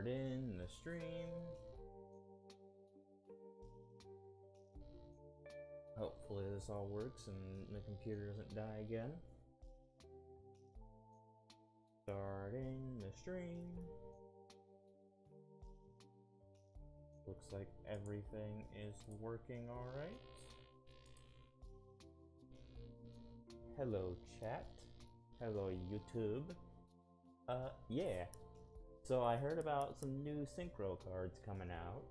Starting the stream. Hopefully this all works and the computer doesn't die again. Starting the stream. Looks like everything is working alright. Hello chat. Hello YouTube. Yeah. So I heard about some new Synchro cards coming out.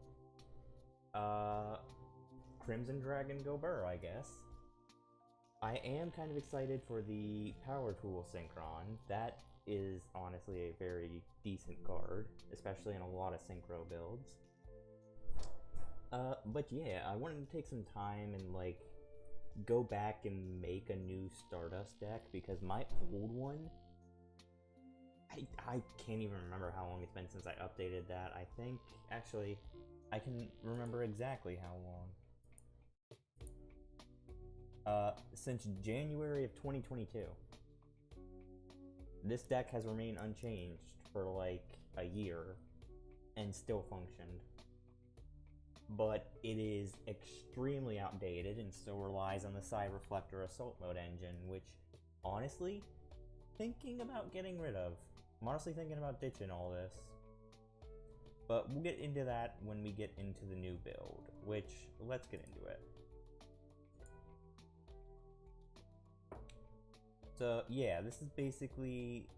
Crimson Dragon Go Burr, I guess. I am kind of excited for the Power Tool Synchron. That is honestly a very decent card, especially in a lot of Synchro builds. But yeah, I wanted to take some time and like go back and make a new Stardust deck because my old one, I can't even remember how long it's been since I updated that. I think, actually, I can remember exactly how long. Since January of 2022. This deck has remained unchanged for like a year and still functioned. But it is extremely outdated and still relies on the Side Reflector Assault Mode engine, which, honestly, thinking about getting rid of. I'm honestly thinking about ditching all this. But we'll get into that when we get into the new build, which, let's get into it. So, yeah, this is basically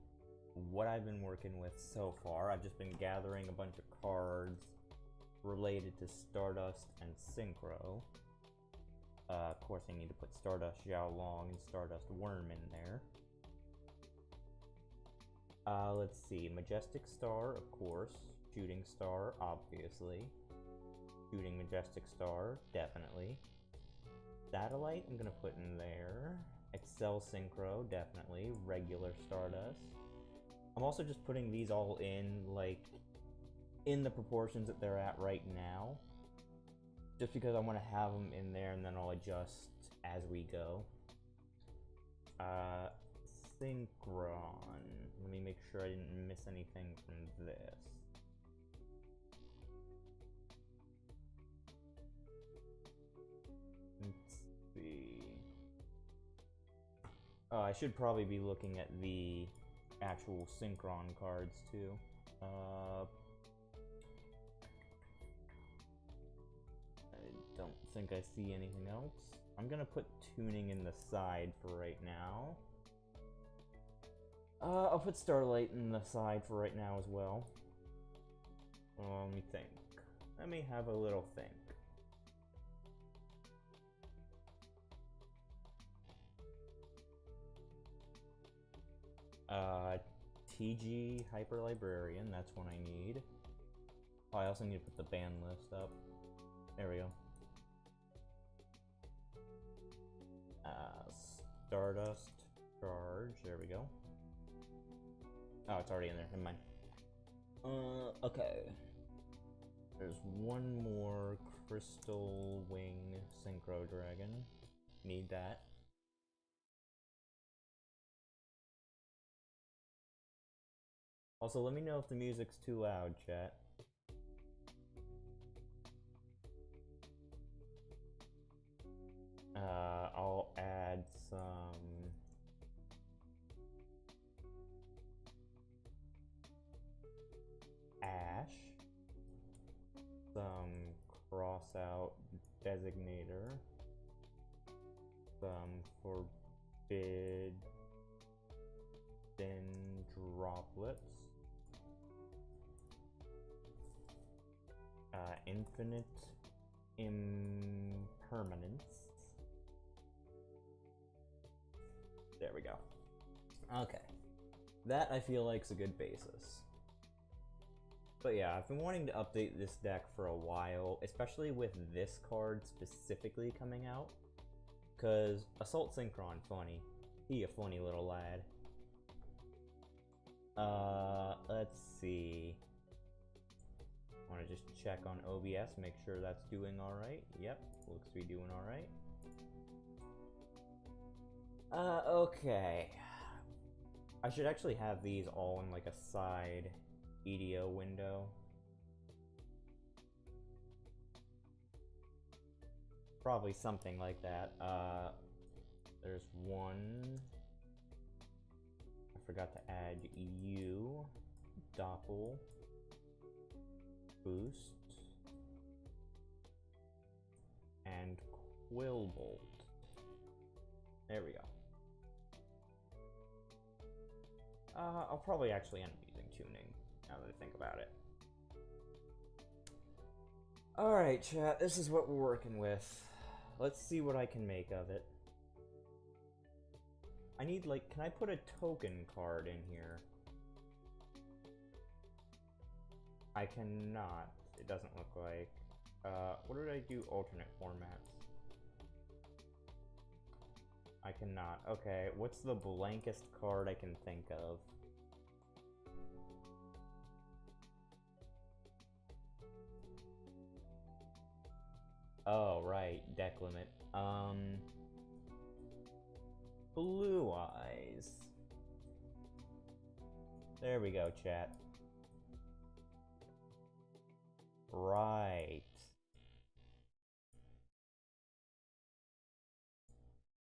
what I've been working with so far. I've just been gathering a bunch of cards related to Stardust and Synchro. Of course, I need to put Stardust Xiaolong and Stardust Worm in there. Let's see. Majestic Star, of course. Shooting Star, obviously. Shooting Majestic Star, definitely. Satellite, I'm gonna put in there. Excel Synchro, definitely. Regular Stardust. I'm also just putting these all in, like, in the proportions that they're at right now. Just because I want to have them in there and then I'll adjust as we go. Synchron. Let me make sure I didn't miss anything from this. Let's see. Oh, I should probably be looking at the actual Synchron cards too. I don't think I see anything else. I'm gonna put tuning in the side for right now. I'll put Starlight in the side for right now as well. Let me think. Let me have a little think. TG Hyper Librarian, that's one I need. Oh, I also need to put the ban list up. There we go. Stardust Charge, there we go. Oh, it's already in there, never mind. Okay. There's one more Crystal Wing Synchro Dragon. Need that. Also, let me know if the music's too loud, chat. I'll add some Ash, some cross-out Designator, some Forbidden Droplets, Infinite Impermanence. There we go. Okay. That, I feel like, is a good basis. But yeah, I've been wanting to update this deck for a while, especially with this card specifically coming out. Because Assault Synchron, funny. He a funny little lad. Let's see. I want to just check on OBS, make sure that's doing alright. Yep, looks to be doing alright. Okay. I should actually have these all in like a side EDO window, Probably something like that. There's one. I forgot to add U, Doppel, Boost, and Quillbolt. There we go. I'll probably actually end up using tuning, now that I think about it. Alright, chat, this is what we're working with. Let's see what I can make of it. I need, like, can I put a token card in here? I cannot. It doesn't look like. What did I do? Alternate formats. I cannot. Okay, what's the blankest card I can think of? Oh, right, deck limit. Blue Eyes. There we go, chat. Right.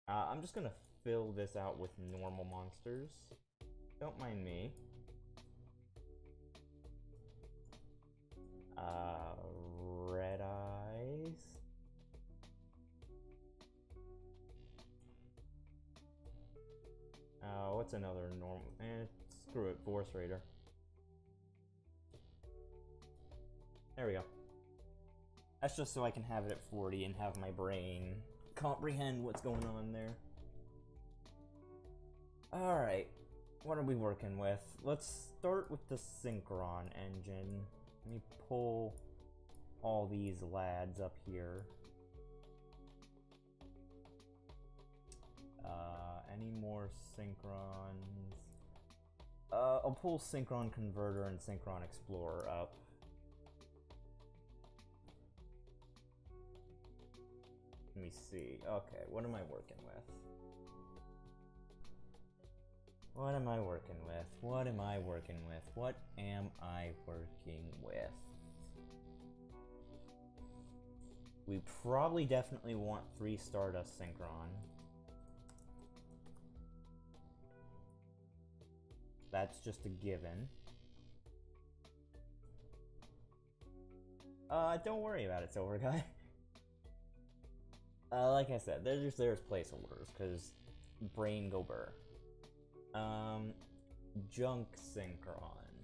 I'm just gonna fill this out with normal monsters. Don't mind me. Red Eyes. What's another normal? Screw it, Force Raider. There we go. That's just so I can have it at 40 and have my brain comprehend what's going on there. Alright, what are we working with? Let's start with the Synchron engine. Let me pull all these lads up here. Any more Synchrons? I'll pull Synchron Converter and Synchron Explorer up. Let me see. Okay, what am I working with? What am I working with? What am I working with? What am I working with? We probably definitely want 3 Stardust Synchron. That's just a given. Don't worry about it, Silver Guy. Like I said, there's placeholders, because brain go burr. Junk Synchron.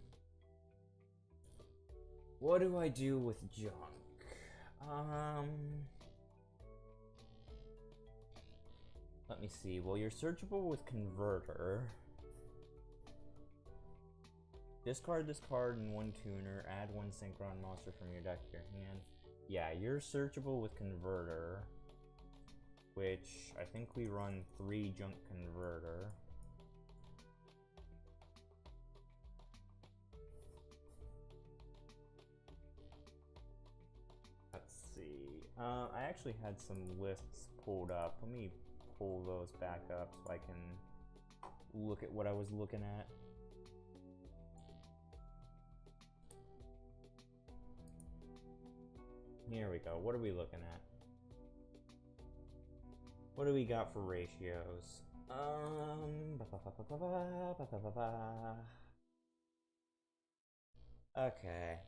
What do I do with junk? Let me see. Well, you're searchable with Converter. Discard this card and 1 tuner. Add 1 Synchron monster from your deck to your hand. Yeah, you're searchable with Converter, which I think we run 3 Junk Converter. Let's see. I actually had some lists pulled up. Let me pull those back up so I can look at what I was looking at. Here we go. What are we looking at? What do we got for ratios? Okay.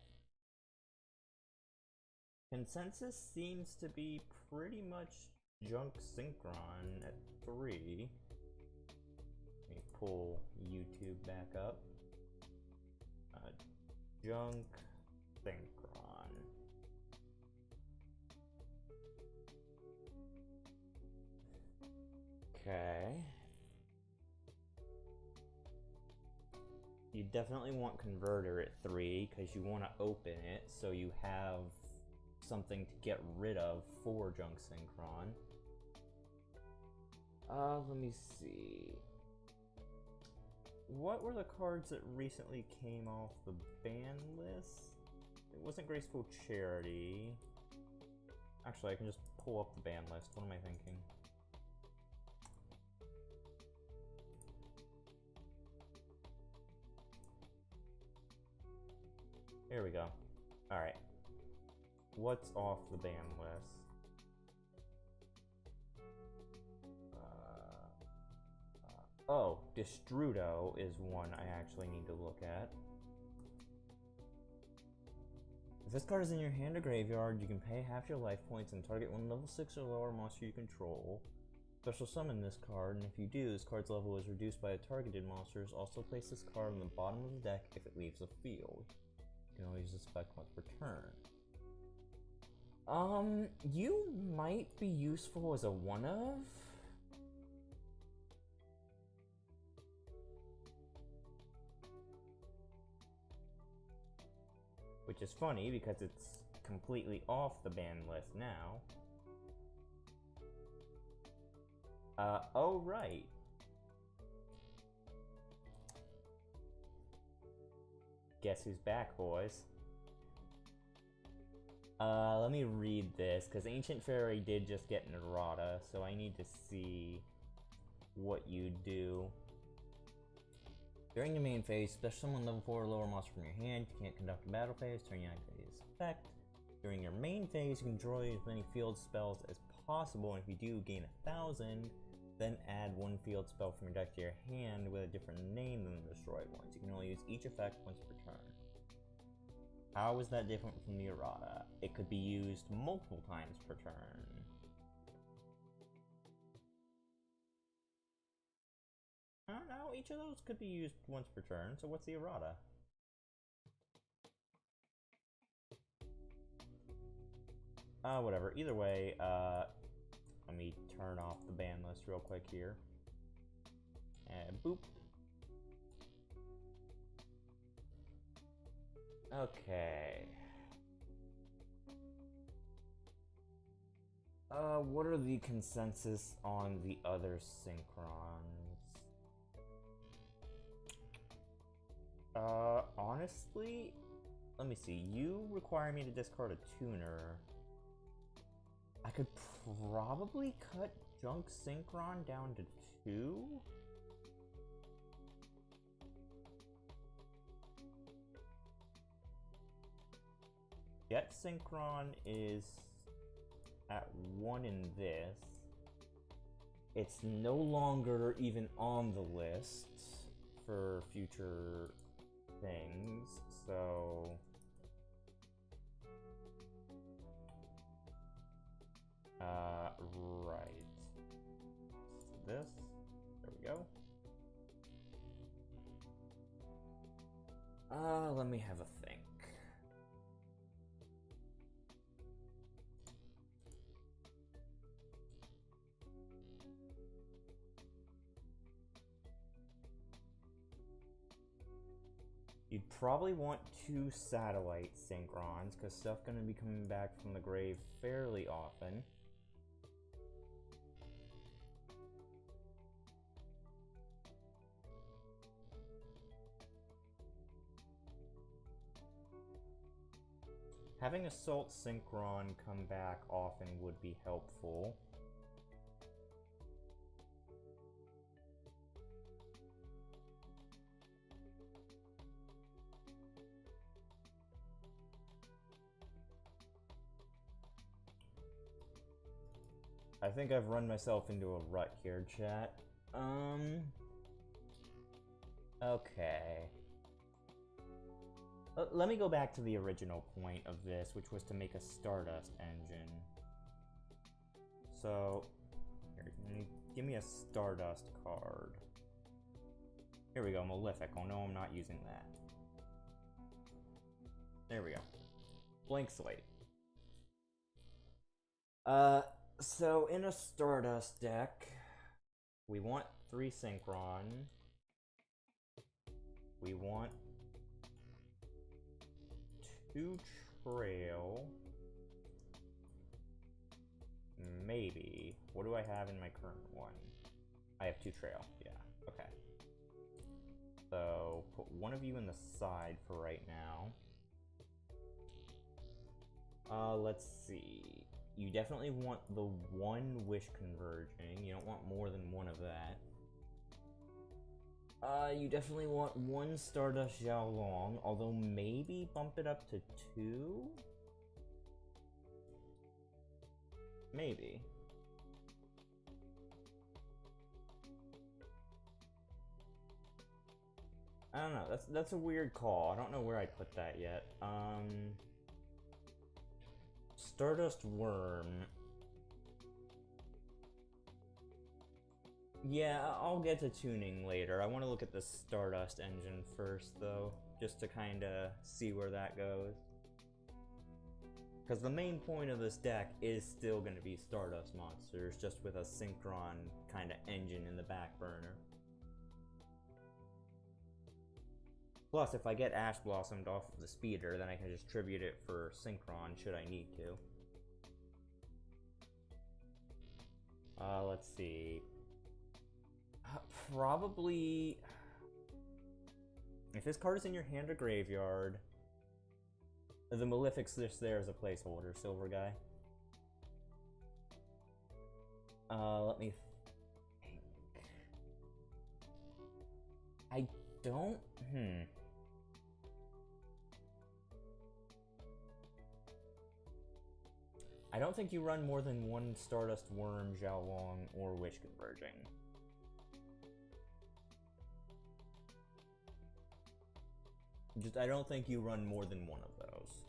Consensus seems to be pretty much Junk Synchron at 3. Let me pull YouTube back up. Junk Synchron. Okay. You definitely want Converter at 3 because you want to open it so you have something to get rid of for Junk Synchron. Let me see. What were the cards that recently came off the ban list? It wasn't Graceful Charity. Actually, I can just pull up the ban list. What am I thinking? Here we go. Alright. What's off the ban list? Oh, Destrudo is one I actually need to look at. If this card is in your hand or graveyard, you can pay half your life points and target one level 6 or lower monster you control. Special summon this card, and if you do, this card's level is reduced by the targeted monsters. Also place this card on the bottom of the deck if it leaves the field. You can only use this effect once per turn. You might be useful as a one-of? Which is funny because it's completely off the ban list now. Oh right. Guess who's back, boys? Let me read this, because Ancient Fairy did just get an errata, so I need to see what you do. During the main phase, special summon level 4 or lower monster from your hand. You can't conduct a battle phase, turn your phase effect. During your main phase, you can draw as many field spells as possible, and if you do, gain 1,000. Then add one field spell from your deck to your hand with a different name than the destroyed ones. You can only use each effect once per turn. How is that different from the errata? It could be used multiple times per turn. I don't know, each of those could be used once per turn, so what's the errata? Whatever. Either way, let me turn off the ban list real quick here. And boop. Okay. What are the consensus on the other Synchrons? Honestly, let me see. You require me to discard a tuner. I could probably cut Junk Synchron down to 2? Jet Synchron is at 1 in this. It's no longer even on the list for future things, so... right. This. There we go. Let me have a think. You'd probably want 2 satellite Synchrons, because stuff gonna be coming back from the grave fairly often. Having Assault Synchron come back often would be helpful. I think I've run myself into a rut here, chat. Okay. Let me go back to the original point of this, which was to make a Stardust engine. So, here, give me a Stardust card. Here we go, Malefic. Oh no, I'm not using that. There we go. Blank slate. So in a Stardust deck, we want 3 Synchron. We want 2 Trail. Maybe. What do I have in my current one? I have 2 Trail. Yeah, okay. So, put one of you in the side for right now. Let's see. You definitely want the 1 Wish converging. You don't want more than 1 of that. You definitely want 1 Stardust Xiaolong, although maybe bump it up to 2? Maybe. I don't know. That's a weird call. I don't know where I'd put that yet. Stardust Worm. Yeah, I'll get to tuning later. I want to look at the Stardust engine first, though, just to kind of see where that goes. Because the main point of this deck is still going to be Stardust monsters, just with a Synchron kind of engine in the back burner. Plus, if I get Ash Blossomed off of the speeder, then I can just tribute it for Synchron should I need to. Let's see. Probably... If this card is in your hand or graveyard, the Malefic's just there as a placeholder, Silver Guy. Let me think. I don't... I don't think you run more than one Stardust Worm, Xiaolong, or Wish Converging. I don't think you run more than one of those.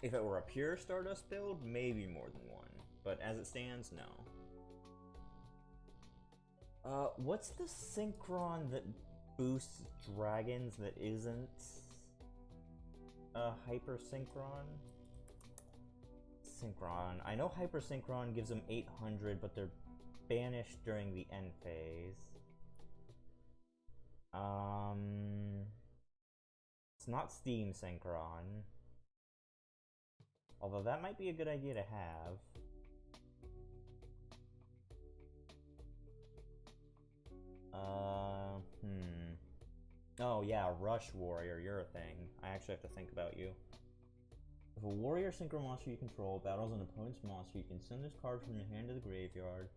If it were a pure Stardust build, maybe more than one. But as it stands, no. What's the Synchron that boosts dragons that isn't Hyper Synchron? Synchron. I know Hyper Synchron gives them 800, but they're banished during the end phase. It's not Steam Synchron. Although that might be a good idea to have. Oh yeah, Rush Warrior, you're a thing. I actually have to think about you. If a warrior synchro monster you control battles an opponent's monster, you can send this card from your hand to the graveyard.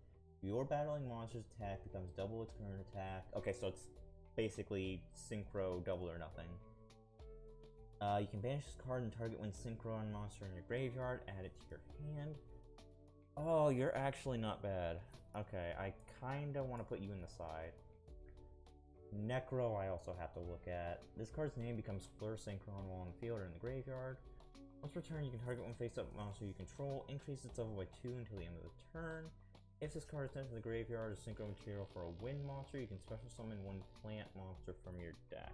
Your battling monster's attack becomes double its current attack. Okay, so it's basically Synchro double or nothing. You can banish this card and target one Synchron monster in your graveyard, add it to your hand. Oh, you're actually not bad. Okay, I kinda want to put you in the side. Necro I also have to look at. This card's name becomes Fleur Synchron while on the field or in the graveyard. Once per turn, you can target one face-up monster you control, increase its level by 2 until the end of the turn. If this card is sent to the graveyard as synchro material for a wind monster, you can special summon one plant monster from your deck.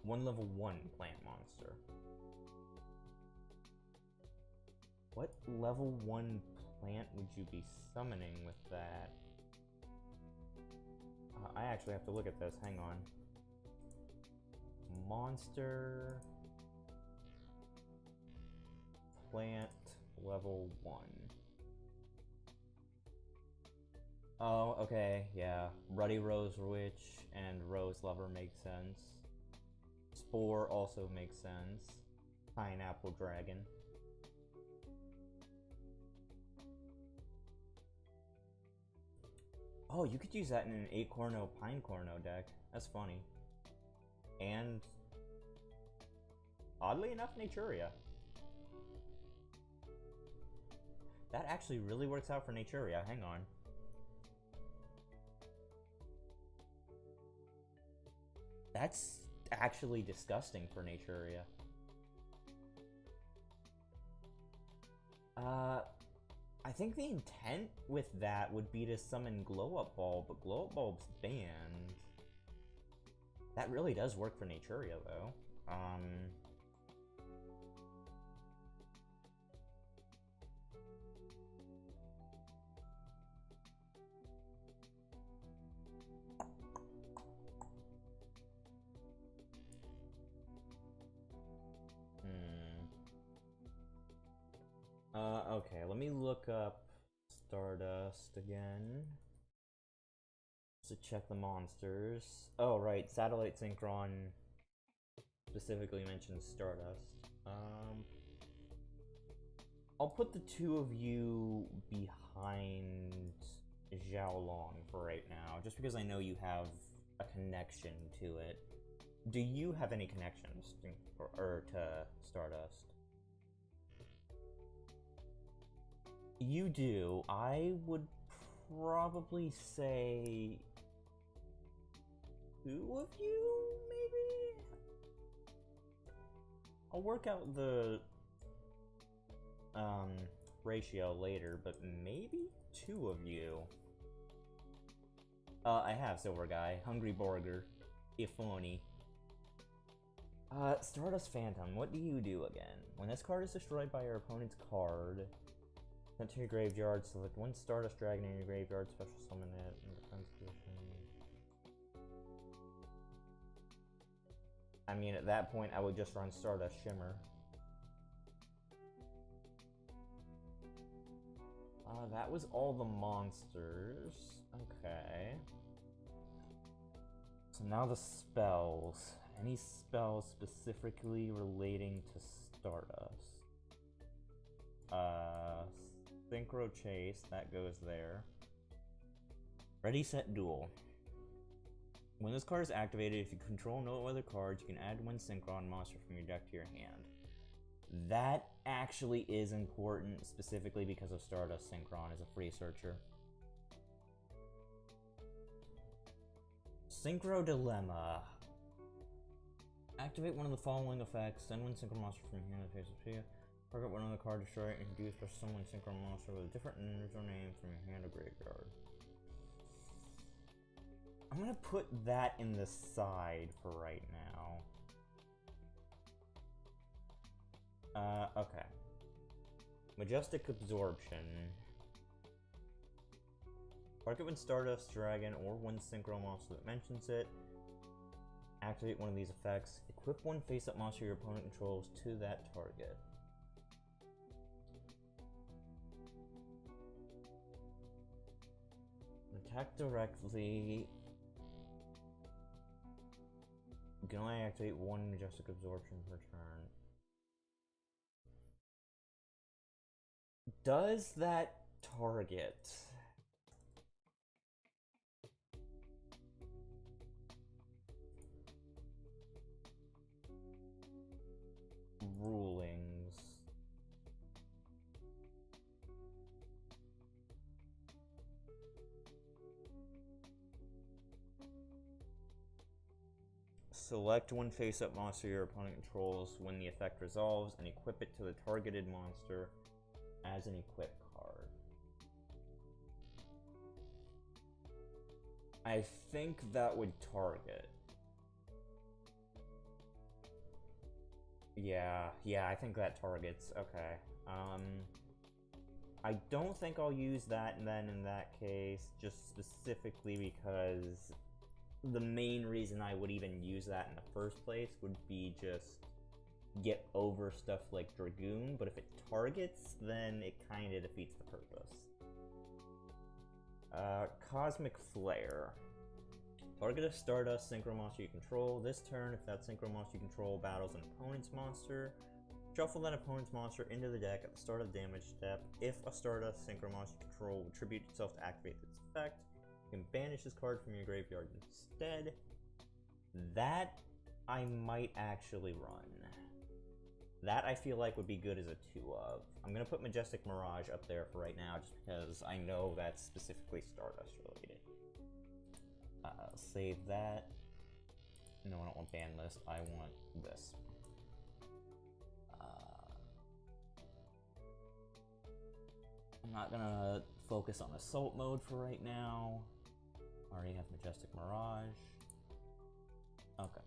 One level 1 plant monster. What level 1 plant would you be summoning with that? I actually have to look at this, hang on. Monster... Plant level 1. Oh, okay, yeah. Ruddy Rose Witch and Rose Lover makes sense. Spore also makes sense. Pineapple Dragon. Oh, you could use that in an 8 Corno Pine Corno deck. That's funny. And oddly enough, Naturia. That actually really works out for Naturia. Hang on. That's actually disgusting for Naturia. I think the intent with that would be to summon Glow Up Bulb, but Glow Up Bulb's banned. That really does work for Naturia, though. Okay, let me look up Stardust again. To check the monsters. Oh, right, Satellite Synchron specifically mentions Stardust. I'll put the two of you behind Xiaolong for right now, just because I know you have a connection to it. Do you have any connections to Stardust? You do. I would probably say 2 of you, maybe? I'll work out the ratio later, but maybe 2 of you. I have Silver Guy, Hungry Burger, if only. Stardust Phantom, what do you do again? When this card is destroyed by your opponent's card, sent to your graveyard, select 1 Stardust Dragon in your graveyard, special summon it, in defense position. I mean, at that point, I would just run Stardust Shimmer. That was all the monsters. Okay. So now the spells. Any spells specifically relating to Stardust? Synchro Chase, that goes there. Ready, Set, Duel. When this card is activated, if you control no other cards, you can add 1 Synchron monster from your deck to your hand. That actually is important, specifically because of Stardust Synchron as a free searcher. Synchro Dilemma. Activate one of the following effects. Send 1 Synchro monster from your hand to face up to you. Target one other card, destroy it, and introduce special summon Synchro monster with a different original name from your hand or graveyard. I'm gonna put that in the side for right now. Okay. Majestic Absorption. Target 1 Stardust Dragon or 1 Synchro monster that mentions it. Activate one of these effects. Equip 1 face-up monster your opponent controls to that target. Attack directly. You can only activate 1 Majestic Absorption per turn. Does that target rulings? Select 1 face-up monster your opponent controls when the effect resolves and equip it to the targeted monster as an equip card. I think that would target. Yeah, I think that targets. Okay. I don't think I'll use that then in that case, just specifically because the main reason I would even use that in the first place would be just get over stuff like Dragoon, but if it targets, then it kind of defeats the purpose. Cosmic Flare. Target a Stardust Synchro monster you control. This turn, if that Synchro monster you control battles an opponent's monster, shuffle that opponent's monster into the deck at the start of the damage step. If a Stardust Synchro monster you control will tribute itself to activate its effect, you can banish this card from your graveyard instead. That I might actually run. That I feel like would be good as a 2 of. I'm gonna put Majestic Mirage up there for right now, just because I know that's specifically Stardust related. Save that. No, I don't want ban list. I want this. I'm not gonna focus on Assault mode for right now. I already have Majestic Mirage. Okay.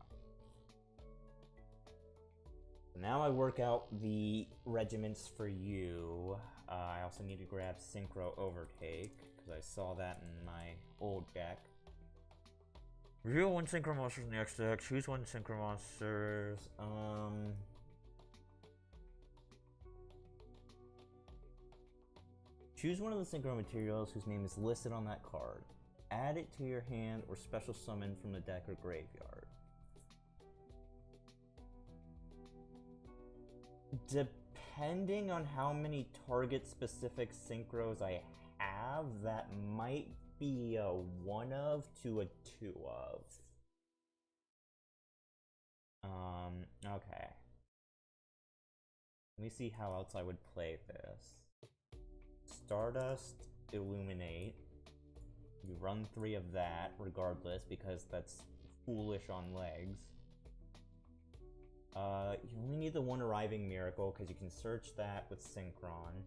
Now I work out the regiments for you. I also need to grab Synchro Overtake, because I saw that in my old deck. Reveal 1 Synchro monsters in the next deck. Choose 1 Synchro monsters. Choose one of the Synchro materials whose name is listed on that card. Add it to your hand or special summon from the deck or graveyard. Depending on how many target-specific Synchros I have, that might be a 1 of to a 2 of. Okay. Let me see how else I would play this. Stardust, Illuminate. You run 3 of that, regardless, because that's foolish on legs. You only need the 1 arriving miracle, because you can search that with Synchron.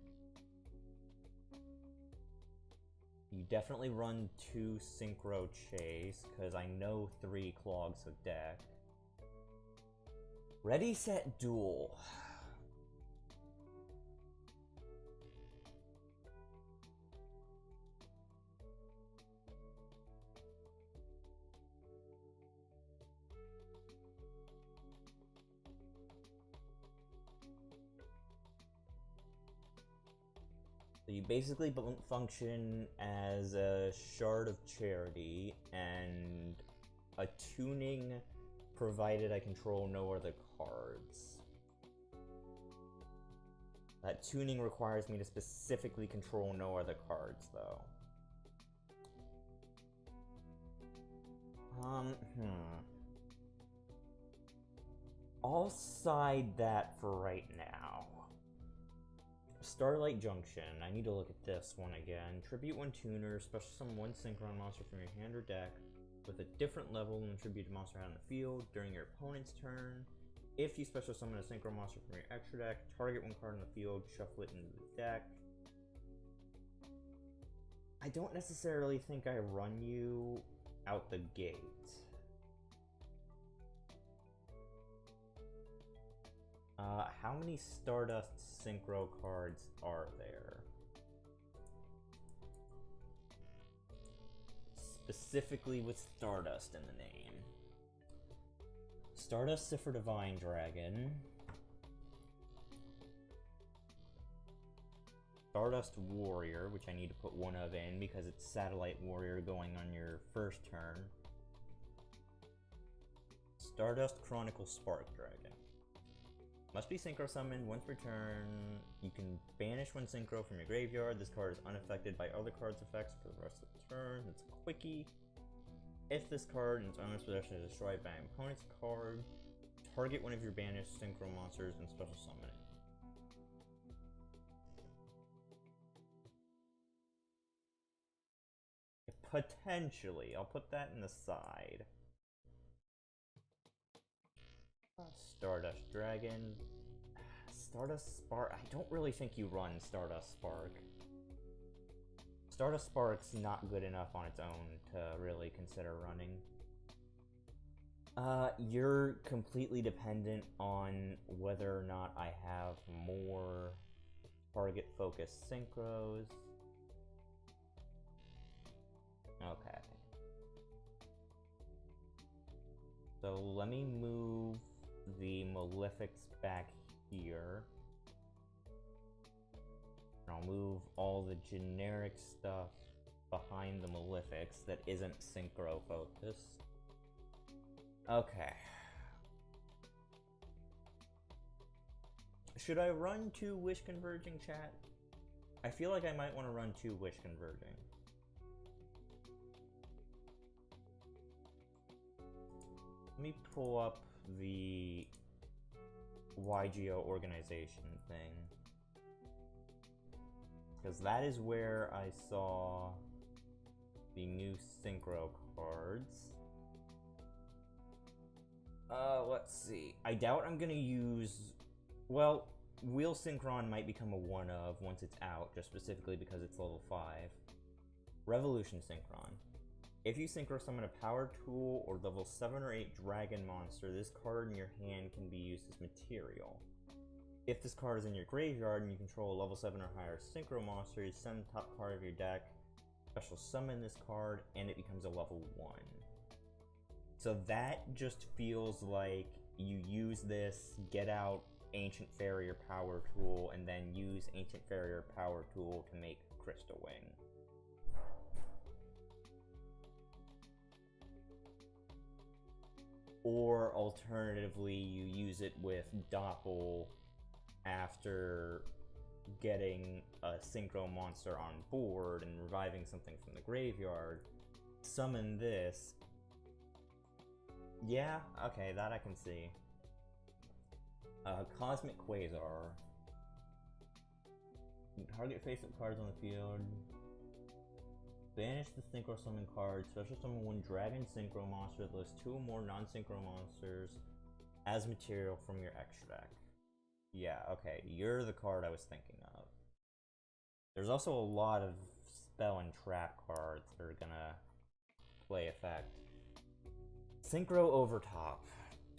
You definitely run 2 Synchro Chase, because I know 3 clogs of deck. Ready, set, duel. So you basically function as a Shard of Charity and a tuning, provided I control no other cards. That tuning requires me to specifically control no other cards, though. I'll side that for right now. Starlight Junction. I need to look at this one again. Tribute 1 tuner, special summon 1 Synchron monster from your hand or deck with a different level than the tribute monster out in the field during your opponent's turn. If you special summon a Synchro monster from your extra deck, target 1 card in the field, shuffle it into the deck. I don't necessarily think I run you out the gate. How many Stardust Synchro cards are there? Specifically with Stardust in the name. Stardust Cipher Divine Dragon. Stardust Warrior, which I need to put 1 of in because it's Satellite Warrior going on your first turn. Stardust Chronicle Spark Dragon. Must be Synchro summoned once per turn. You can banish 1 Synchro from your graveyard. This card is unaffected by other cards' effects for the rest of the turn. It's a quickie. If this card in its owner's possession is destroyed by an opponent's card, target 1 of your banished Synchro monsters and special summon it. Potentially. I'll put that in the side. Stardust Dragon. Stardust Spark. I don't really think you run Stardust Spark. Stardust Spark's not good enough on its own to really consider running. You're completely dependent on whether or not I have more target focused synchros. Okay. So let me move the Malefics back here. And I'll move all the generic stuff behind the Malefics that isn't Synchro focused. Okay. Should I run 2 Wish Converging, chat? I feel like I might want to run 2 Wish Converging. Let me pull up the YGO organization thing, because that is where I saw the new Synchro cards. Let's see. I doubt I'm gonna use... Well, Wheel Synchron might become a 1-of once it's out, just specifically because it's level 5. Revolution Synchron. If you Synchro summon a power tool or level 7 or 8 dragon monster, this card in your hand can be used as material. If this card is in your graveyard and you control a level 7 or higher Synchro monster, you send the top card of your deck, special summon this card, and it becomes a level 1. So that just feels like you use this, get out Ancient Farrier Power Tool, and then use Ancient Farrier Power Tool to make Crystal Wing. Or alternatively, you use it with Doppel after getting a Synchro monster on board and reviving something from the graveyard. Summon this. Yeah, okay, that I can see. Cosmic Quasar. Target face-up cards on the field. Banish the Synchro Summon card. Special summon one Dragon Synchro monster that lists 2 or more non-Synchro monsters as material from your extra deck. Yeah, okay, you're the card I was thinking of. There's also a lot of spell and trap cards that are gonna play effect. Synchro Overtop.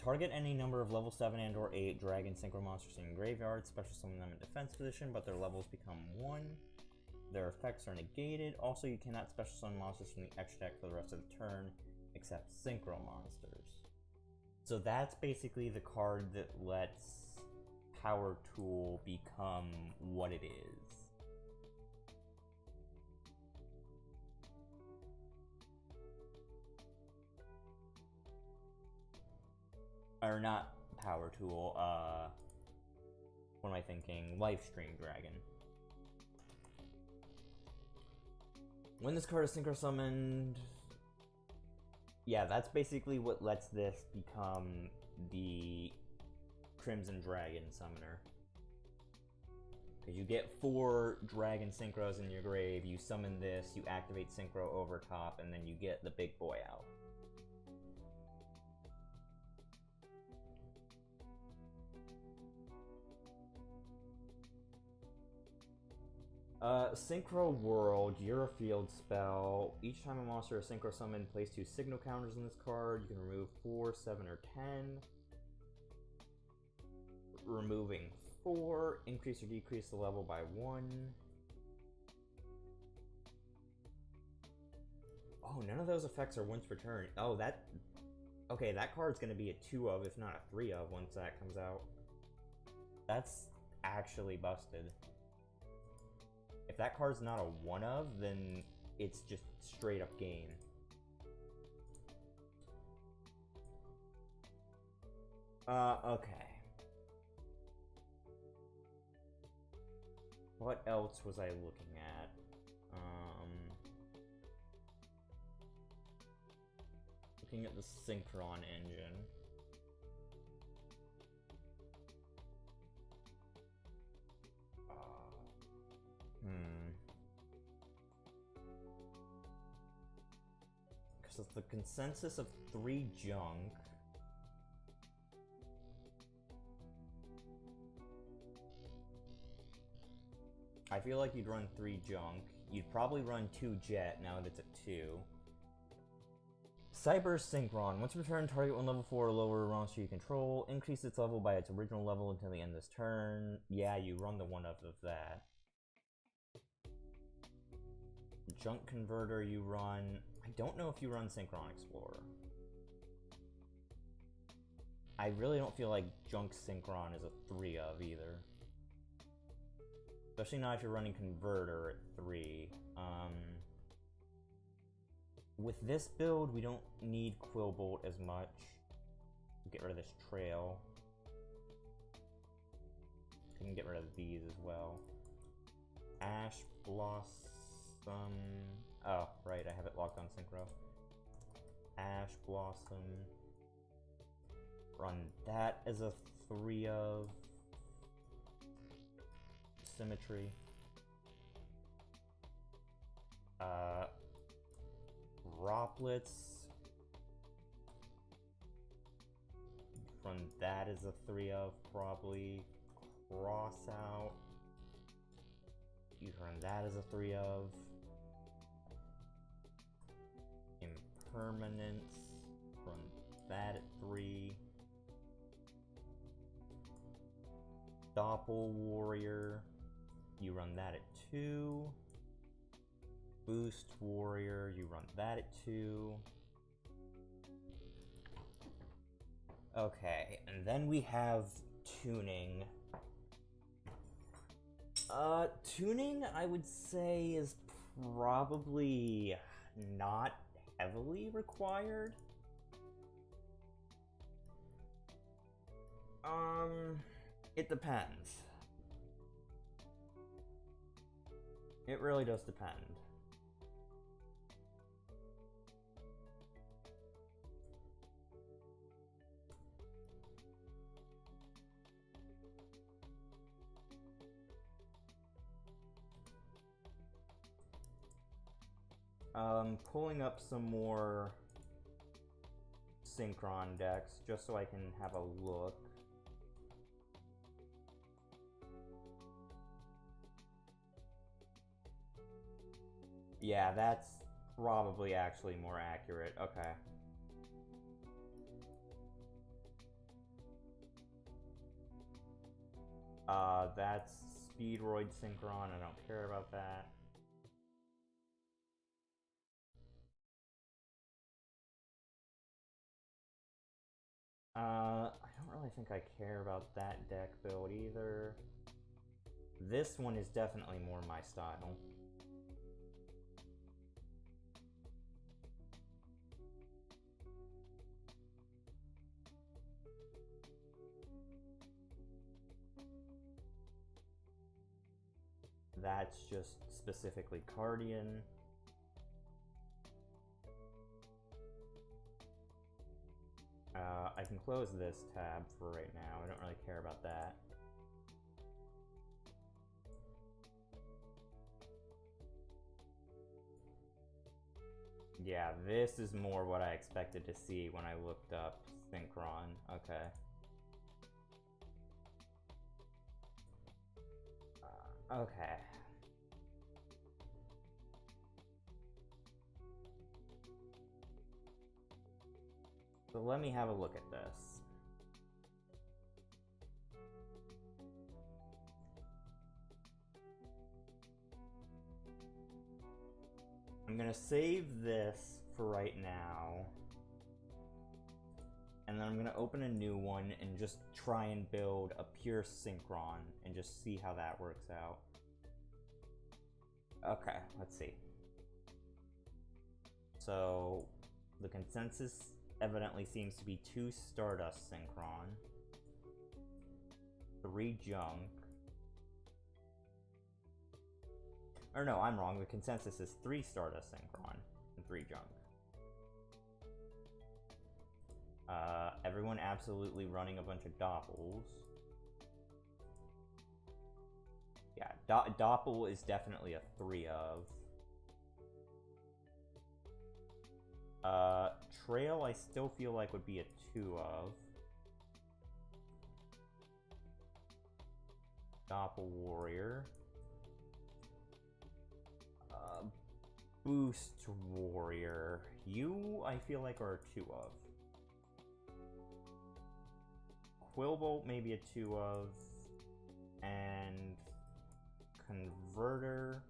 Target any number of level 7 and or 8 Dragon Synchro monsters in your graveyard. Special summon them in defense position, but their levels become 1. Their effects are negated. Also, you cannot special summon monsters from the extra deck for the rest of the turn, except Synchro monsters. So that's basically the card that lets Power Tool become what it is. Or not Power Tool, what am I thinking? Lifestream Dragon. When this card is Synchro Summoned... Yeah, that's basically what lets this become the Crimson Dragon Summoner. Because you get 4 Dragon Synchros in your grave, you summon this, you activate Synchro Overtop, and then you get the big boy out. Synchro World, you're a field spell. Each time a monster is Synchro summoned, place 2 signal counters on this card. You can remove 4, 7, or 10. Removing 4, increase or decrease the level by 1. Oh, none of those effects are once per turn. Oh, that... Okay, that card's gonna be a 2 of, if not a 3 of, once that comes out. That's actually busted. If that card's not a 1 of, then it's just straight up game. Okay. What else was I looking at? Looking at the Synchron engine. Because of the consensus of 3 junk. I feel like you'd run 3 junk. You'd probably run 2 jet now that it's at 2. Cyber Synchron. Once per turn, target 1 level 4 or lower monster you control. Increase its level by its original level until the end of this turn. Yeah, you run the 1 of that. Junk Converter you run. I don't know if you run Synchron Explorer. I really don't feel like Junk Synchron is a 3 of either. Especially not if you're running Converter at 3. With this build, we don't need Quillbolt as much. Get rid of this trail. Can get rid of these as well. Ash Blossom. Oh, right, I have it locked on Synchro. Ash Blossom. Run that as a 3 of. Symmetry. Droplets. Run that as a 3 of, probably. Cross out. You can run that as a 3 of. Impermanence. Run that at 3. Doppel Warrior. You run that at 2. Boost Warrior. You run that at 2. Okay, and then we have Tuning. Tuning, I would say, is probably not heavily required. It depends. It really does depend. Pulling up some more Synchron decks just so I can have a look. Yeah, that's probably actually more accurate. Okay. That's Speedroid Synchron. I don't care about that. I don't really think I care about that deck build either. This one is definitely more my style. That's just specifically Cardian. I can close this tab for right now. I don't really care about that. Yeah, this is more what I expected to see when I looked up Synchron. Okay. Okay. So let me have a look at this. I'm gonna save this for right now. And then I'm gonna open a new one and just try and build a pure Synchron and just see how that works out. Okay, let's see. So the consensus evidently seems to be 2 Stardust Synchron, 3 Junk. Or no, I'm wrong. The consensus is 3 Stardust Synchron and 3 Junk. Everyone absolutely running a bunch of Doppels. Yeah, Doppel is definitely a 3 of. Trail I still feel like would be a 2 of. Doppel Warrior. Boost Warrior. You, I feel like, are a 2 of. Quillbolt maybe a 2 of. And Converter,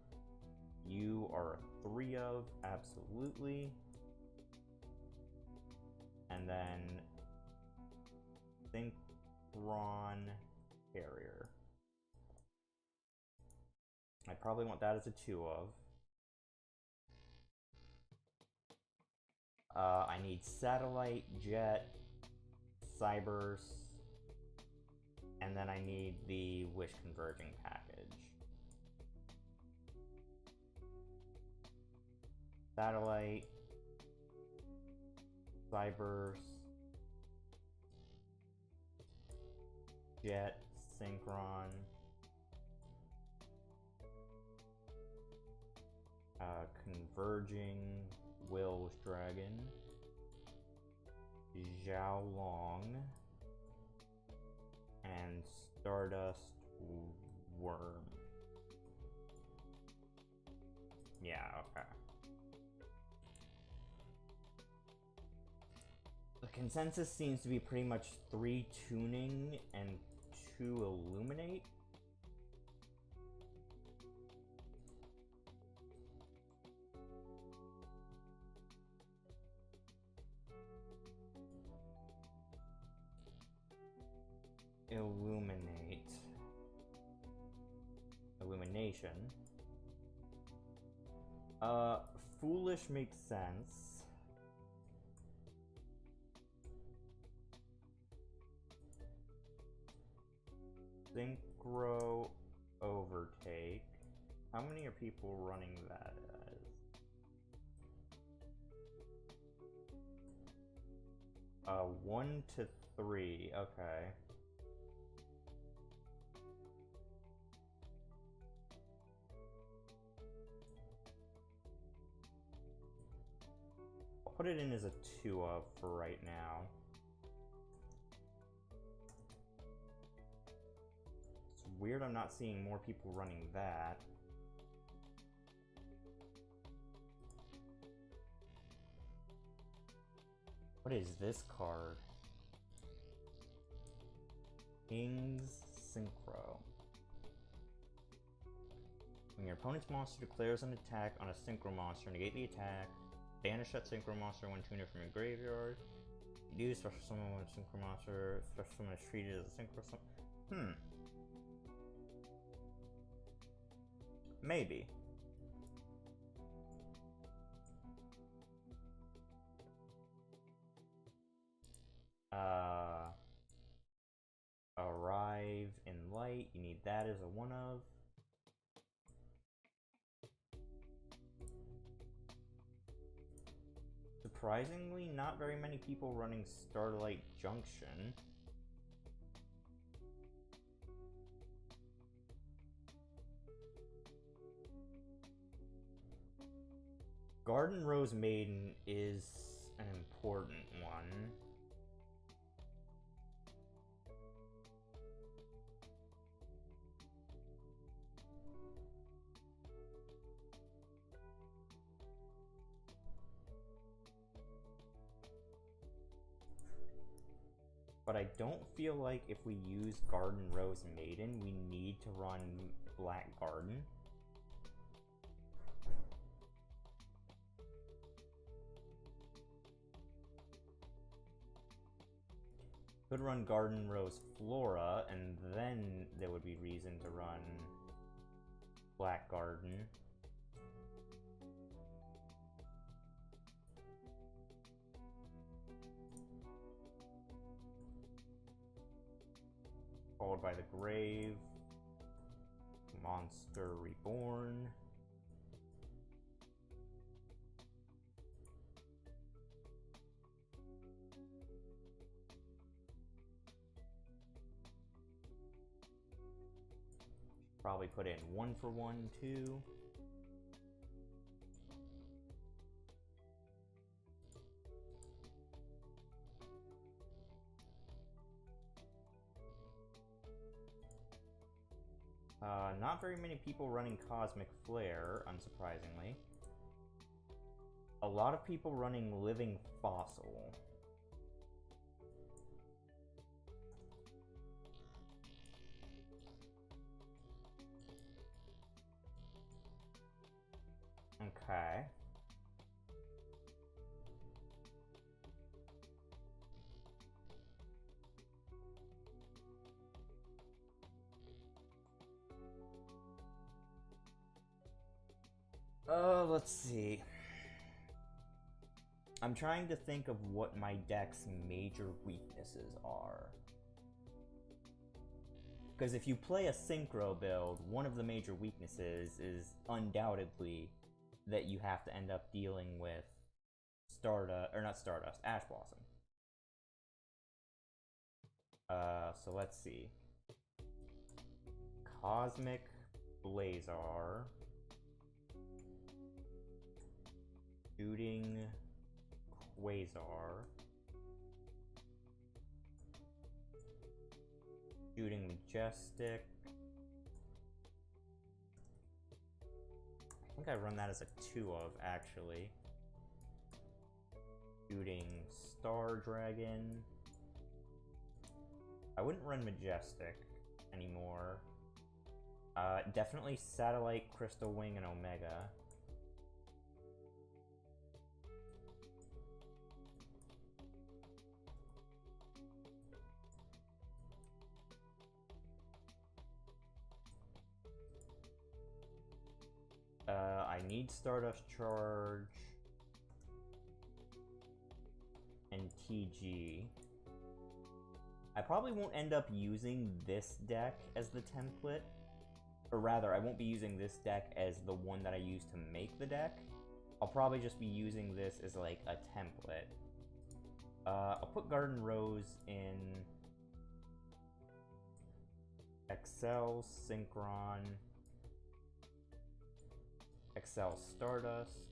you are a 3 of, absolutely. And then Synchron Carrier. I probably want that as a 2 of. I need Satellite, Jet, Cybers, and then I need the Wish Converging package. Satellite, Cybers, Jet, Synchron, Converging Will's Dragon, Zhao Long, and Stardust Worm. Yeah, okay. The consensus seems to be pretty much 3 Tuning and 2 Illuminate. Illumination. Foolish makes sense. Synchro Overtake. How many are people running that as? 1 to 3, okay. put it in as a 2 of for right now. It's weird I'm not seeing more people running that. What is this card? King's Synchro. When your opponent's monster declares an attack on a Synchro monster, negate the attack. Banish that Synchro monster when tuner from your graveyard. Do special summon when a Synchro monster, special summon is treated as a Synchro summon. Maybe. Arrive in light. You need that as a 1 of. Surprisingly, not very many people running Starlight Junction. Garden Rose Maiden is an important one. But I don't feel like if we use Garden Rose Maiden, we need to run Black Garden. Could run Garden Rose Flora, and then there would be reason to run Black Garden. Followed by the Grave, Monster Reborn. Probably put in 1-for-1 too. Not very many people running Cosmic Flare, unsurprisingly. A lot of people running Living Fossil. Okay. Let's see. I'm trying to think of what my deck's major weaknesses are. Because if you play a Synchro build, one of the major weaknesses is undoubtedly that you have to end up dealing with Ash Blossom. So let's see. Cosmic Blazar. Shooting Quasar. Shooting Majestic. I think I run that as a 2 of, actually. Shooting Star Dragon. I wouldn't run Majestic anymore. Definitely Satellite, Crystal Wing, and Omega. I need Stardust Charge and TG. I probably won't end up using this deck as the template, or rather, I won't be using this deck as the one that I use to make the deck. I'll probably just be using this as like a template. I'll put Garden Rose in Excel, Synchron, Excel Stardust.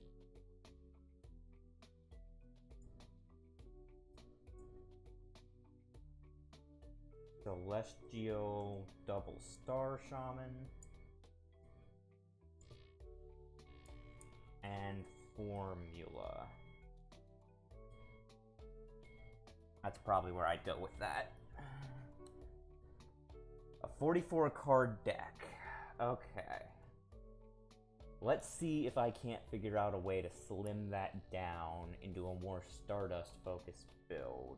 Celestial Double Star Shaman. And Formula. That's probably where I'd go with that. A 44 card deck. Okay. Let's see if I can't figure out a way to slim that down into a more Stardust focused build.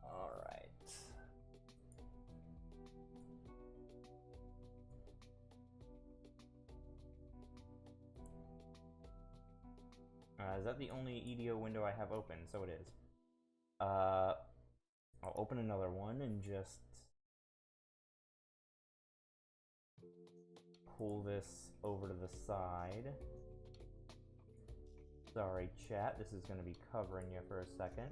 Alright. Is that the only EDO window I have open? So it is. I'll open another one and just pull this over to the side. Sorry, chat, this is going to be covering you for a second.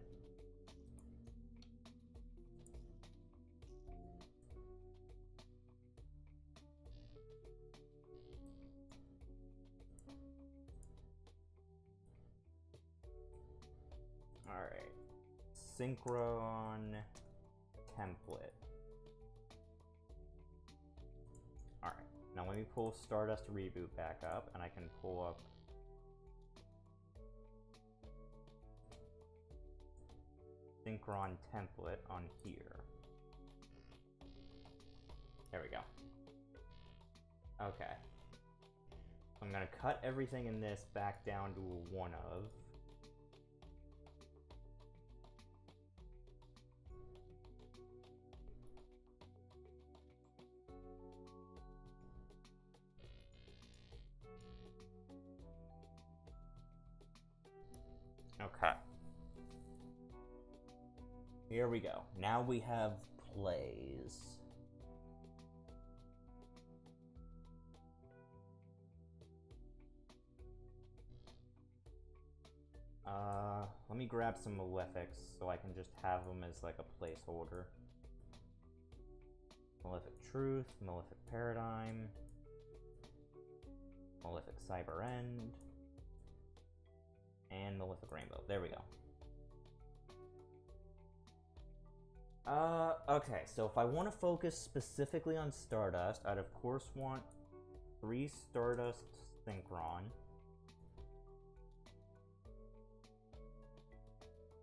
Alright. Synchro template. Alright. Now let me pull Stardust Reboot back up, and I can pull up Synchron template on here. There we go. Okay. I'm gonna cut everything in this back down to a 1 of. Okay. Here we go. Now we have plays. Let me grab some Malefics so I can just have them as like a placeholder. Malefic Truth, Malefic Paradigm, Malefic Cyber End, and Malefic Rainbow. There we go. Okay, so if I want to focus specifically on Stardust, I'd of course want 3 Stardust Synchron.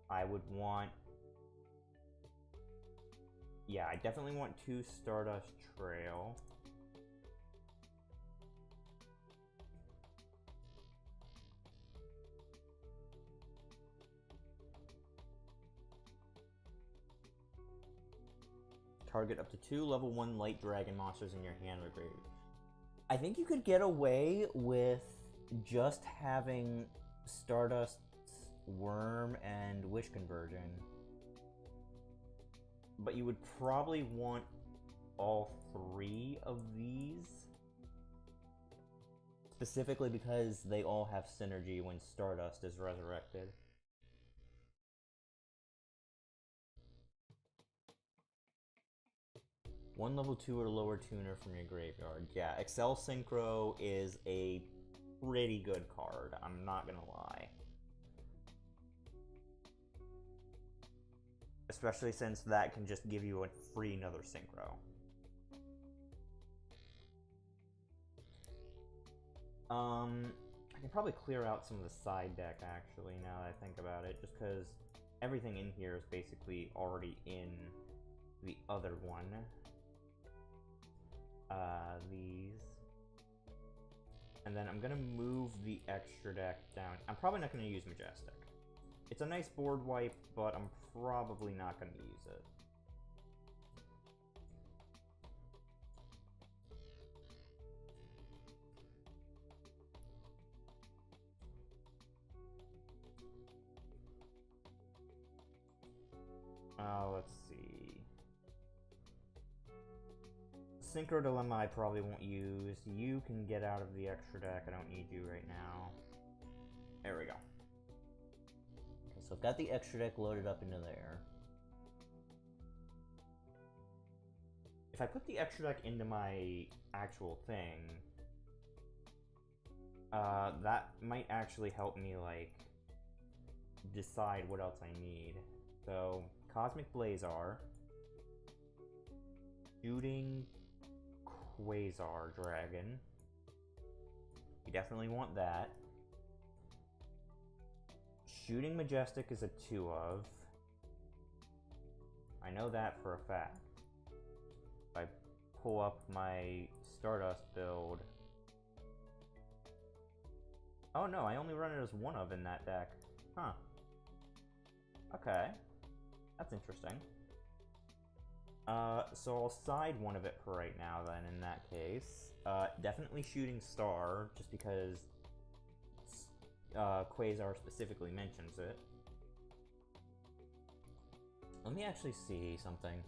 I would want... Yeah, I definitely want 2 Stardust Trail. Target up to 2 level 1 light dragon monsters in your hand or graveyard. I think you could get away with just having Stardust Worm and Wish Conversion. But you would probably want all 3 of these. Specifically because they all have synergy when Stardust is resurrected. One level 2 or lower tuner from your graveyard. Yeah, Excel Synchro is a pretty good card, I'm not gonna lie. Especially since that can just give you a free another Synchro. I can probably clear out some of the side deck actually, now that I think about it, just because everything in here is basically already in the other one. These. And then I'm gonna move the extra deck down. I'm probably not gonna use Majestic. It's a nice board wipe, but I'm probably not gonna use it. Let's see. Synchro Dilemma I probably won't use. You can get out of the extra deck. I don't need you right now. There we go. So I've got the extra deck loaded up into there. If I put the extra deck into my actual thing, that might actually help me, like, decide what else I need. So, Cosmic Blazar, Shooting Quasar Dragon. You definitely want that. Shooting Majestic is a 2-of. I know that for a fact. If I pull up my Stardust build... Oh no, I only run it as 1-of in that deck. Huh. Okay. That's interesting. So I'll side 1 of it for right now then, in that case. Definitely Shooting Star, just because Quasar specifically mentions it. Let me actually see something.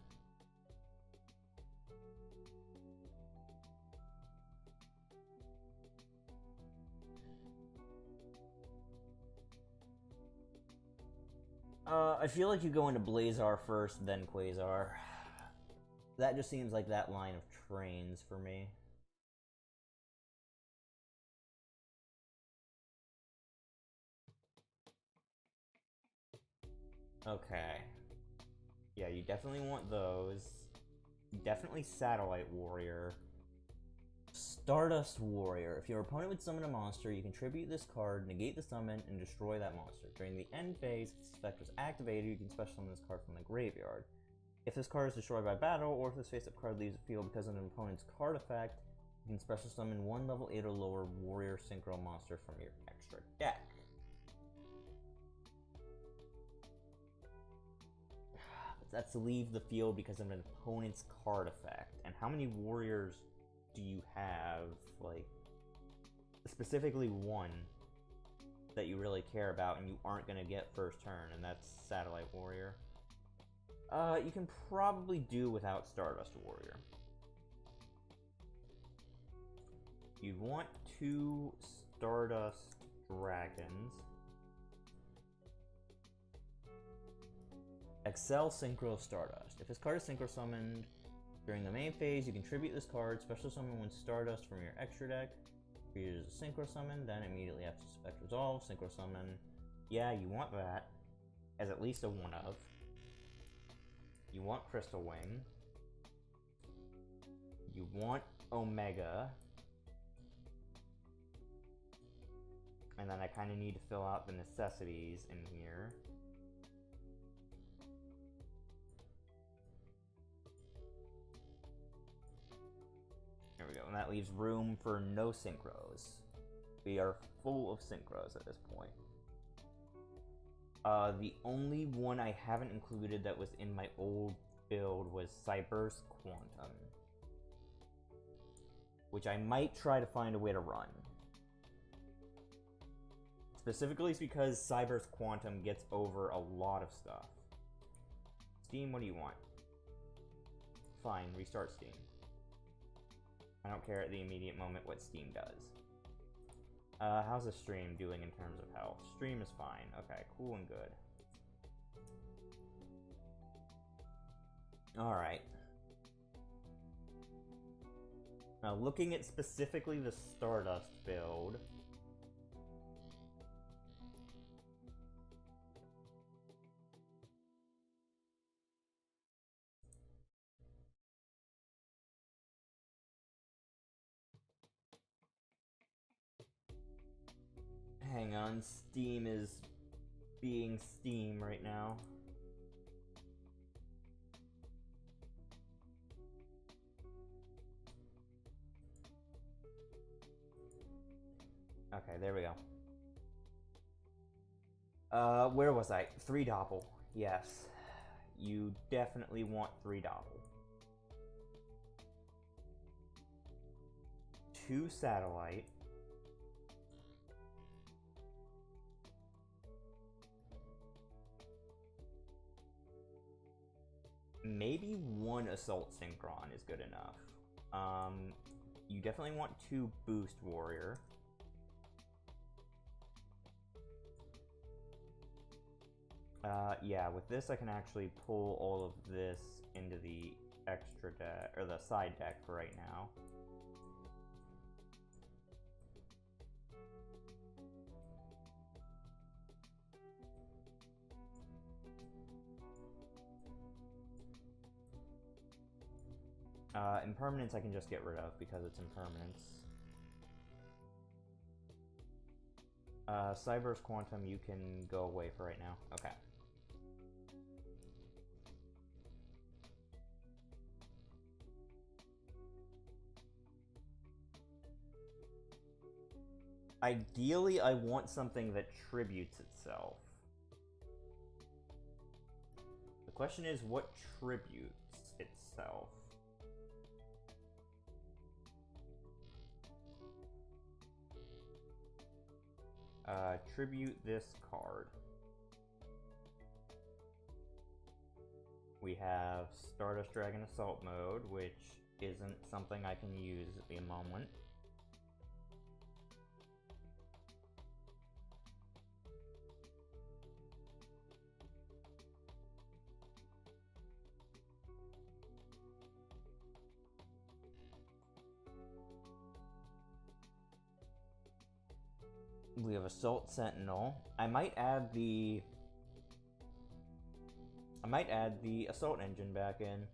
I feel like you go into Blazar first, then Quasar. That just seems like that line of trains for me. Okay. Yeah, you definitely want those. Definitely Satellite Warrior. Stardust Warrior. If your opponent would summon a monster, you contribute this card, negate the summon, and destroy that monster. During the end phase, if this effect was activated, you can special summon this card from the graveyard. If this card is destroyed by battle, or if this face-up card leaves the field because of an opponent's card effect, you can special summon 1 level 8 or lower Warrior Synchro monster from your extra deck. That's to leave the field because of an opponent's card effect. And how many warriors do you have? Like, specifically 1 that you really care about and you aren't going to get first turn, and that's Satellite Warrior. You can probably do without Stardust Warrior. You'd want 2 Stardust Dragons. Excel Synchro Stardust. If this card is Synchro summoned during the main phase, you contribute this card, special summon 1 Stardust from your extra deck. If you use a Synchro summon, then immediately after Spec Resolve, Synchro summon. Yeah, you want that as at least a 1-of. You want Crystal Wing. You want Omega. And then I kind of need to fill out the necessities in here. There we go, and that leaves room for no Synchros. We are full of Synchros at this point. The only one I haven't included that was in my old build was Cyber's Quantum, which I might try to find a way to run. Specifically because Cyber's Quantum gets over a lot of stuff. Steam, what do you want? Fine, restart Steam. I don't care at the immediate moment what Steam does. How's the stream doing in terms of health? Stream is fine. Okay, cool and good. Alright. Now, looking at specifically the Stardust build... Hang on, Steam is being Steam right now. Okay, there we go. Where was I? 3 Doppel. Yes. You definitely want 3 Doppel. 2 Satellite. Maybe 1 Assault Synchron is good enough. You definitely want 2 Boost Warrior. Yeah, with this I can actually pull all of this into the extra deck, or the side deck for right now. Impermanence I can just get rid of because it's impermanence. Cyber's Quantum, you can go away for right now. Okay. Ideally, I want something that tributes itself. The question is, what tributes itself? Tribute this card. We have Stardust Dragon Assault Mode, which isn't something I can use at the moment. We have Assault Sentinel. I might add the Assault Engine back in.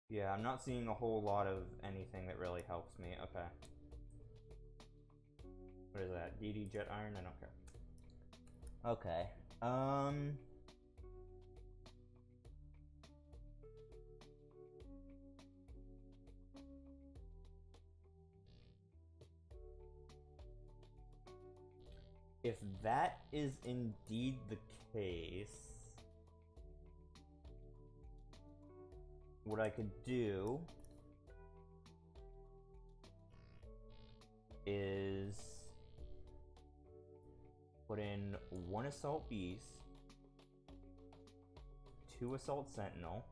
Yeah, I'm not seeing a whole lot of anything that really helps me. Okay. What is that? DD Jet Iron? I don't care. Okay. If that is indeed the case, what I could do is put in 1 Assault Beast, 2 Assault Sentinel,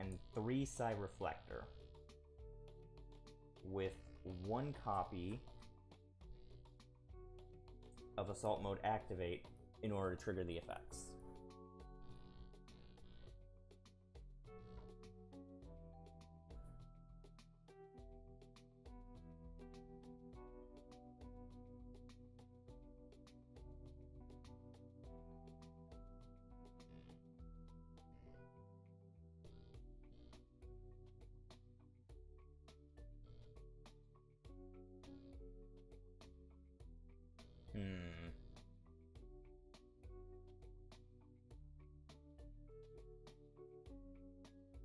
and 3 Psy Reflector, with 1 copy of Assault Mode activate in order to trigger the effects.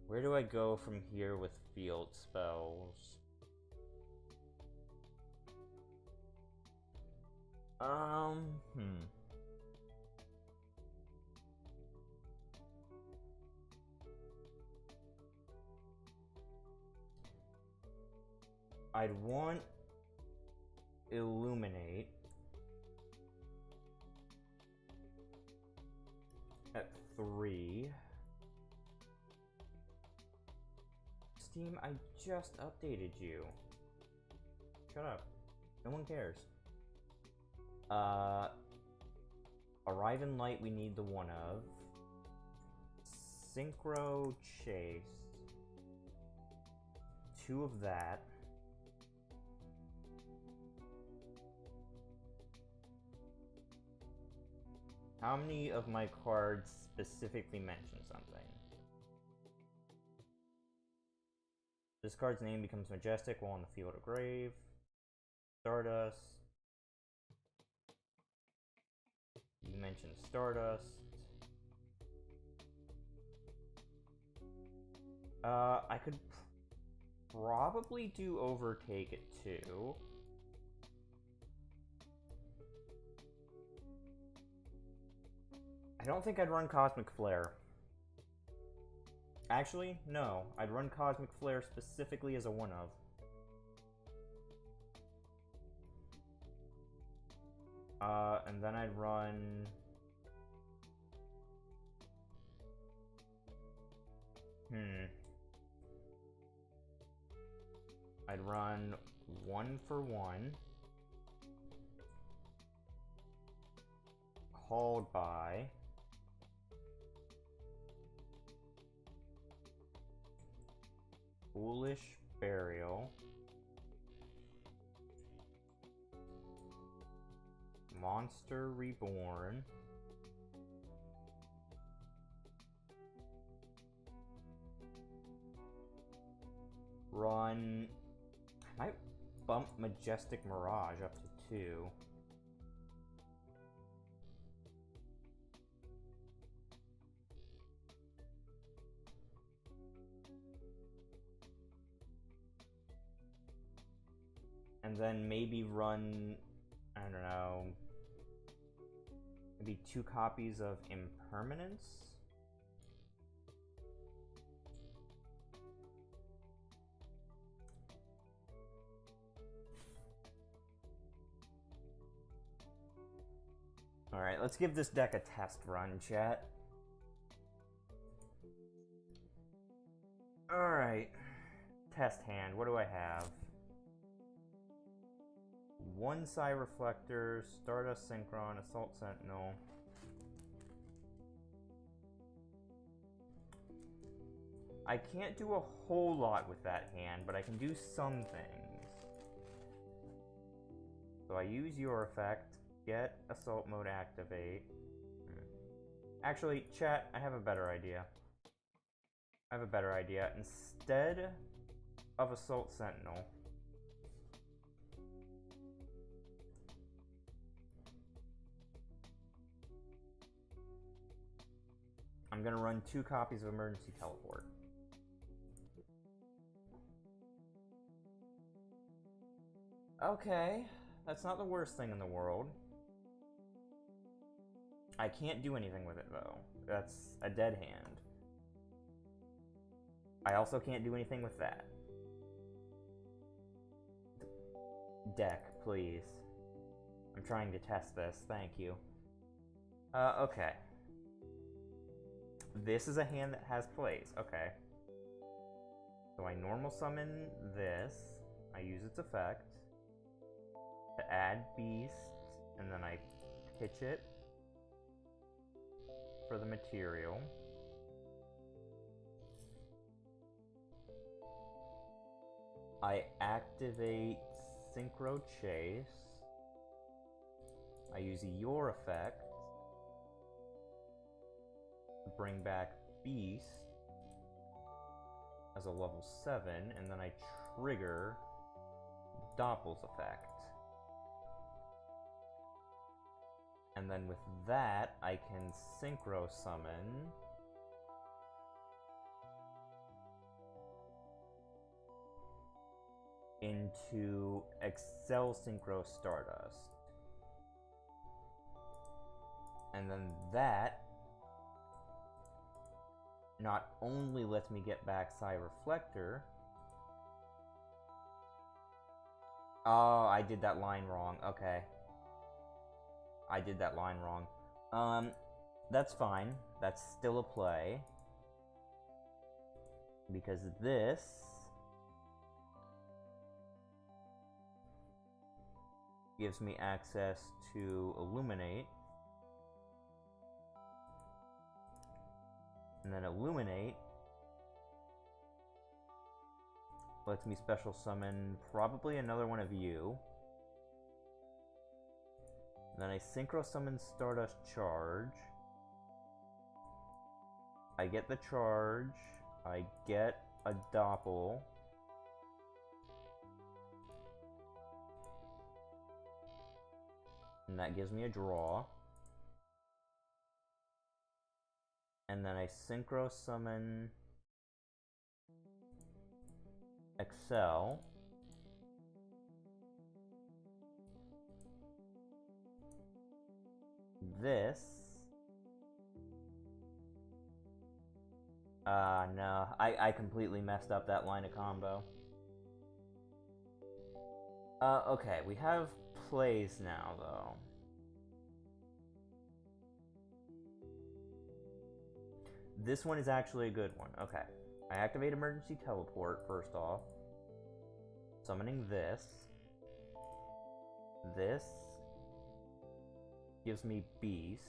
Where do I go from here with field spells? I'd want Illuminate at 3. Steam, I just updated you. Shut up. No one cares. Arrive in Light, we need the 1 of. Synchro Chase. 2 of that. How many of my cards specifically mention something? This card's name becomes majestic while on the field of grave. Stardust. You mentioned Stardust. I could probably do Overtake it too. I don't think I'd run Cosmic Flare. Actually, no. I'd run Cosmic Flare specifically as a 1 of. And then I'd run... I'd run 1 for 1. Called by... Foolish Burial. Monster Reborn. Run... I might bump Majestic Mirage up to 2. And then maybe run, I don't know, maybe 2 copies of Impermanence? Alright, let's give this deck a test run, chat. Alright. Test hand, what do I have? 1 Psy Reflector, Stardust Synchron, Assault Sentinel. I can't do a whole lot with that hand, but I can do some things. So I use your effect, get Assault Mode activate. Actually, chat, I have a better idea. Instead of Assault Sentinel, I'm gonna run 2 copies of Emergency Teleport. Okay, that's not the worst thing in the world. I can't do anything with it, though. That's a dead hand. I also can't do anything with that. Deck, please. I'm trying to test this, thank you. Okay. This is a hand that has plays, okay. So I normal summon this, I use its effect to add beast, and then I pitch it for the material. I activate Synchro Chase. I use your effect to bring back Beast as a level 7, and then I trigger Doppel's effect. And then with that, I can Synchro Summon into Excel Synchro Stardust. And then that not only lets me get back Psy Reflector. Oh, I did that line wrong. Okay. I did that line wrong. That's fine. That's still a play. Because this gives me access to Illuminate. And then Illuminate lets me special summon probably another one of you. And then I Synchro Summon Stardust Charge. I get the charge. I get a Doppel. And that gives me a draw. And then I Synchro Summon Excel. This. No. I completely messed up that line of combo. Okay, we have plays now, though. This one is actually a good one. Okay. I activate emergency teleport first off. Summoning this. This gives me beast.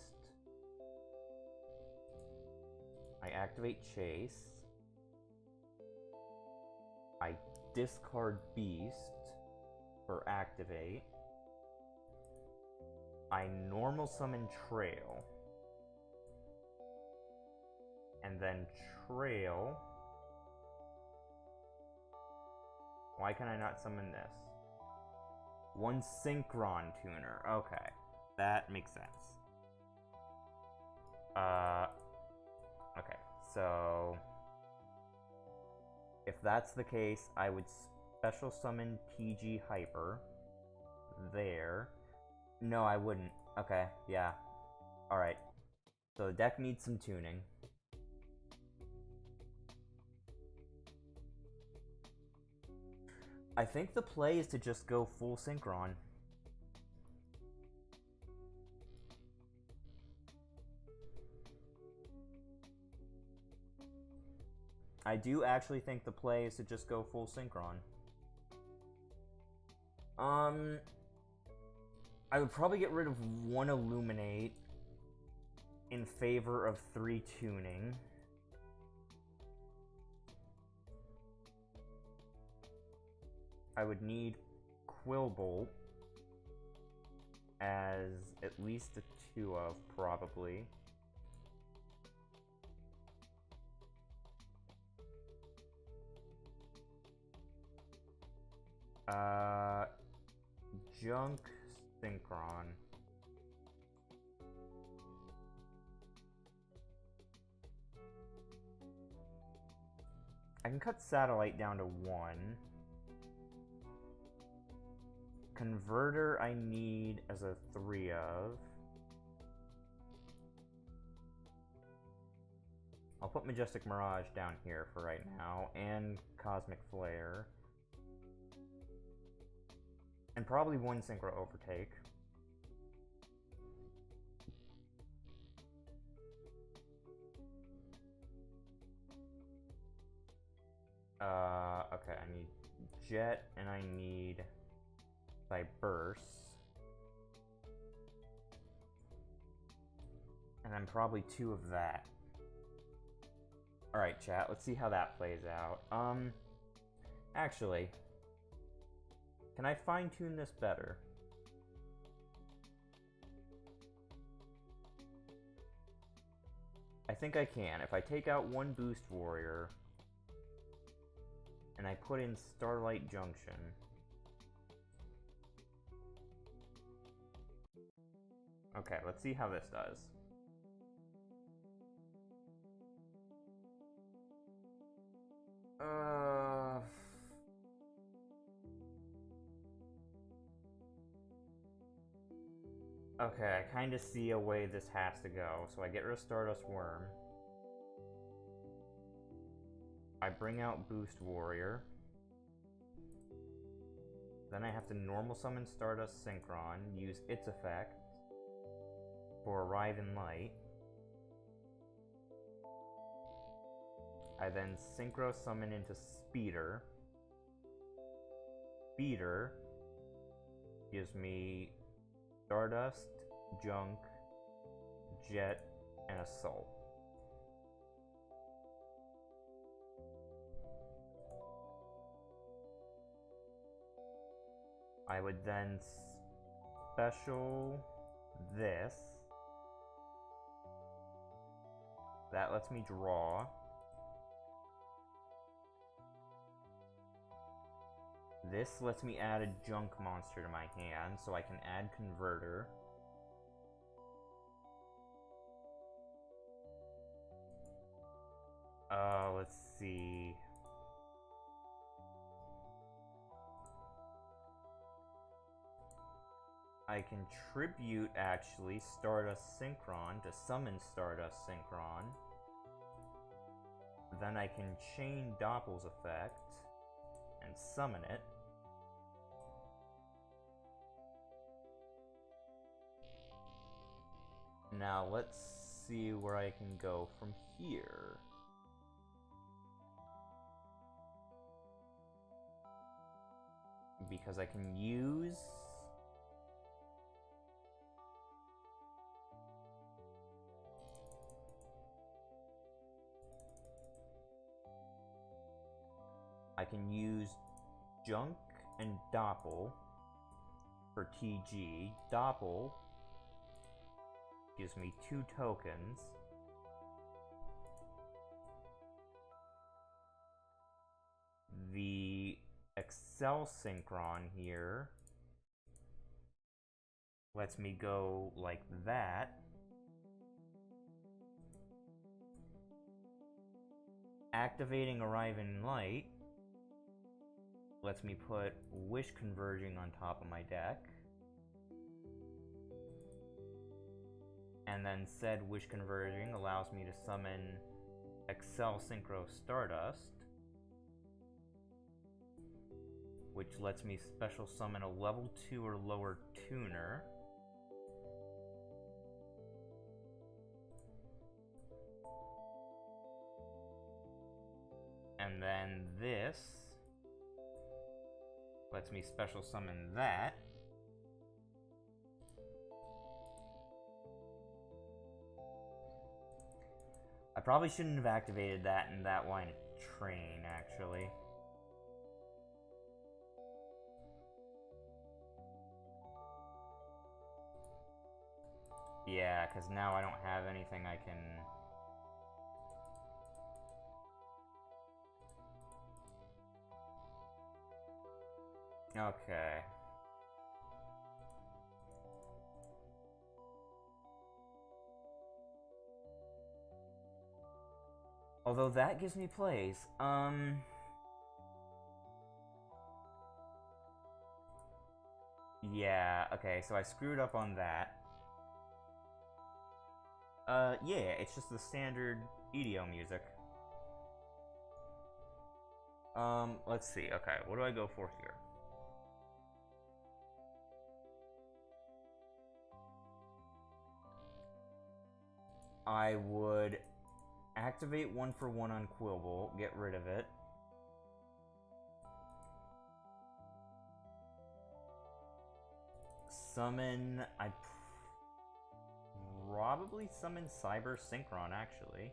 I activate chase. I discard beast for activate. I normal summon trail. And then trail. Why can I not summon this? One synchron tuner. Okay. That makes sense. Okay. So if that's the case, I would special summon TG Hyper there. No, I wouldn't. Okay, yeah. Alright. So the deck needs some tuning. I think the play is to just go full Synchron. I do actually think the play is to just go full Synchron. I would probably get rid of 1 Illuminate in favor of 3 tuning. I would need Quillbolt as at least a 2 of, probably. Junk Synchron. I can cut Satellite down to 1. Converter I need as a 3 of. I'll put Majestic Mirage down here for right now, and Cosmic Flare. And probably 1 Synchro Overtake. Okay, I need Jet, and I need Burst. And then probably 2 of that. Alright, chat, let's see how that plays out. Actually, can I fine-tune this better? I think I can. If I take out 1 Boost Warrior, and I put in Starlight Junction. Okay, let's see how this does. Okay, I kind of see a way this has to go. So I get rid of Stardust Worm. I bring out Boost Warrior. Then I have to normal summon Stardust Synchron, use its effect for Arrive in Light. I then Synchro summon into Speeder. Speeder gives me Stardust, Junk, Jet, and Assault. I would then special this. That lets me draw. This lets me add a junk monster to my hand, so I can add Converter. Let's see. I can tribute, actually, Stardust Synchron to summon Stardust Synchron. Then I can chain Doppel's effect and summon it. Now let's see where I can go from here. Because I can use... I can use Junk and Doppel for TG. Doppel gives me 2 tokens. The Excel Synchron here lets me go like that. Activating Arriving Light lets me put Wish Converging on top of my deck. And then said Wish Converging allows me to summon Excel Synchro Stardust, which lets me special summon a level 2 or lower tuner. And then this lets me special summon that. I probably shouldn't have activated that in that line of train, actually. Yeah, because now I don't have anything I can... Okay. Although that gives me plays. Yeah, okay, so I screwed up on that. Yeah, it's just the standard EDO music. Let's see. Okay, what do I go for here? I would activate 1-for-1 on Quillbolt, get rid of it. Summon... I'd probably summon Cyber Synchron, actually.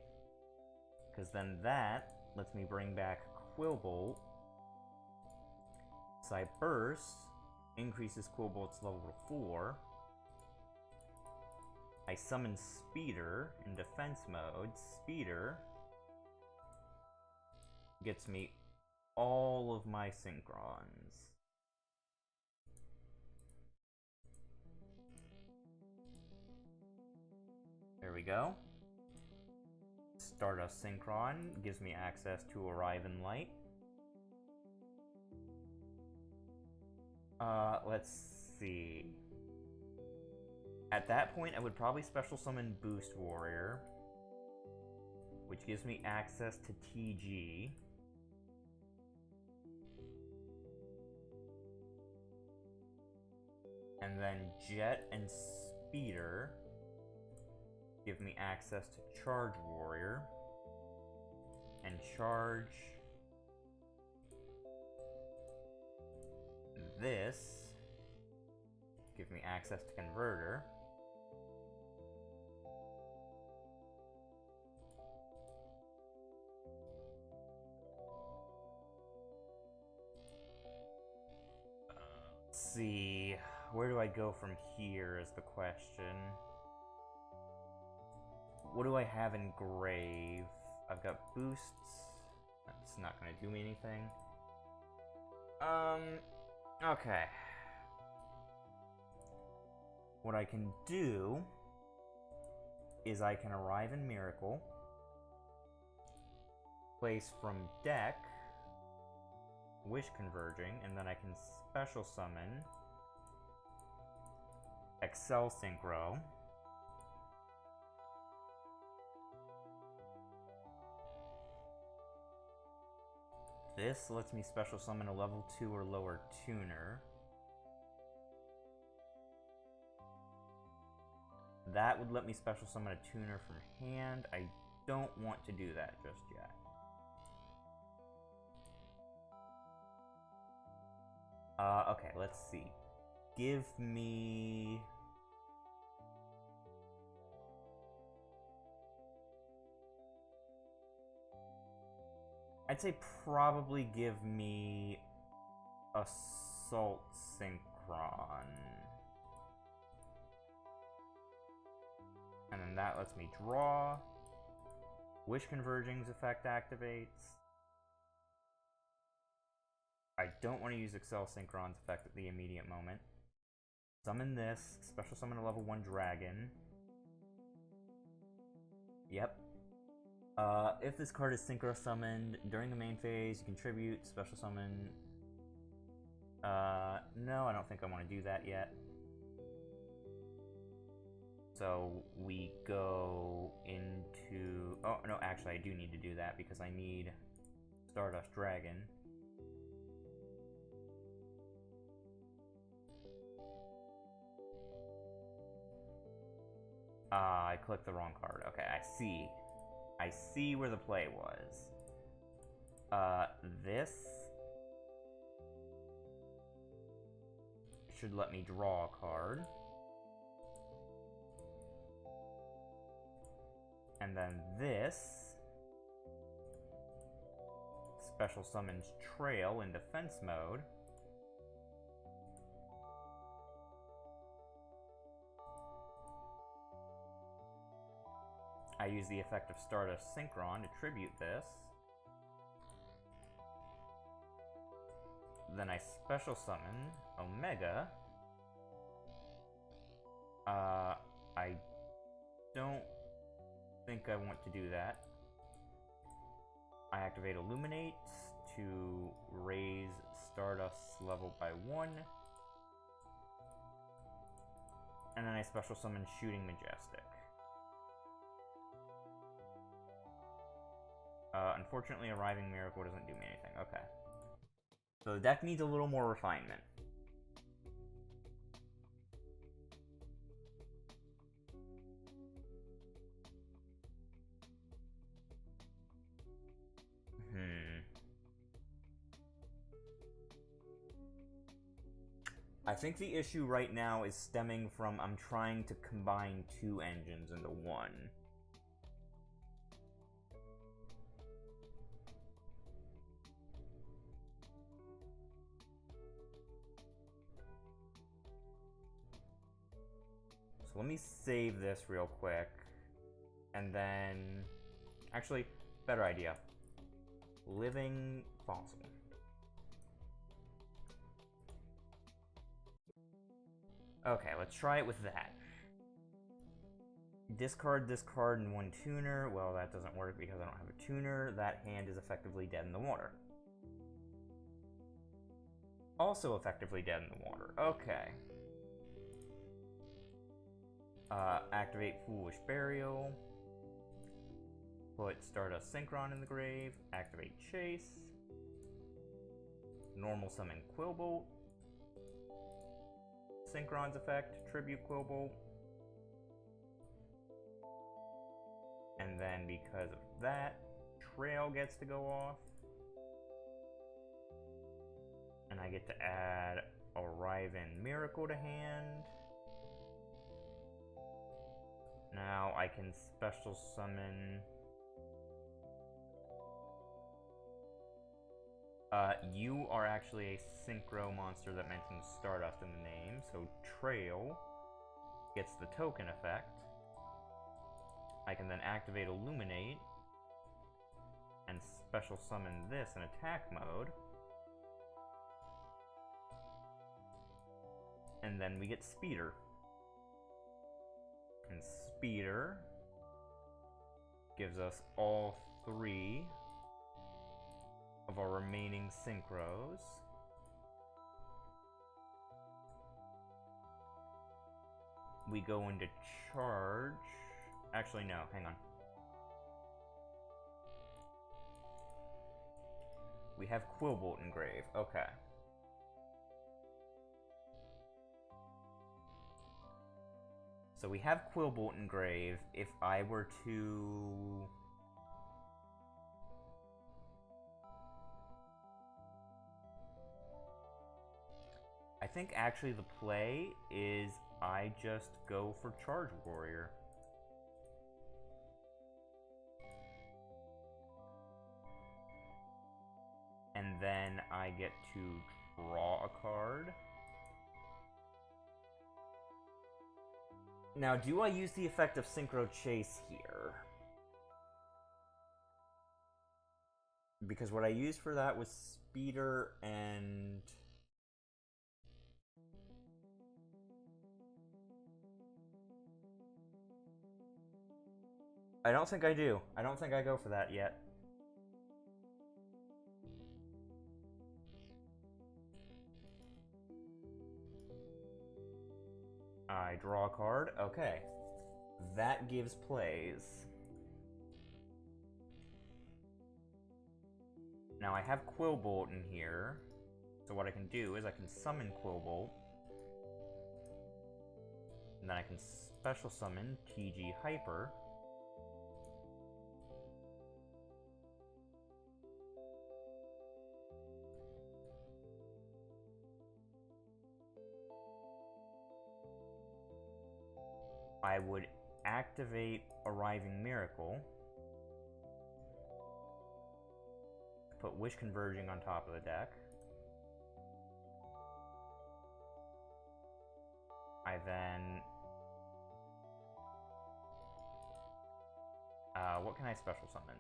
Because then that lets me bring back Quillbolt. Cyburst increases Quillbolt's level to 4. I summon Speeder in defense mode. Speeder gets me all of my Synchrons. There we go. Stardust Synchron gives me access to Arriving Light. Let's see. At that point, I would probably special summon Boost Warrior, which gives me access to TG. And then Jet and Speeder give me access to Charge Warrior. And Charge this, give me access to Converter. Let's see, where do I go from here is the question. What do I have in Grave? I've got boosts. That's not gonna do me anything. Okay. What I can do is I can arrive in Miracle, place from deck, Wish Converging, and then I can special summon Excel Synchro. This lets me special summon a level 2 or lower tuner. That would let me special summon a tuner from hand. I don't want to do that just yet. Okay, let's see. Give me... I'd say probably give me Assault Synchron. And then that lets me draw. Wish Converging's effect activates. I don't want to use Excel Synchron's effect at the immediate moment. Summon this. Special summon a level 1 dragon. Yep. If this card is Synchro summoned during the main phase, you contribute, special summon... no, I don't think I want to do that yet. So we go into... Oh, no, actually I do need to do that because I need Stardust Dragon. I clicked the wrong card. Okay, I see. I see where the play was. This should let me draw a card. And then this special summons Trail in defense mode. I use the effect of Stardust Synchron to tribute this. Then I special summon Omega. I don't think I want to do that. I activate Illuminate to raise Stardust's level by 1. And then I special summon Shooting Majestic. Unfortunately, Arriving Miracle doesn't do me anything. Okay. So the deck needs a little more refinement. I think the issue right now is stemming from I'm trying to combine 2 engines into one. So let me save this real quick. And then... Actually, better idea. Living Fossil. Okay, let's try it with that. Discard this card and 1 tuner. Well, that doesn't work because I don't have a tuner. That hand is effectively dead in the water. Also effectively dead in the water. Okay. Activate Foolish Burial. Put Stardust Synchron in the grave. Activate Chase. Normal summon Quillbolt. Synchron's effect, tribute Quillbolt. And then because of that, Trail gets to go off. And I get to add Arriving Miracle to hand. Now I can special summon... you are actually a Synchro monster that mentions Stardust in the name, so Trail gets the token effect. I can then activate Illuminate and special summon this in attack mode. And then we get Speeder. And Speeder gives us all 3 of our remaining Synchros. We go into charge. Actually, no, hang on. We have Quillbolt in grave. Okay. So we have Quillbolt Engrave. If I were to... I think actually the play is I just go for Charge Warrior. And then I get to draw a card. Now, do I use the effect of Synchro Chase here? Because what I used for that was Speeder and... I don't think I do. I don't think I go for that yet. I draw a card. Okay. That gives plays. Now I have Quillbolt in here. So what I can do is I can summon Quillbolt. And then I can special summon TG Hyper. I would activate Arriving Miracle. Put Wish Converging on top of the deck. I then... what can I special summon?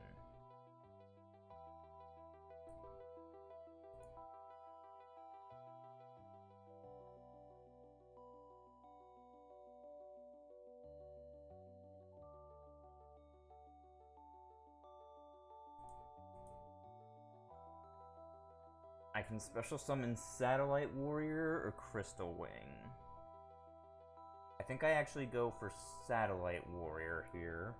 I can special summon Satellite Warrior or Crystal Wing. I think I actually go for Satellite Warrior here.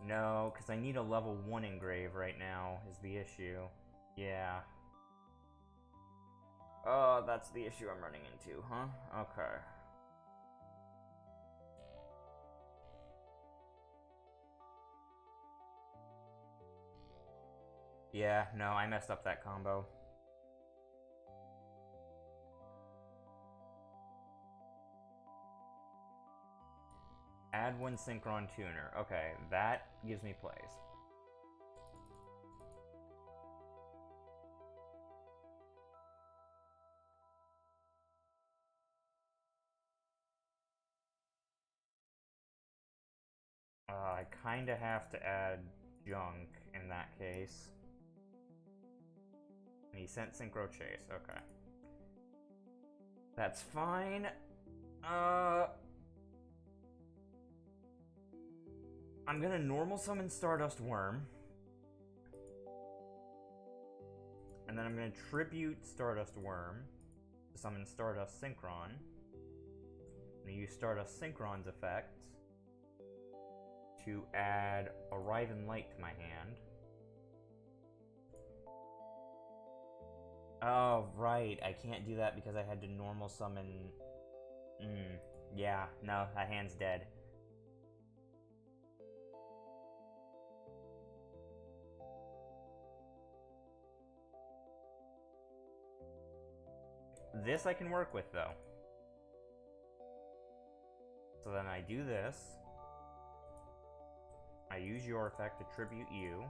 No, because I need a level 1 engrave right now, is the issue. Yeah. Oh, that's the issue I'm running into, huh? Okay. Yeah, no, I messed up that combo. Add 1 Synchron Tuner. Okay, that gives me plays. I kinda have to add Junk in that case. And he sent Synchro Chase, okay. That's fine. I'm gonna normal summon Stardust Worm. And then I'm gonna tribute Stardust Worm to summon Stardust Synchron. I'm gonna use Stardust Synchron's effect to add Arriving Light to my hand. Oh, right. I can't do that because I had to normal summon... yeah, no, that hand's dead. This I can work with, though. So then I do this. I use your effect to tribute you.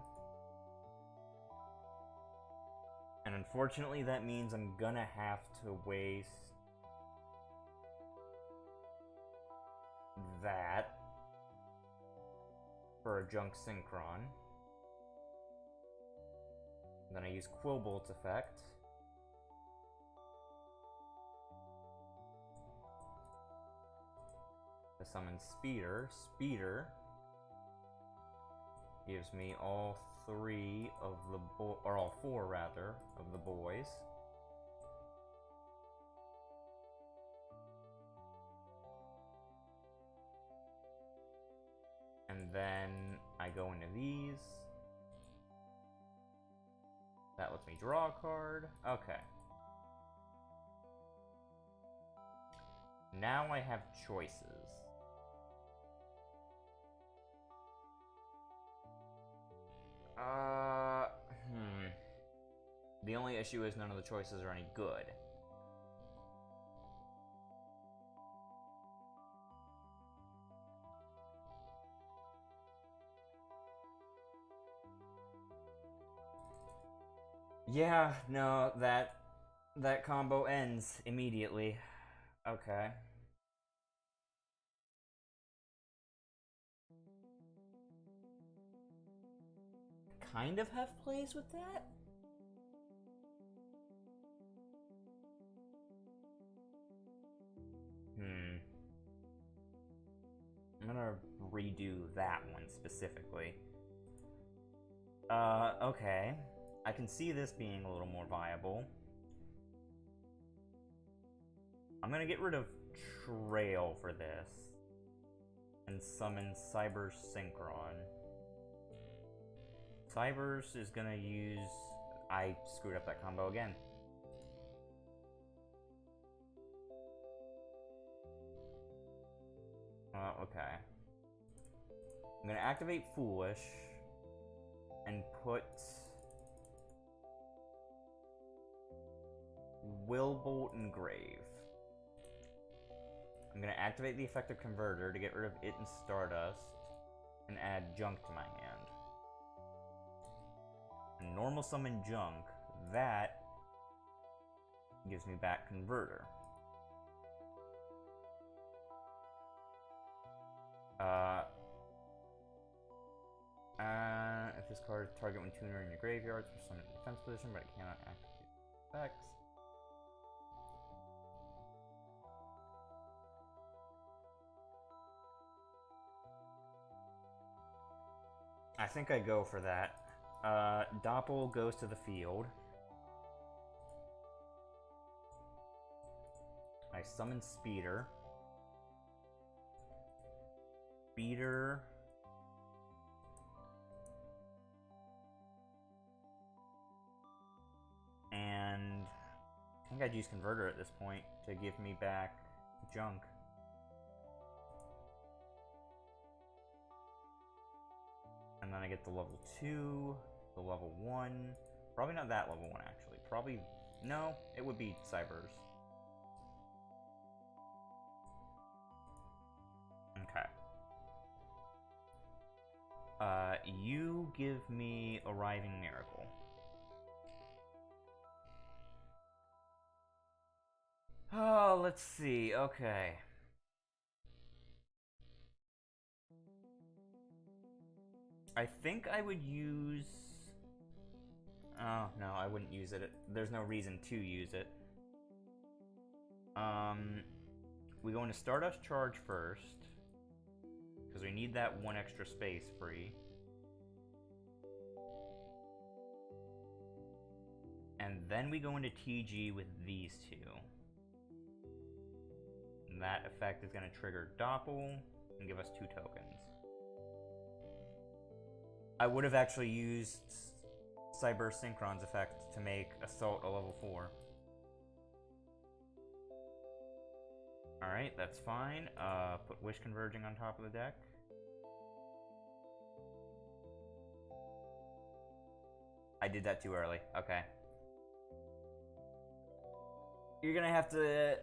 And unfortunately, that means I'm gonna have to waste that for a Junk Synchron. And then I use Quillbolt's effect to summon Speeder. Speeder gives me all 3 of the or all 4 rather of the boys. And then I go into these. that lets me draw a card. Okay. Now I have choices. The only issue is none of the choices are any good. Yeah, no, that combo ends immediately. Okay. Kind of have plays with that? I'm gonna redo that one specifically. Okay. I can see this being a little more viable. I'm gonna get rid of Trail for this. And summon Cyber Synchron. Cybers is gonna use... I screwed up that combo again. Okay. I'm gonna activate Foolish and put Willbolt and Grave. I'm gonna activate the effective converter to get rid of it and Stardust and add Junk to my hand. And normal summon Junk, that gives me back Converter. If this card is target when tuner in your graveyard, it's summon in defense position, but it cannot activate effects. I think I go for that. Doppel goes to the field. I summon Speeder. Speeder. And I think I'd use Converter at this point to give me back Junk. And then I get the level 2, the level 1. Probably not that level 1, actually. Probably... No, it would be Cybers. Okay. You give me Arriving Miracle. Oh, let's see. Okay. I think I would use... Oh, no, I wouldn't use it. There's no reason to use it. We go into Stardust Charge first, because we need that one extra space free. And then we go into TG with these two. And that effect is going to trigger Doppel and give us 2 tokens. I would have actually used Cyber Synchron's effect to make Assault a level 4. Alright, that's fine. Put Wish Converging on top of the deck. I did that too early. Okay. You're gonna have to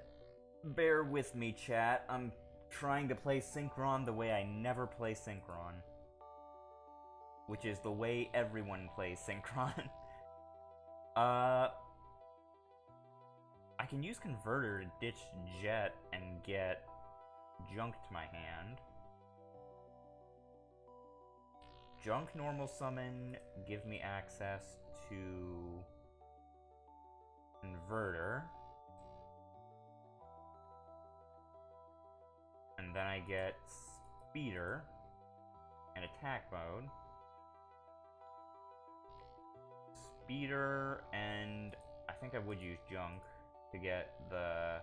bear with me, chat. I'm trying to play Synchron the way I never play Synchron. Which is the way everyone plays Synchron. I can use Converter to ditch Jet and get Junk to my hand. Junk normal summon, give me access to Converter. And then I get Speeder and attack mode. Speeder, and I think I would use Junk to get the...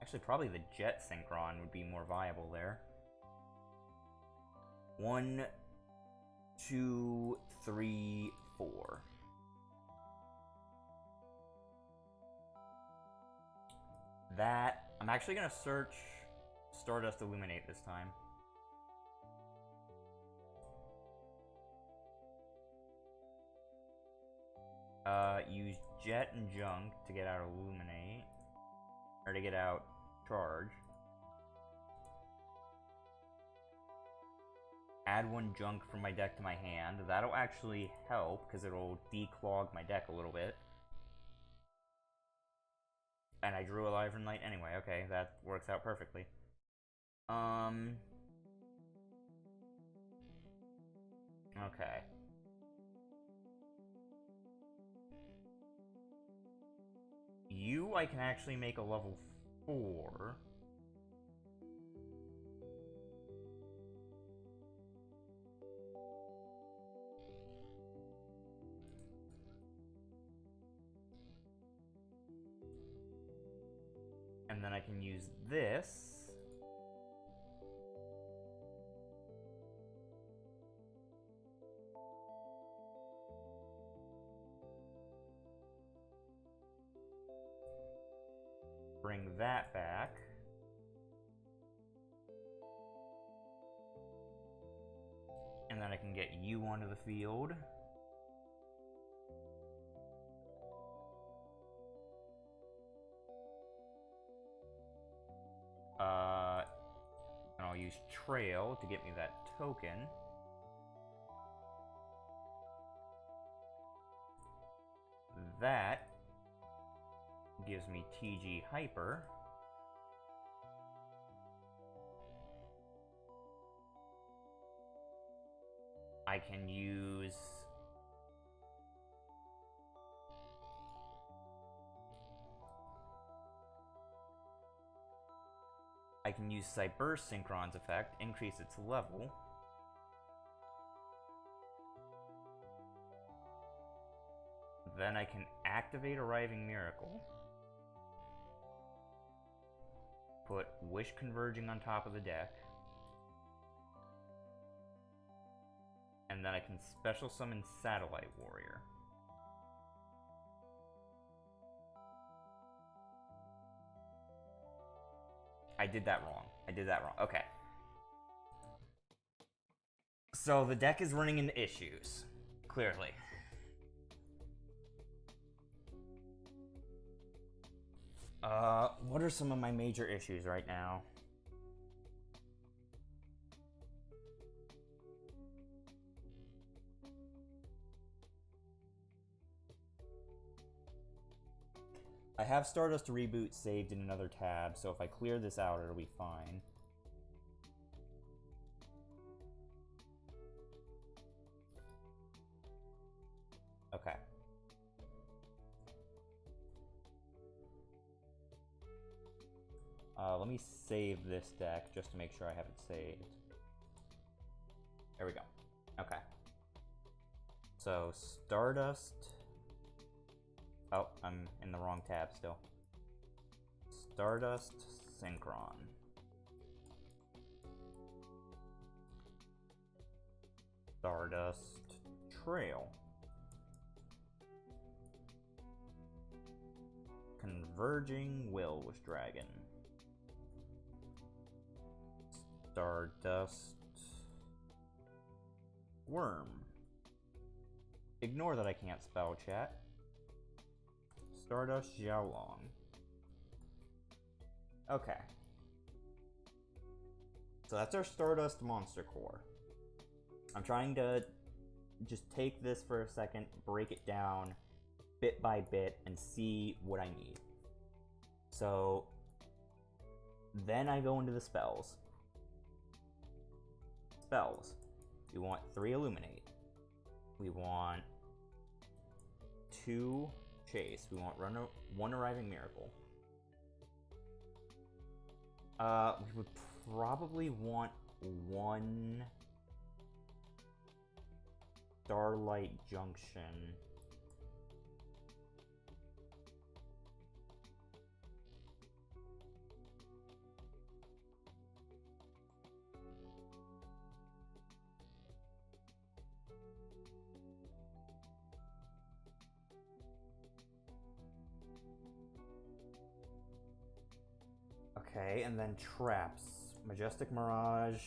Actually, probably the Jet Synchron would be more viable there. 1, 2, 3, 4. That, I'm actually going to search Stardust Illuminate this time. Use Jet and Junk to get out Illuminate. Or to get out Charge. Add 1 Junk from my deck to my hand. That'll actually help, because it'll declog my deck a little bit. And I drew a Wyvern Light anyway. Okay, that works out perfectly. Okay. You, I can actually make a level 4. And then I can use this. Bring that back. And then I can get you onto the field. And I'll use Trail to get me that token. That gives me TG Hyper. I can use Cyberse Synchron's effect, increase its level. Then I can activate Arriving Miracle. Put Wish Converging on top of the deck. And then I can special summon Satellite Warrior. I did that wrong. Okay. So the deck is running into issues. Clearly. What are some of my major issues right now? I have Stardust Reboot saved in another tab, so if I clear this out, it'll be fine. Okay. Let me save this deck just to make sure I have it saved. There we go. Okay. So, Stardust... Oh, I'm in the wrong tab still. Stardust Synchron. Stardust Trail. Converging Will-Wish Dragon. Stardust Worm. Ignore that I can't spell chat. Stardust Xiaolong. Okay. So that's our Stardust Monster Core. I'm trying to just take this for a second, break it down bit by bit, and see what I need. So then I go into the spells. Spells. We want 3 Illuminate. We want 2 Chase. We want 1 Arriving Miracle. We would probably want 1 Starlight Junction. Okay, and then traps. Majestic Mirage.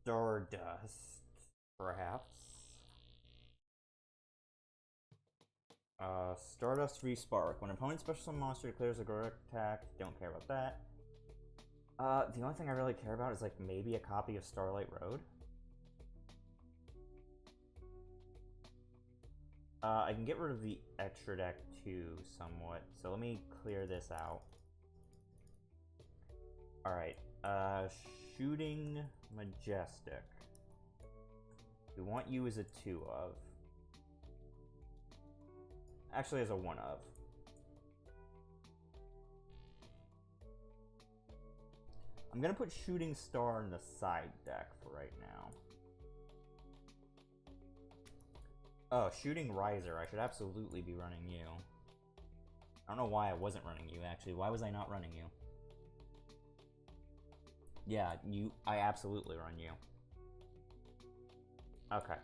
Stardust, perhaps. Stardust Respark. When an opponent's special summon monster declares a direct attack, don't care about that. The only thing I really care about is like maybe a copy of Starlight Road. I can get rid of the extra deck too, somewhat. So let me clear this out. Alright, Shooting Majestic. We want you as a 2 of. Actually, as a 1 of. I'm gonna put Shooting Star in the side deck for right now. Oh, Shooting Riser. I should absolutely be running you. I don't know why I wasn't running you, actually. Why was I not running you? Yeah, I absolutely run you. Okay.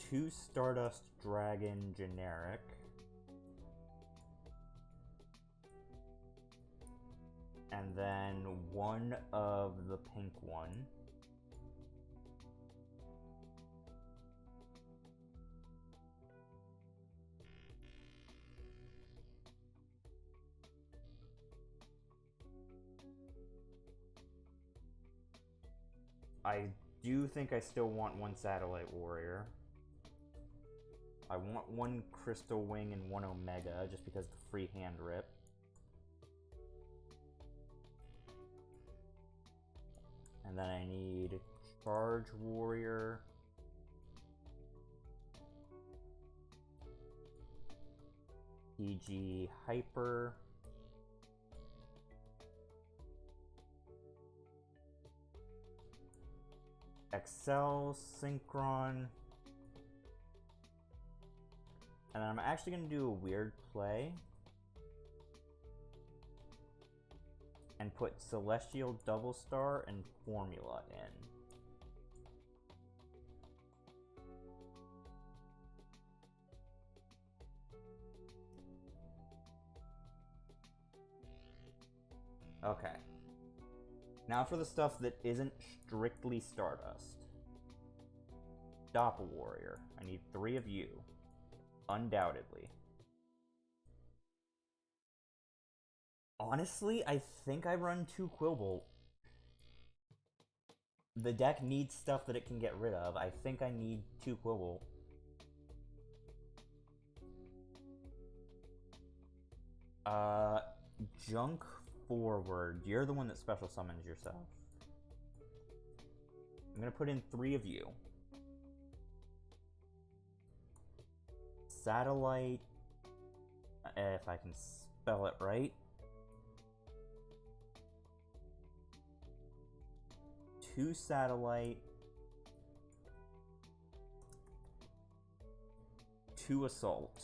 2 Stardust Dragon generic. And then 1 of the pink one. I do think I still want 1 Satellite Warrior. I want 1 Crystal Wing and 1 Omega, just because the free hand rip. And then I need Charge Warrior. PG Hyper. Excel, Synchron. And then I'm actually going to do a weird play. And put Celestial Double Star and Formula in. Okay. Now for the stuff that isn't strictly Stardust. Doppel Warrior. I need 3 of you. Undoubtedly. Honestly, I think I run 2 Quillbolt. The deck needs stuff that it can get rid of. I think I need 2 Quillbolt. Junk Forward. You're the one that special summons yourself. I'm gonna put in 3 of you. Satellite. If I can spell it right. 2 Satellite. 2 Assault.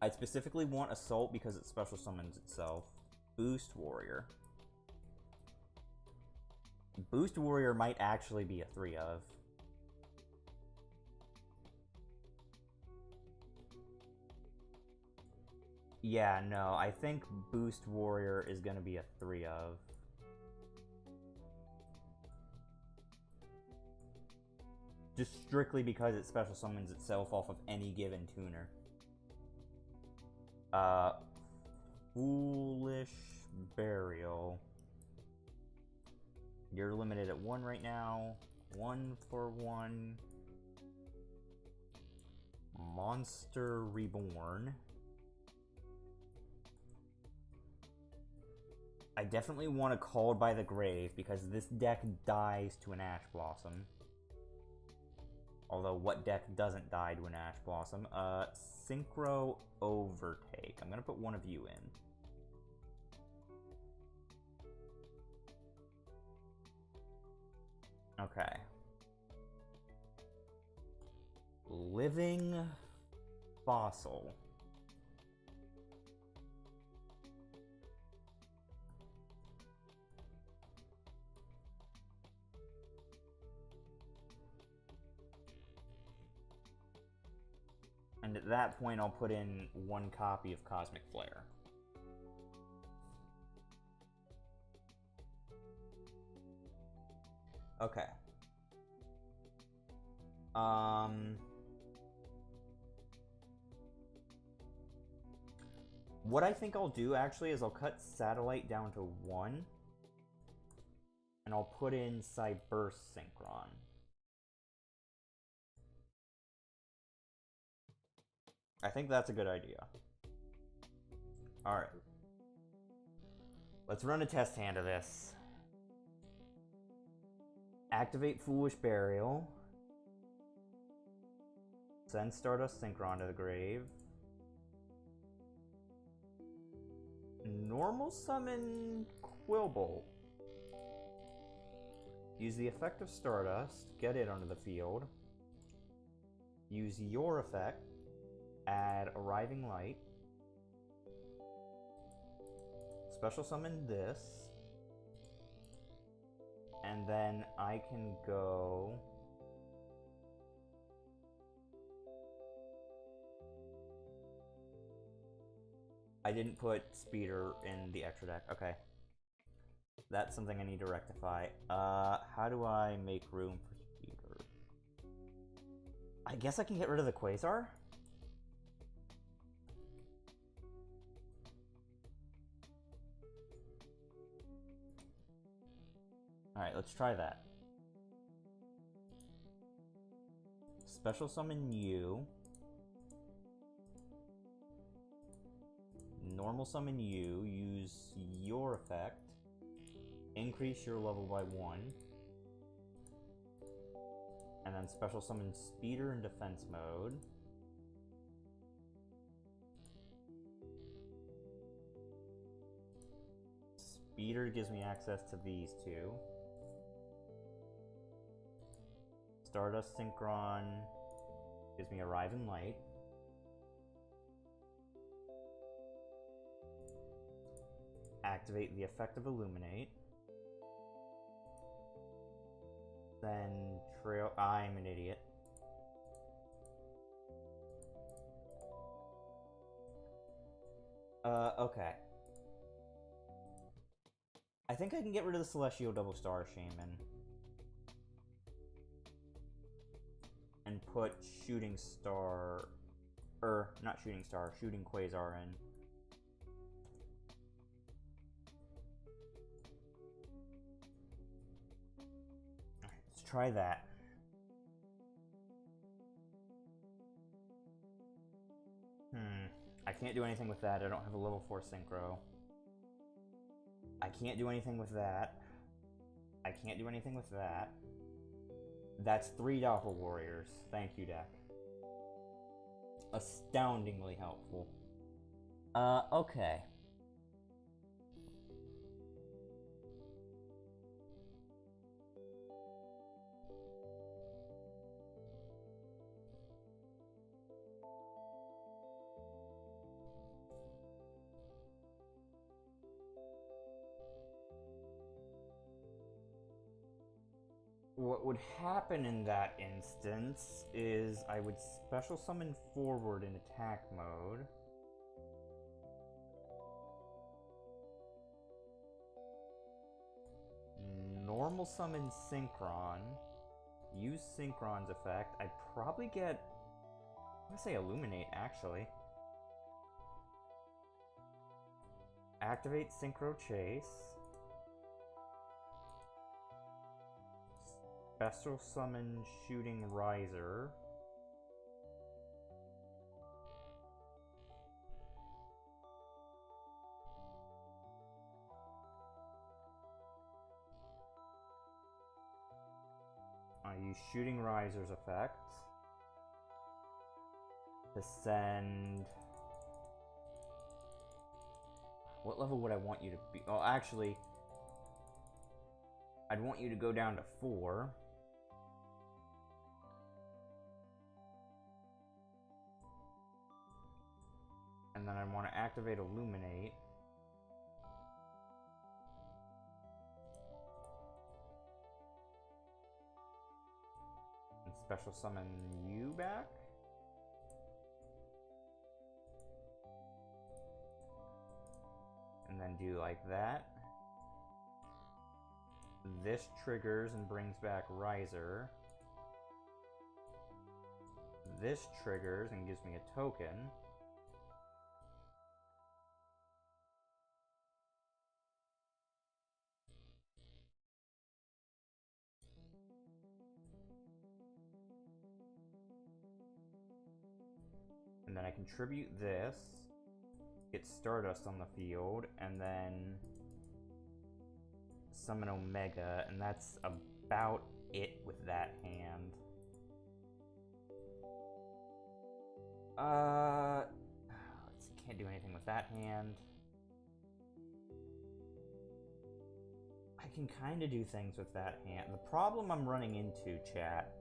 I specifically want Assault because it special summons itself. Boost Warrior. Boost Warrior might actually be a 3 of. Yeah, no, I think Boost Warrior is going to be a 3 of. Just strictly because it special summons itself off of any given tuner. Foolish Burial. You're limited at 1 right now. 1 for 1. Monster Reborn. I definitely want a Called by the Grave because this deck dies to an Ash Blossom. Although, what deck doesn't die to an Ash Blossom? Synchro Overtake. I'm gonna put 1 of you in. Okay. Living Fossil. And at that point, I'll put in 1 copy of Cosmic Flare. Okay. What I think I'll do, actually, is I'll cut Satellite down to 1. And I'll put in Cyburst Synchron. I think that's a good idea. Alright. Let's run a test hand of this. Activate Foolish Burial. Send Stardust Synchron to the grave. Normal summon Quillbolt. Use the effect of Stardust, get it onto the field. Use your effect, add Arriving Light. Special summon this. And then I can go... I didn't put Speeder in the extra deck. Okay. That's something I need to rectify. How do I make room for Speeder? I guess I can get rid of the Quasar? Alright, let's try that. Special summon you. Normal summon you. Use your effect. Increase your level by 1. And then special summon Speeder in defense mode. Speeder gives me access to these two. Stardust Synchron gives me Arriving Light. Activate the effect of Illuminate. Then trail... I'm an idiot. Okay. I think I can get rid of the Celestial Double Star Shaman. And put Shooting Star... not Shooting Star, Shooting Quasar in. Alright, let's try that. I can't do anything with that. I don't have a level 4 Synchro. I can't do anything with that. I can't do anything with that. That's 3 Doppel Warriors. Thank you, deck. Astoundingly helpful. Okay. What would happen in that instance is I would special summon forward in attack mode. Normal summon Synchron. Use Synchron's effect. I'd probably get... I'm gonna say Illuminate, actually. Activate Synchro Chase. Special summon Shooting Riser. I use Shooting Riser's effect to send... What level would I want you to be? Oh, actually, I'd want you to go down to 4. And then I want to activate Illuminate. And special summon you back. and then do like that. This triggers and brings back Riser. This triggers and gives me a token. And then I contribute this, get Stardust on the field, and then summon Omega, and that's about it with that hand. Can't do anything with that hand. I can kind of do things with that hand. The problem I'm running into, chat,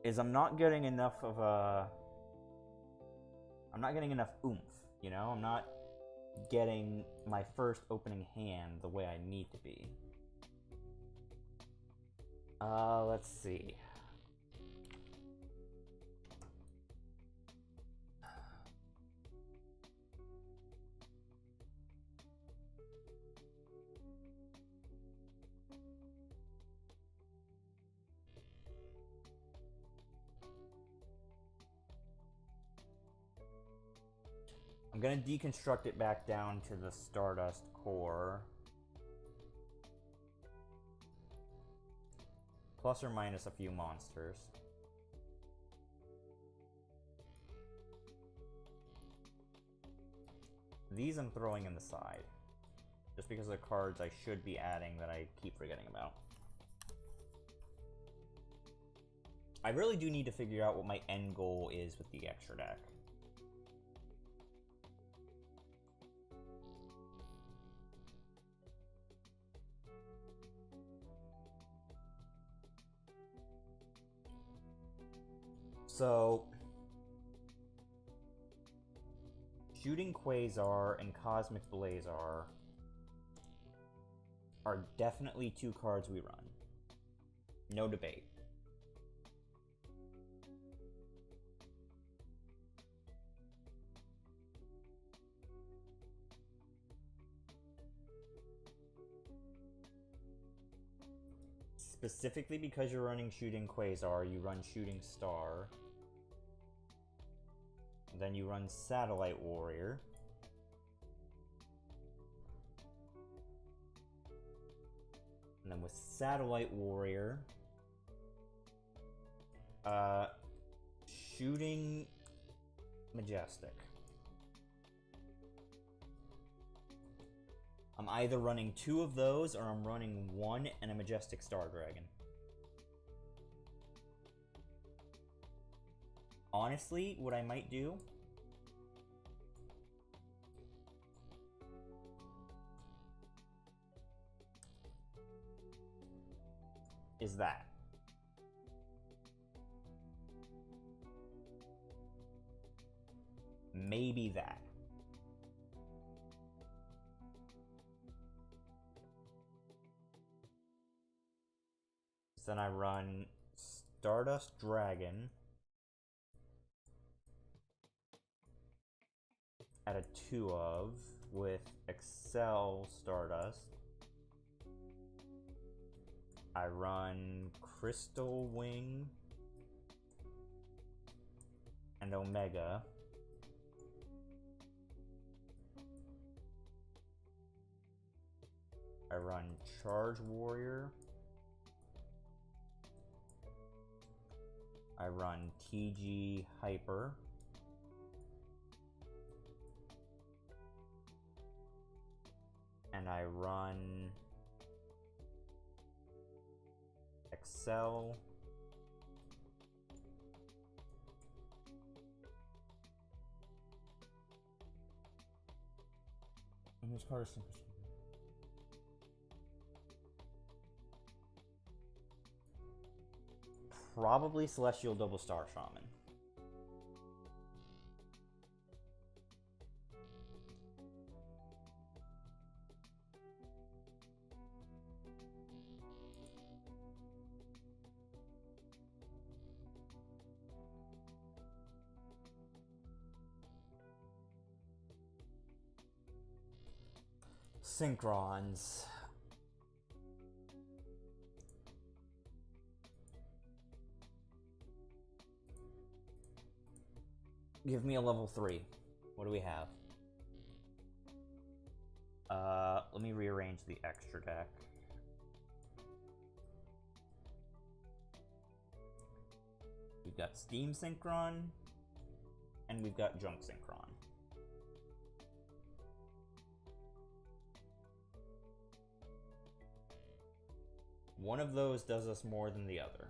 is I'm not getting enough of a... I'm not getting enough oomph, you know? I'm not getting my first opening hand the way I need to be. Let's see. I'm gonna deconstruct it back down to the Stardust core. Plus or minus a few monsters. These I'm throwing in the side. Just because of the cards I should be adding that I keep forgetting about. I really do need to figure out what my end goal is with the extra deck. So, Shooting Quasar and Cosmic Blazar are definitely two cards we run. No debate. Specifically because you're running Shooting Quasar, you run Shooting Star. Then you run Satellite Warrior. And then with Satellite Warrior, Shooting Majestic. I'm either running two of those or I'm running one and a Majestic Star Dragon. Honestly, what I might do is that. Maybe that. So then I run Stardust Dragon at a 2 of with Excel Stardust. I run Crystal Wing and Omega. I run Charge Warrior. I run TG Hyper. And I run Excel. And whose card is Synchro? Probably Celestial Double Star Shaman. Synchrons. Give me a level 3. What do we have? Let me rearrange the extra deck. We've got Steam Synchron, and we've got Junk Synchron. One of those does us more than the other.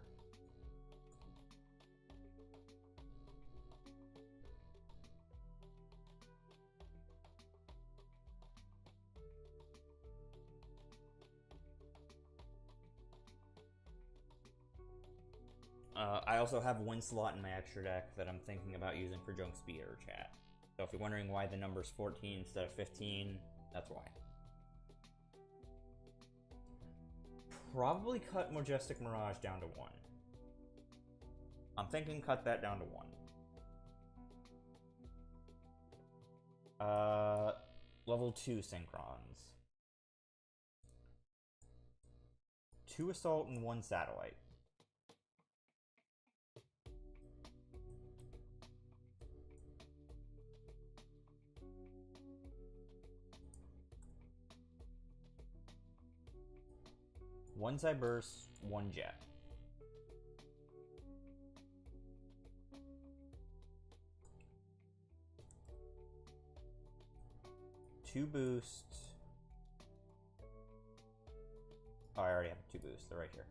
I also have one slot in my extra deck that I'm thinking about using for Junk Speeder chat. So if you're wondering why the number's 14 instead of 15, that's why. Probably cut Majestic Mirage down to 1. I'm thinking cut that down to 1. Level 2 Synchrons. 2 Assault and 1 Satellite. One Cyberse, 1 Jet. Two boost. Oh, I already have 2 boosts. They're right here.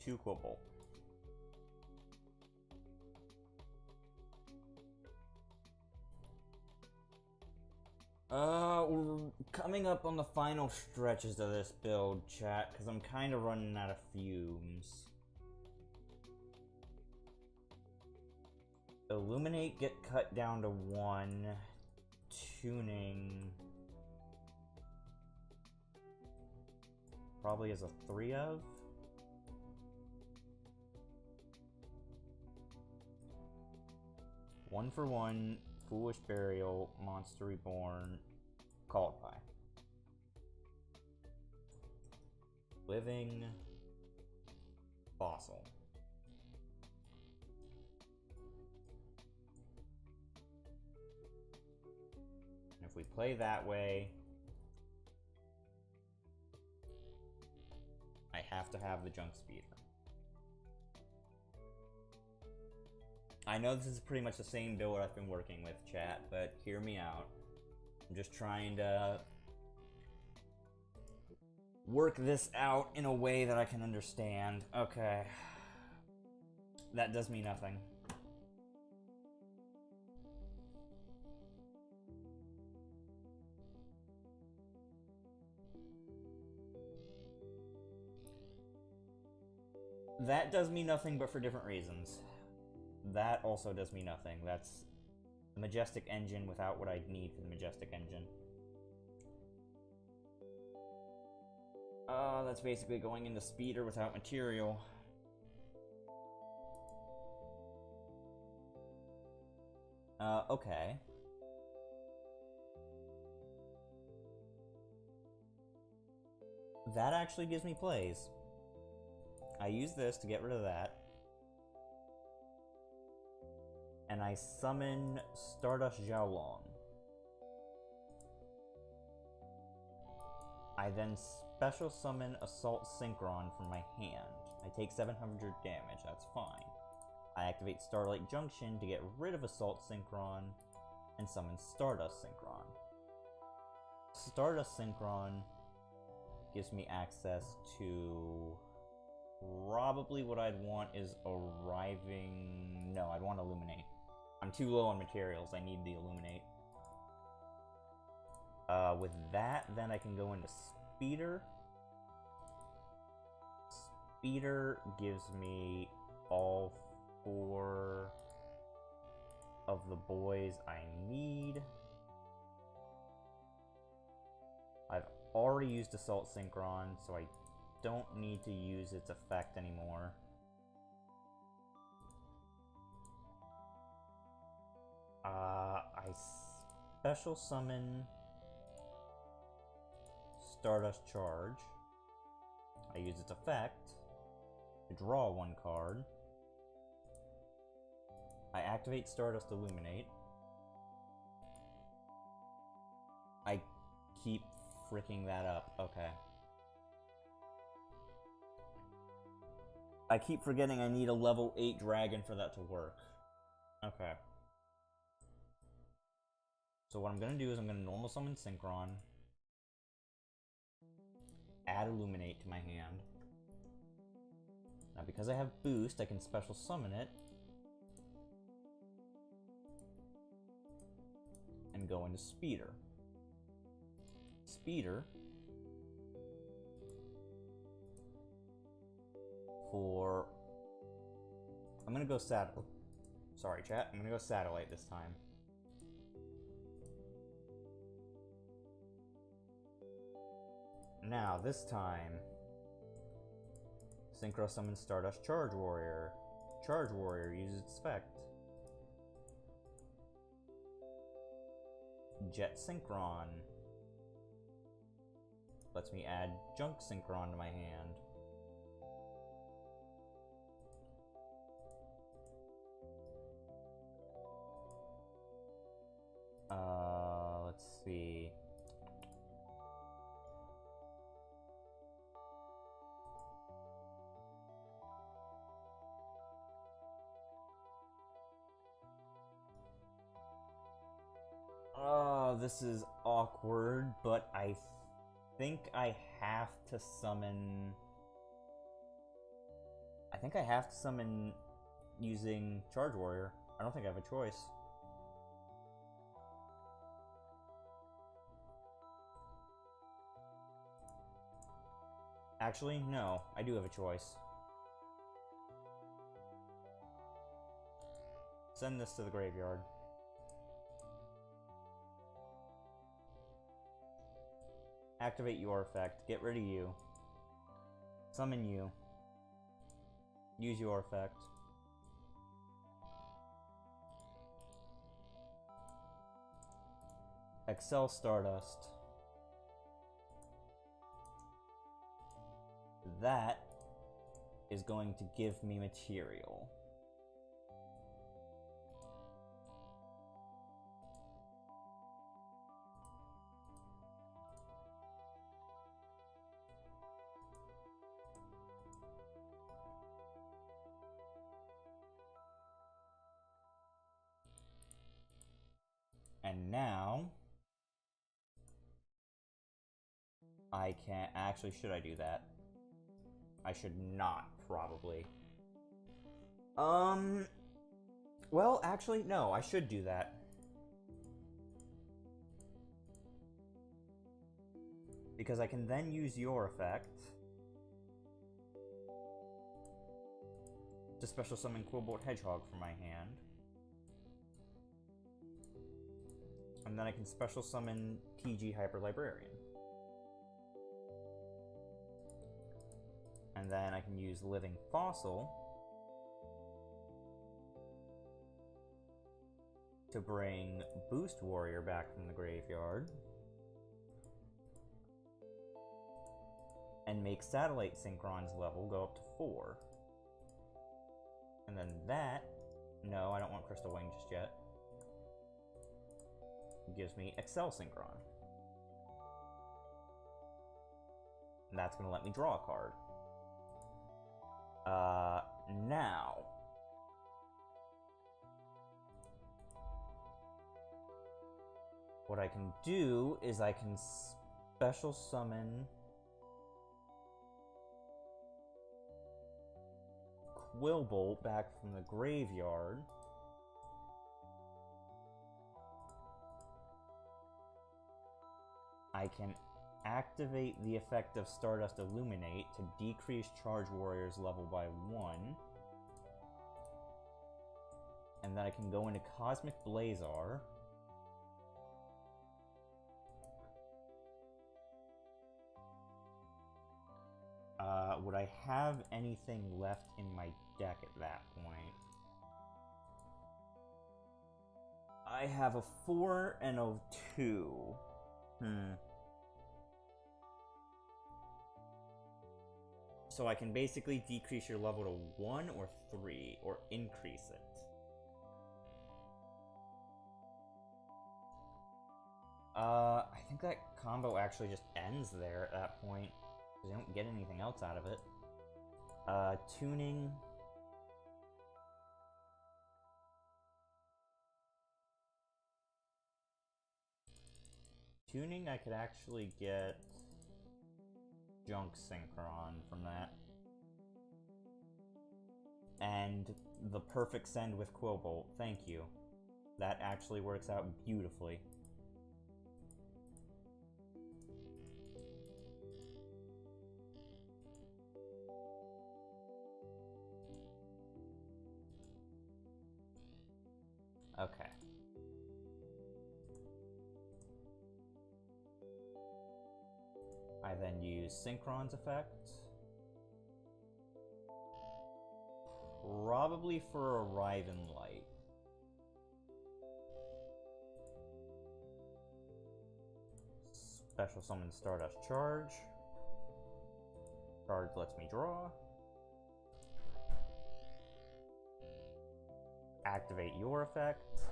2 Quibble. We're coming up on the final stretches of this build, chat, because I'm kind of running out of fumes. Illuminate, get cut down to 1. Tuning probably as a 3 of. One for 1, Foolish Burial, Monster Reborn, Called By. Living Fossil. And if we play that way, I have to have the Junk Speeder. I know this is pretty much the same build I've been working with, chat, but hear me out. I'm just trying to work this out in a way that I can understand. Okay. That does me nothing. That does me nothing, but for different reasons. That also does me nothing. That's the Majestic Engine without what I'd need for the Majestic Engine. That's basically going into Speeder without material. Okay. That actually gives me plays. I use this to get rid of that. And I summon Stardust Xiaolong. I then special summon Assault Synchron from my hand. I take 700 damage, that's fine. I activate Starlight Junction to get rid of Assault Synchron and summon Stardust Synchron. Stardust Synchron gives me access to... probably what I'd want is Arriving... No, I'd want Illuminate. I'm too low on materials, I need the Illuminate. With that, then I can go into Speeder. Speeder gives me all 4 of the boys I need. I've already used Assault Synchron, so I don't need to use its effect anymore. special summon Stardust Charge. I use its effect to draw one card. I activate Stardust Illuminate. I keep freaking that up. Okay. I keep forgetting I need a level 8 dragon for that to work. Okay. So what I'm gonna do is I'm gonna normal summon Synchron. Add Illuminate to my hand. Now because I have boost, I can special summon it. And go into Speeder. Speeder. For... I'm gonna go Sorry, chat. I'm gonna go Satellite this time. Now, this time... Synchro summon Stardust Charge Warrior. Charge Warrior uses its effect. Jet Synchron. Lets me add Junk Synchron to my hand. Let's see. This is awkward, but I think I have to summon... I think I have to summon using Charge Warrior. I don't think I have a choice. Actually, no. I do have a choice. Send this to the graveyard. Activate your effect. Get rid of you. Summon you. Use your effect. Excel Stardust. That is going to give me material. And now I can actually, should I do that? I should not, probably. Well, actually, no, I should do that. Because I can then use your effect to special summon Quillbolt Hedgehog from my hand. And then I can special summon TG Hyper Librarian. And then I can use Living Fossil to bring Boost Warrior back from the graveyard. And make Satellite Synchron's level go up to 4. And then that... No, I don't want Crystal Wing just yet. Gives me Excel Synchron. And that's going to let me draw a card. Now... what I can do is I can special summon Quillbolt back from the graveyard. I can activate the effect of Stardust Illuminate to decrease Charge Warrior's level by 1. And then I can go into Cosmic Blazar. Would I have anything left in my deck at that point? I have a 4 and a 2. So I can basically decrease your level to 1 or 3, or increase it. I think that combo actually just ends there at that point, because I don't get anything else out of it. Tuning. Tuning, I could actually get Junk Synchron from that. And the perfect send with Quillbolt, thank you. That actually works out beautifully. Okay. I then use Synchron's effect. Probably for Arrive in Light. Special summon Stardust Charge. Charge lets me draw. Activate your effect.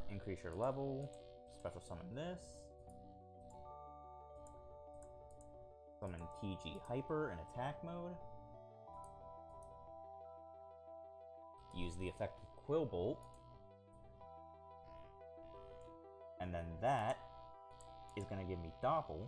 Increase your level. Special summon this. Summon TG Hyper in attack mode. Use the effect of Quillbolt. And then that is going to give me Doppel.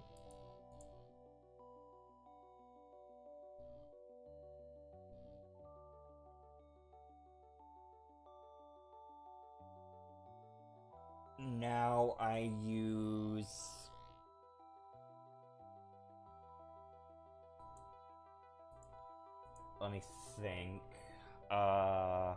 Now I use... Let me think. I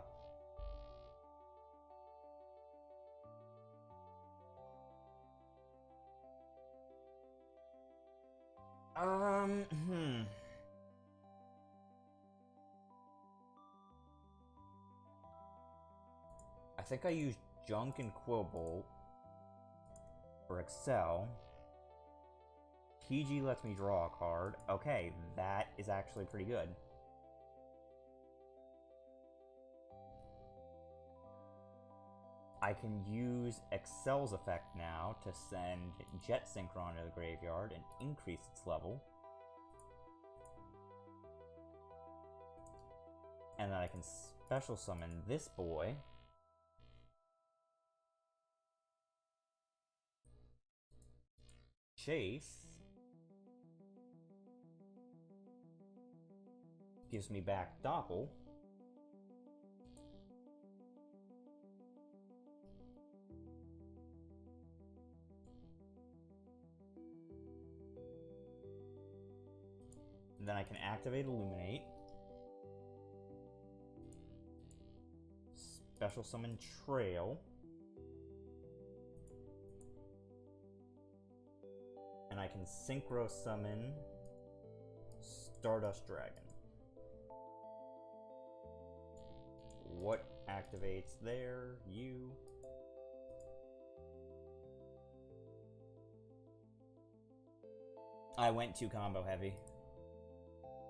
think I used Junk and Quillbolt for Excel. TG lets me draw a card. Okay, that is actually pretty good. I can use Excel's effect now to send Jet Synchron to the graveyard and increase its level. And then I can special summon this boy. Chase. Gives me back Doppel. And then I can activate Illuminate. Special summon Trail. And I can Synchro summon Stardust Dragon. What activates there? You. I went too combo heavy.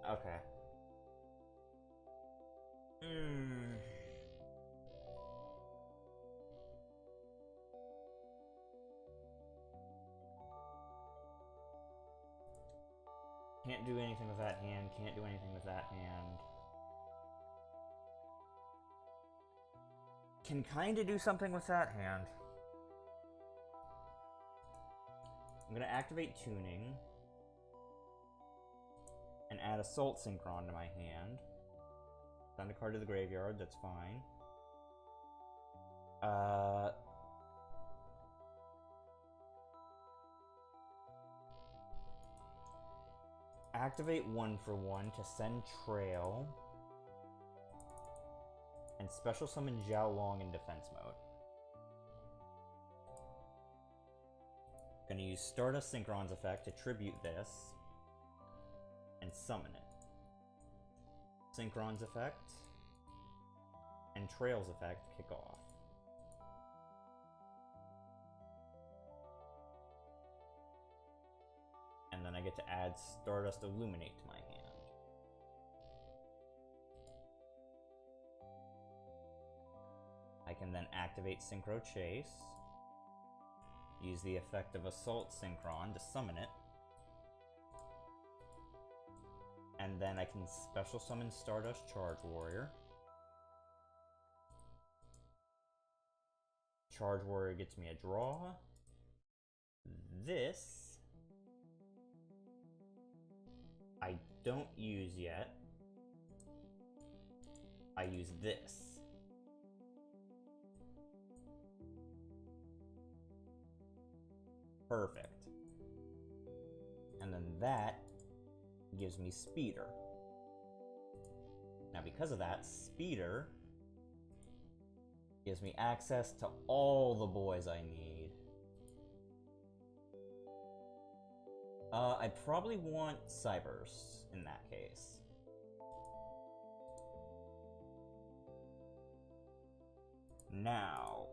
Okay. Can't do anything with that hand, can't do anything with that hand. Can kinda do something with that hand. I'm gonna activate Tuning. And add Assault Synchron to my hand. Send a card to the graveyard, that's fine. Activate 1-for-1 to send Trail. And special summon Zhao Long in defense mode. Gonna use Stardust Synchron's effect to tribute this. And summon it. Synchron's effect and Trail's effect kick off. get to add Stardust Illuminate to my hand. I can then activate Synchro Chase, use the effect of Assault Synchron to summon it, and then I can special summon Stardust Charge Warrior. Charge Warrior gets me a draw. This I don't use yet. I use this. Perfect. And then that gives me Speeder. Now because of that, Speeder gives me access to all the boys I need. I probably want Cyberse in that case. Now,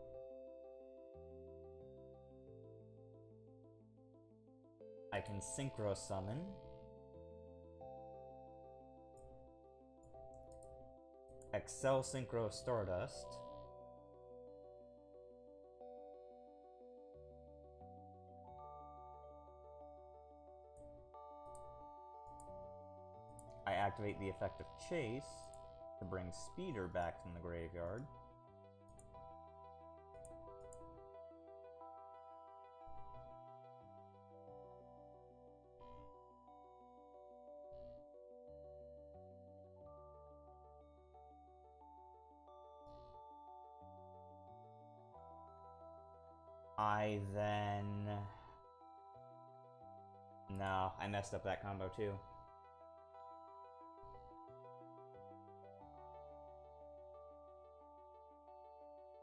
I can Synchro Summon. Excel Synchro Stardust. I activate the effect of Chase to bring Speeder back from the graveyard. I then... No, I messed up that combo too.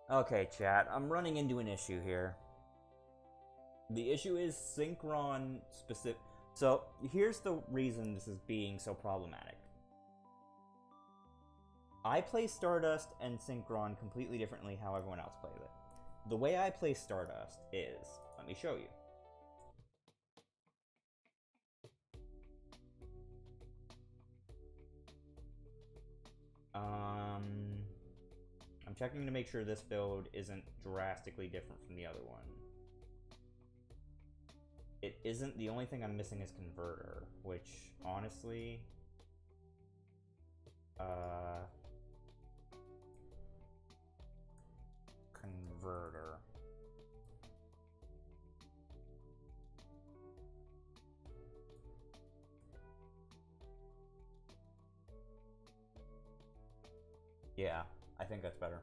Okay, chat, I'm running into an issue here. The issue is Synchron specific. So, here's the reason this is being so problematic. I play Stardust and Synchron completely differently how everyone else plays it. The way I play Stardust is, let me show you. I'm checking to make sure this build isn't drastically different from the other one. It isn't. The only thing I'm missing is Converter, which, honestly... Converter. Yeah, I think that's better.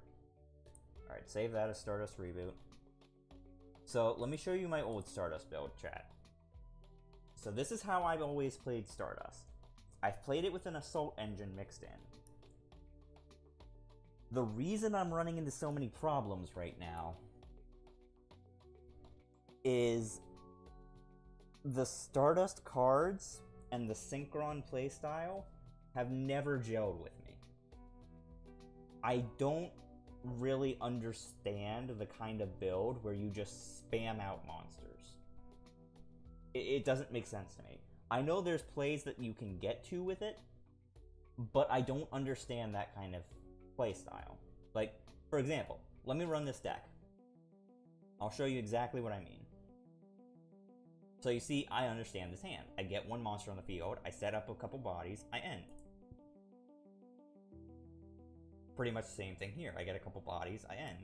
Alright, save that as Stardust Reboot. So, let me show you my old Stardust build, chat. So this is how I've always played Stardust. I've played it with an Assault Engine mixed in. The reason I'm running into so many problems right now is the Stardust cards and the Synchron playstyle have never gelled with me. I don't really understand the kind of build where you just spam out monsters. It doesn't make sense to me. I know there's plays that you can get to with it, but I don't understand that kind of playstyle. Like, for example, let me run this deck. I'll show you exactly what I mean. So you see, I understand this hand. I get one monster on the field, I set up a couple bodies, I end. Pretty much the same thing here. I get a couple bodies, I end.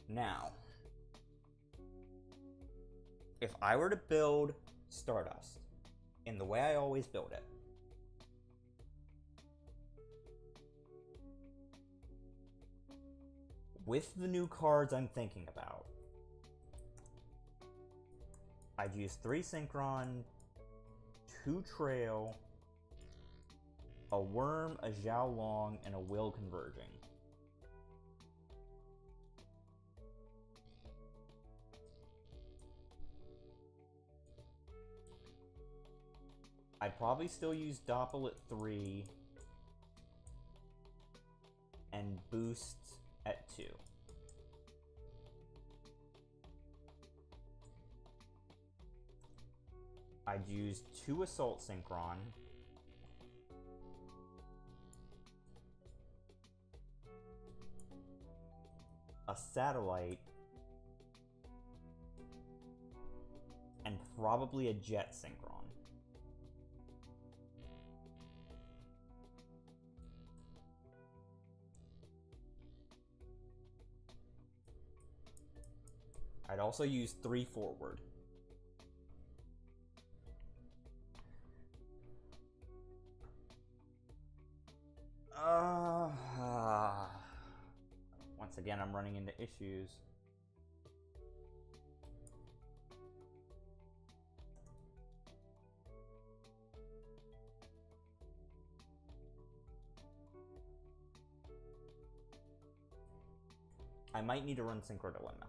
Now, if I were to build Stardust in the way I always build it, with the new cards I'm thinking about, I'd use 3 Synchron, 2 Trail, a Worm, a Xiao Long, and a Will Converging. I'd probably still use Doppel at 3 and boost at 2. I'd use 2 Assault Synchron. A Satellite. And probably a Jet Synchron. I'd also use 3 forward. Once again, I'm running into issues. I might need to run Synchro Dilemma.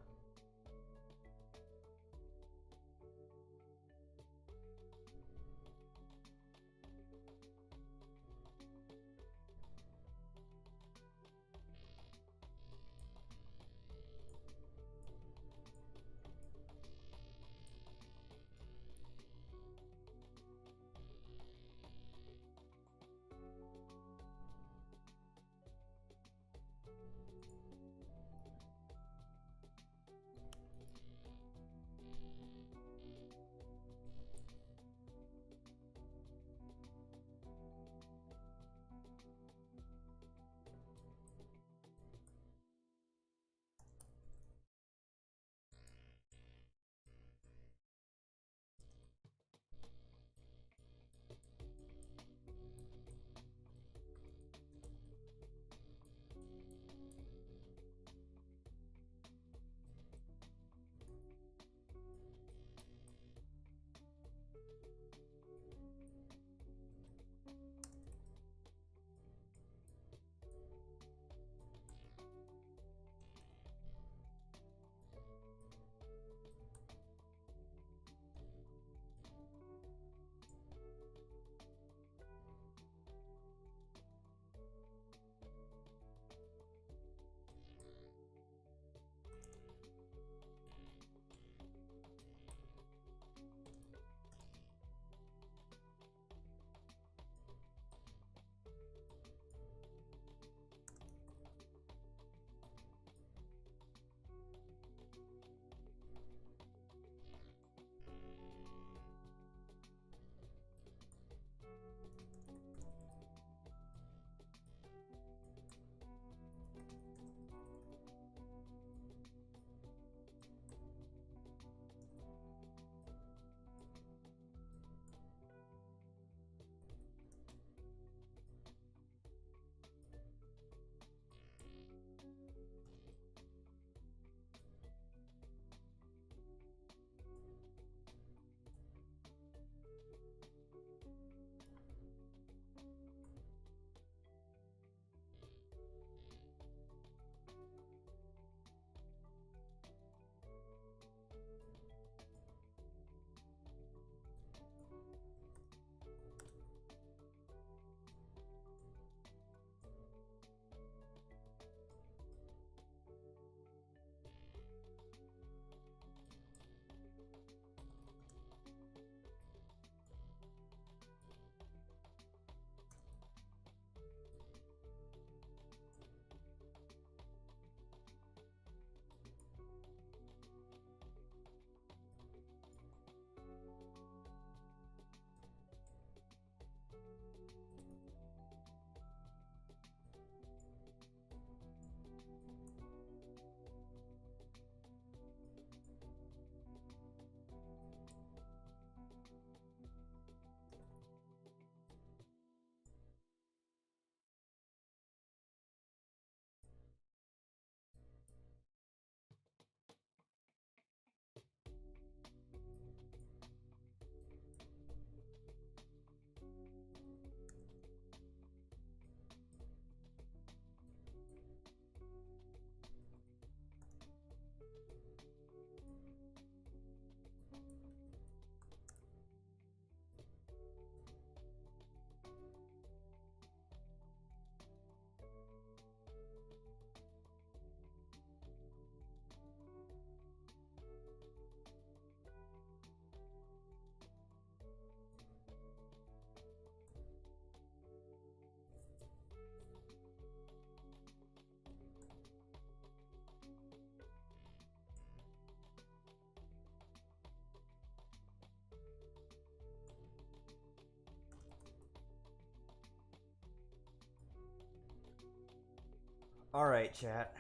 Alright, chat.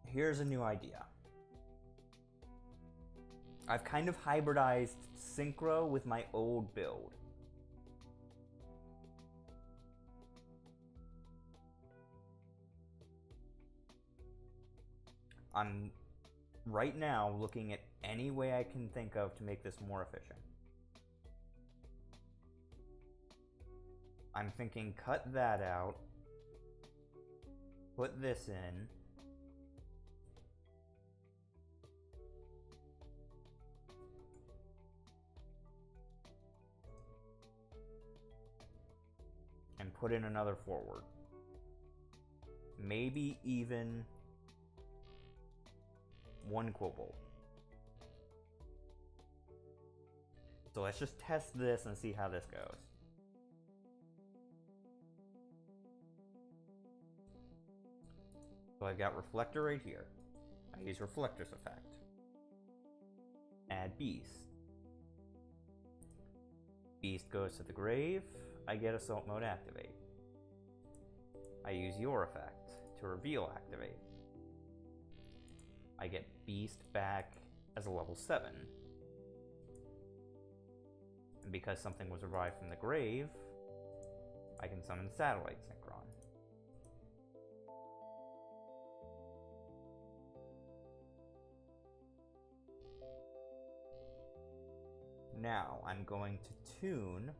Here's a new idea. I've kind of hybridized Synchro with my old build. I'm right now looking at any way I can think of to make this more efficient. I'm thinking cut that out, put this in, and put in another forward. Maybe even one quibble. So let's just test this and see how this goes. So I've got reflector right here. I use reflector's effect. Add beast. Beast goes to the grave. I get assault mode activate. I use your effect to reveal activate. I get beast back as a level 7. And because something was revived from the grave, I can summon satellite synchron. Now I'm going to tune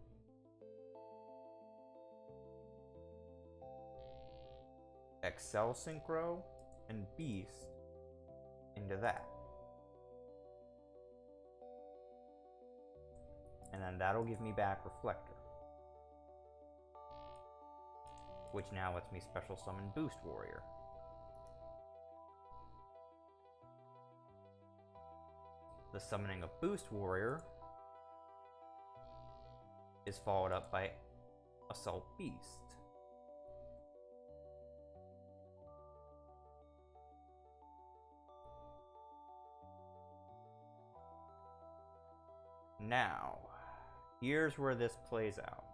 Excel Synchro and Beast into that. And then that'll give me back Reflector, which now lets me special summon Boost Warrior. The summoning of Boost Warrior is followed up by Assault Beast. Now, here's where this plays out.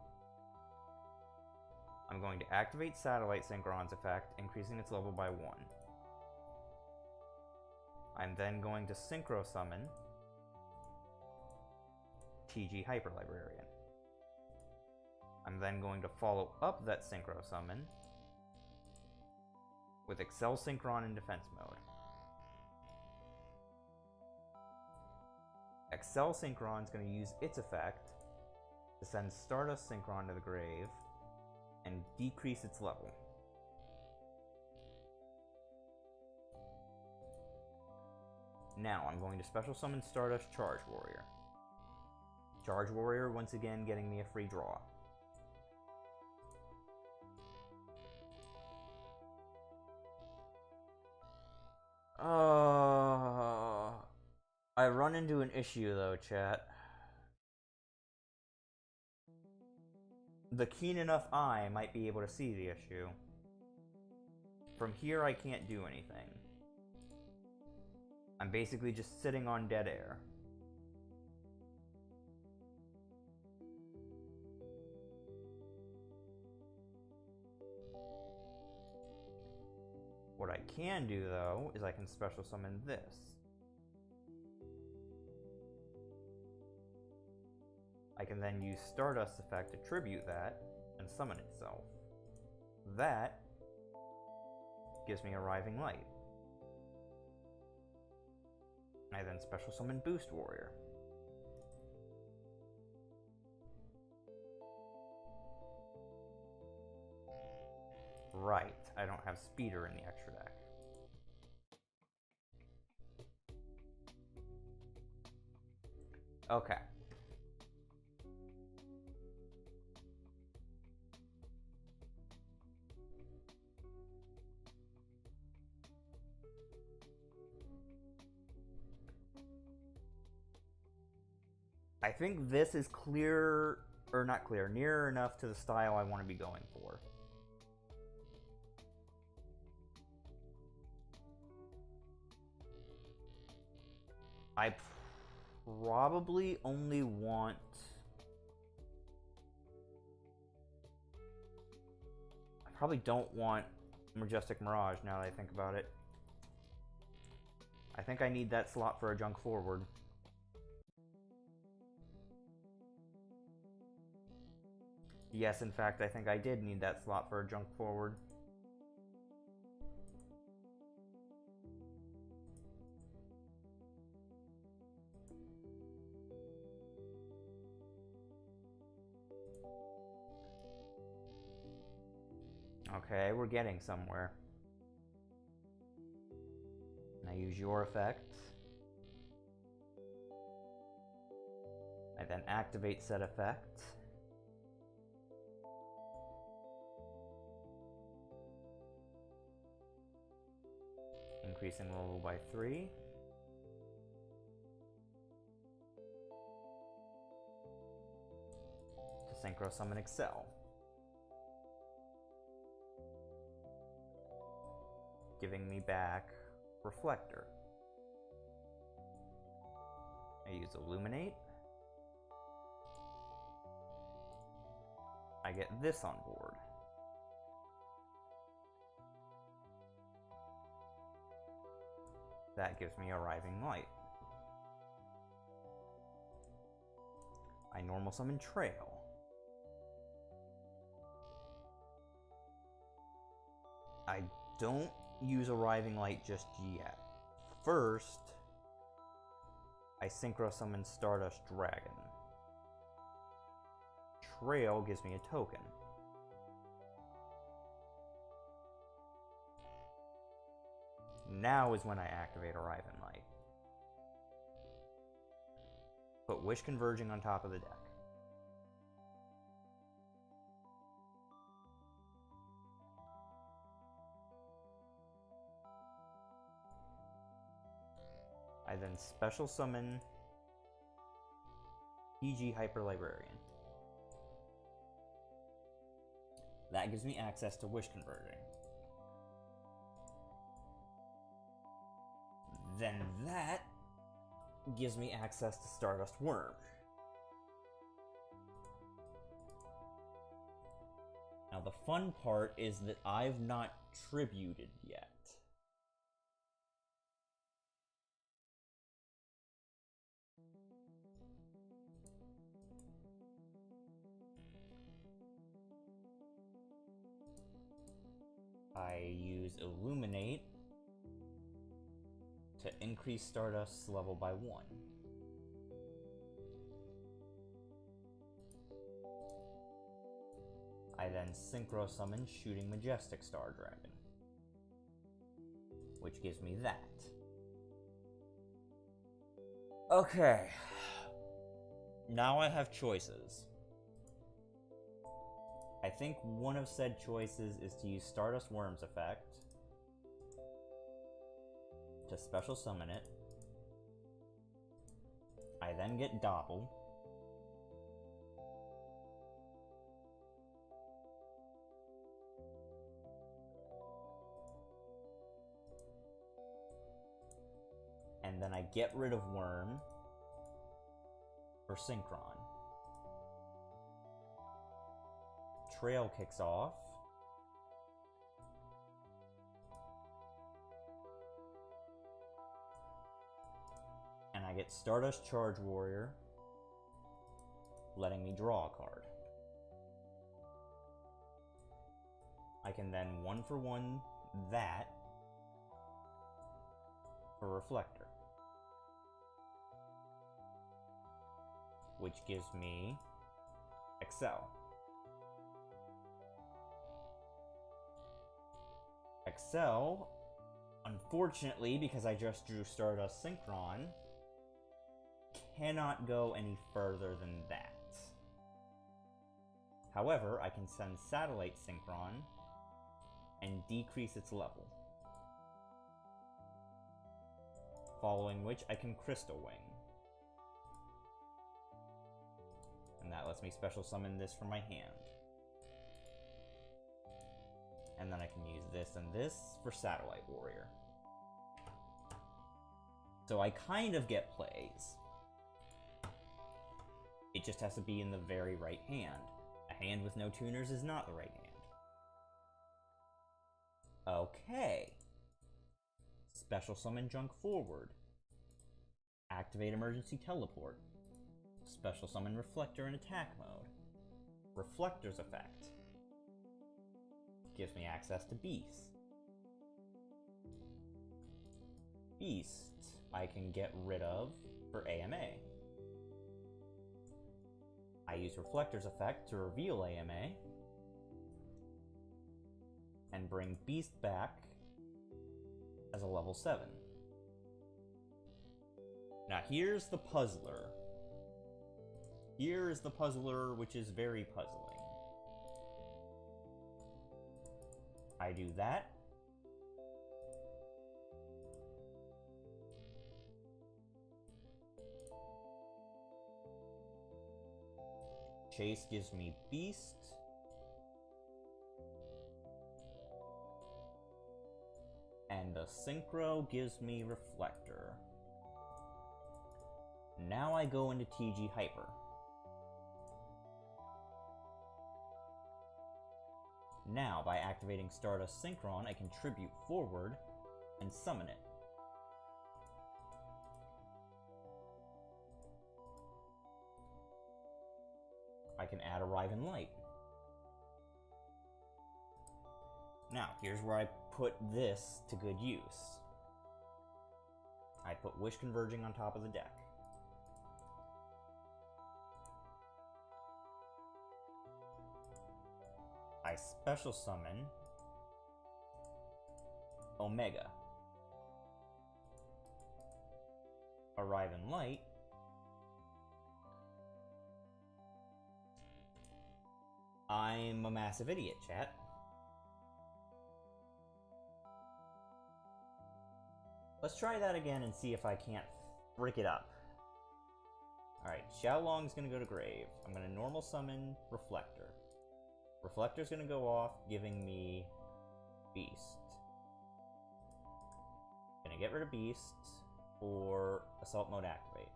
I'm going to activate Satellite Synchron's effect, increasing its level by 1. I'm then going to Synchro Summon TG Hyper Librarian. I'm then going to follow up that Synchro Summon with Excel Synchron in defense mode. Excel Synchron is going to use its effect to send Stardust Synchron to the grave and decrease its level. Now I'm going to special summon Stardust Charge Warrior. Charge Warrior once again getting me a free draw. I run into an issue though, chat. The keen enough eye might be able to see the issue. From here I can't do anything. I'm basically just sitting on dead air. What I can do though is I can special summon this. I can then use Stardust effect to tribute that and summon itself. That gives me Arriving Light. I then special summon Boost Warrior. Right, I don't have Speeder in the extra deck. Okay. I think this is clear, or not clear, near enough to the style I want to be going for. I probably only want Probably don't want Majestic Mirage now that I think about it. I think I need that slot for a junk forward. Yes, in fact, I think I did need that slot for a junk forward. Okay, we're getting somewhere. And I use your effect. I then activate said effect. Increasing level by 3. To Synchro Summon Excel. Giving me back Reflector. I use Illuminate. I get this on board. That gives me Arriving Light. I normal summon Trail. I don't use Arriving Light just yet. First, I Synchro summon Stardust Dragon. Trail gives me a token. Now is when I activate Arriving Light. Put Wish Converging on top of the deck. I then special summon PG Hyper Librarian. That gives me access to Wish Converging. Then that gives me access to Stardust Worm. Now the fun part is that I've not tributed yet. I use Illuminate to increase Stardust's level by 1. I then Synchro summon Shooting Majestic Star Dragon, which gives me that. Okay. Now I have choices. I think one of said choices is to use Stardust Worm's effect to special summon it. I then get Doppel. And then I get rid of Worm for Synchron. Trail kicks off. And I get Stardust Charge Warrior, letting me draw a card. I can then 1-for-1 that for Reflector, which gives me Excel. Excel, unfortunately, because I just drew Stardust Synchron, cannot go any further than that. However, I can send Satellite Synchron and decrease its level. Following which, I can Crystal Wing. And that lets me special summon this from my hand. And then I can use this and this for Satellite Warrior. So I kind of get plays. It just has to be in the very right hand. A hand with no tuners is not the right hand. Okay. Special summon Junk Forward. Activate Emergency Teleport. Special summon Reflector in attack mode. Reflector's effect. Gives me access to Beast. Beast I can get rid of for AMA. I use Reflector's effect to reveal AMA. And bring Beast back as a level 7. Now here's the puzzler. Here is the puzzler, which is very puzzling. I do that. Chase gives me Beast. And the Synchro gives me Reflector. Now I go into TG Hyper. Now, by activating Stardust Synchron, I can tribute forward and summon it. I can add Arrive in Light. Now, here's where I put this to good use. I put Wish Converging on top of the deck. I special summon Omega. Arrive in Light. I'm a massive idiot, chat. Let's try that again and see if I can't frick it up. Alright, Xiaolong's gonna go to Grave. I'm gonna normal summon Reflector. Reflector's gonna go off, giving me Beast. Gonna get rid of Beast for Assault Mode Activate.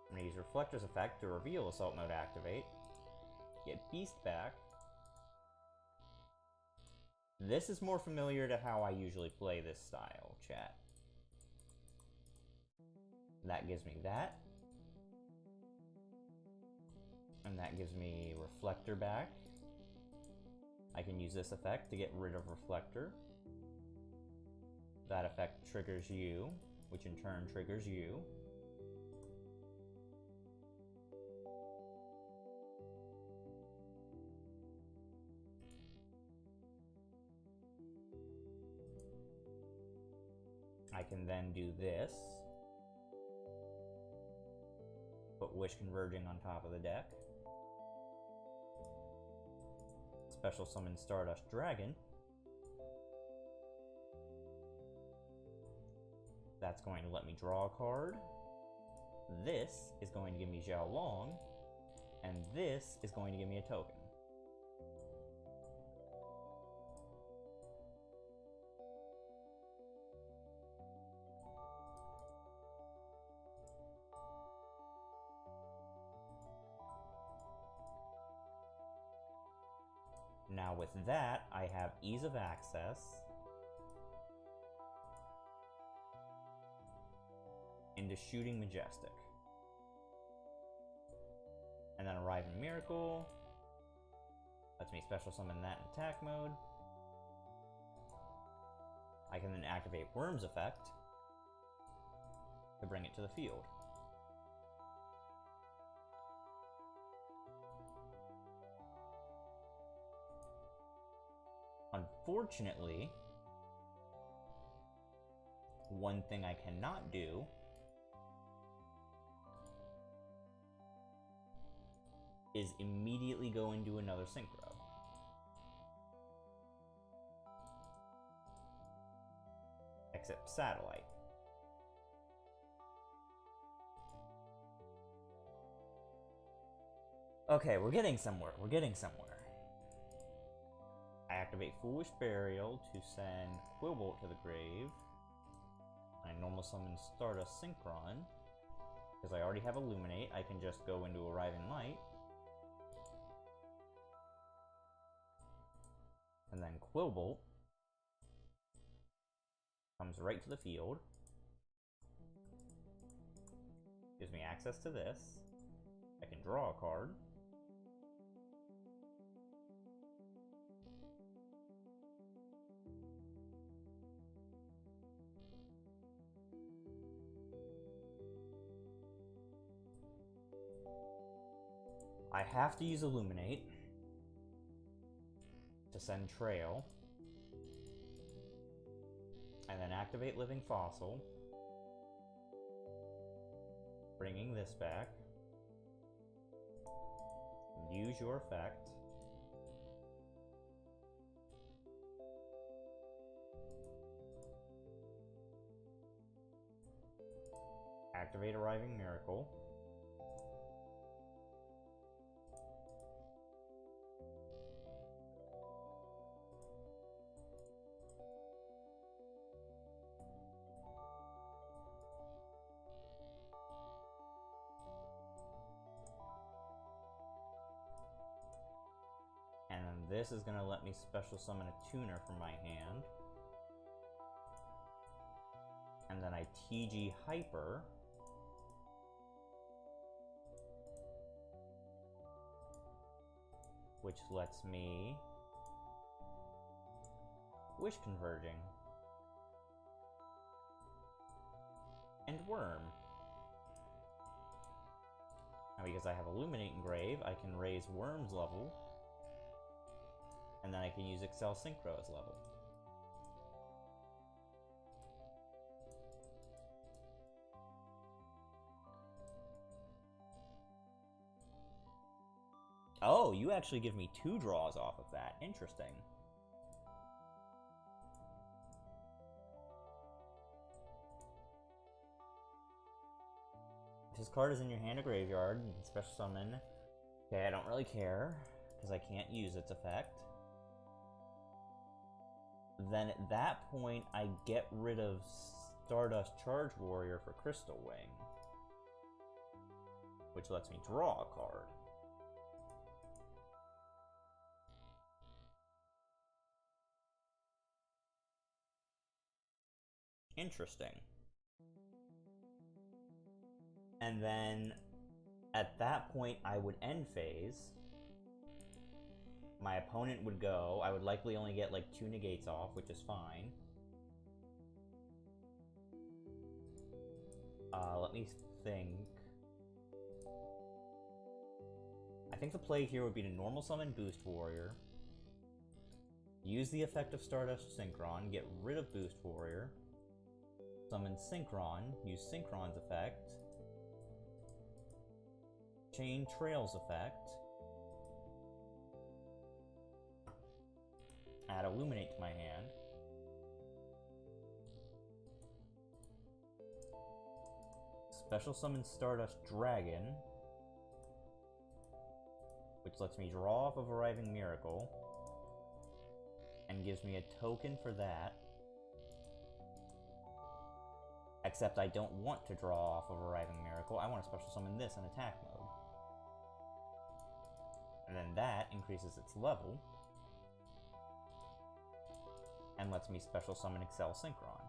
I'm gonna use Reflector's effect to reveal Assault Mode Activate. Get Beast back. This is more familiar to how I usually play this style, chat. That gives me that. And that gives me Reflector back. I can use this effect to get rid of Reflector. That effect triggers you, which in turn triggers you. I can then do this. Put Wish Converging on top of the deck. Special summon Stardust Dragon. That's going to let me draw a card. This is going to give me Xiaolong. And this is going to give me a token. Now with that, I have ease of access into Shooting Majestic. And then Arrive in Miracle. Lets me special summon that in attack mode. I can then activate Worm's effect to bring it to the field. Unfortunately, one thing I cannot do is immediately go into another Synchro. Except Satellite. Okay, we're getting somewhere. We're getting somewhere. I activate Foolish Burial to send Quillbolt to the grave. I normal summon Stardust Synchron. Because I already have Illuminate, I can just go into Arrive in Light. And then Quillbolt Comes right to the field. Gives me access to this. I can draw a card. I have to use Illuminate to send Trail. And then activate Living Fossil. Bringing this back. Use your effect. Activate Arriving Miracle. And then this is going to let me special summon a tuner from my hand. And then I TG Hyper. Which lets me Wish Converging. And Worm. Now because I have Illuminate Engrave, I can raise Worm's level. And then I can use Excel Synchro as level. Oh, you actually give me 2 draws off of that. Interesting. If this card is in your hand or graveyard, you can special summon. Okay, I don't really care, because I can't use its effect. Then at that point, I get rid of Stardust Charge Warrior for Crystal Wing. Which lets me draw a card. Interesting. And then, at that point, I would end phase. My opponent would go. I would likely only get like 2 negates off, which is fine. Let me think. I think the play here would be to normal summon Boost Warrior. Use the effect of Stardust Synchron, get rid of Boost Warrior. Summon Synchron, use Synchron's effect. Chain Trail's effect. Add Illuminate to my hand. Special summon Stardust Dragon, which lets me draw off of Arriving Miracle, and gives me a token for that. Except I don't want to draw off of Arriving Miracle, I want to special summon this in attack mode. And then that increases its level, and lets me special summon Excel Synchron.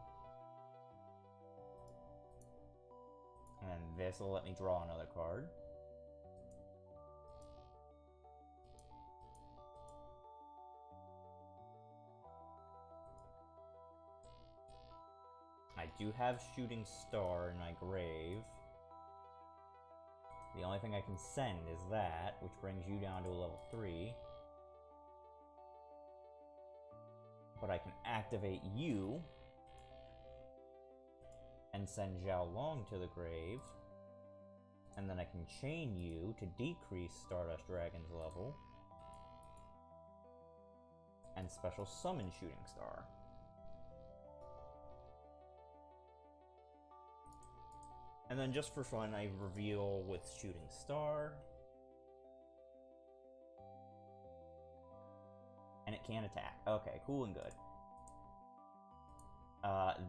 And this will let me draw another card. I do have Shooting Star in my grave. The only thing I can send is that, which brings you down to a level 3. But I can activate you and send Zhao Long to the grave. And then I can chain you to decrease Stardust Dragon's level. And special summon Shooting Star. And then just for fun, I reveal with Shooting Star. And it can attack. Okay, cool and good.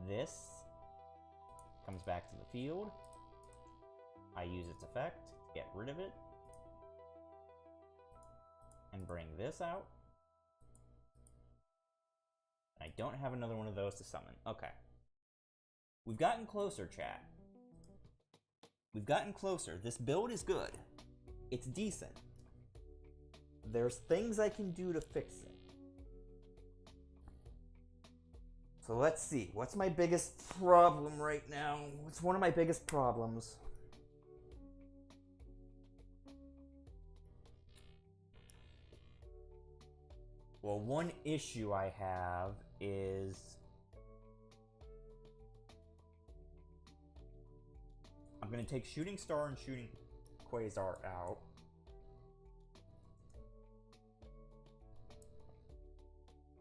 This comes back to the field. I use its effect to get rid of it. And bring this out. I don't have another one of those to summon. Okay. We've gotten closer, chat. We've gotten closer. This build is good. It's decent. There's things I can do to fix it. So let's see. What's my biggest problem right now? What's one of my biggest problems? Well, one issue I have is I'm going to take Shooting Star and Shooting Quasar out.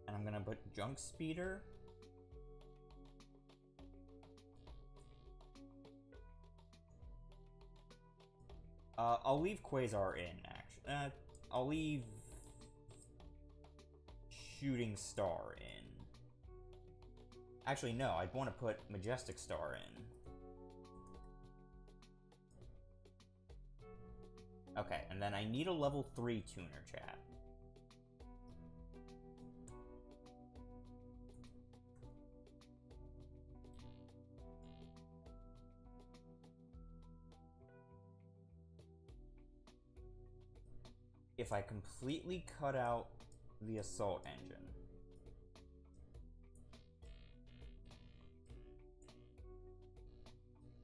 And I'm going to put Junk Speeder. I'll leave Quasar in, actually. I'll leave Shooting Star in. Actually, no, I'd want to put Majestic Star in. Okay, and then I need a level 3 tuner, chat. If I completely cut out the assault engine,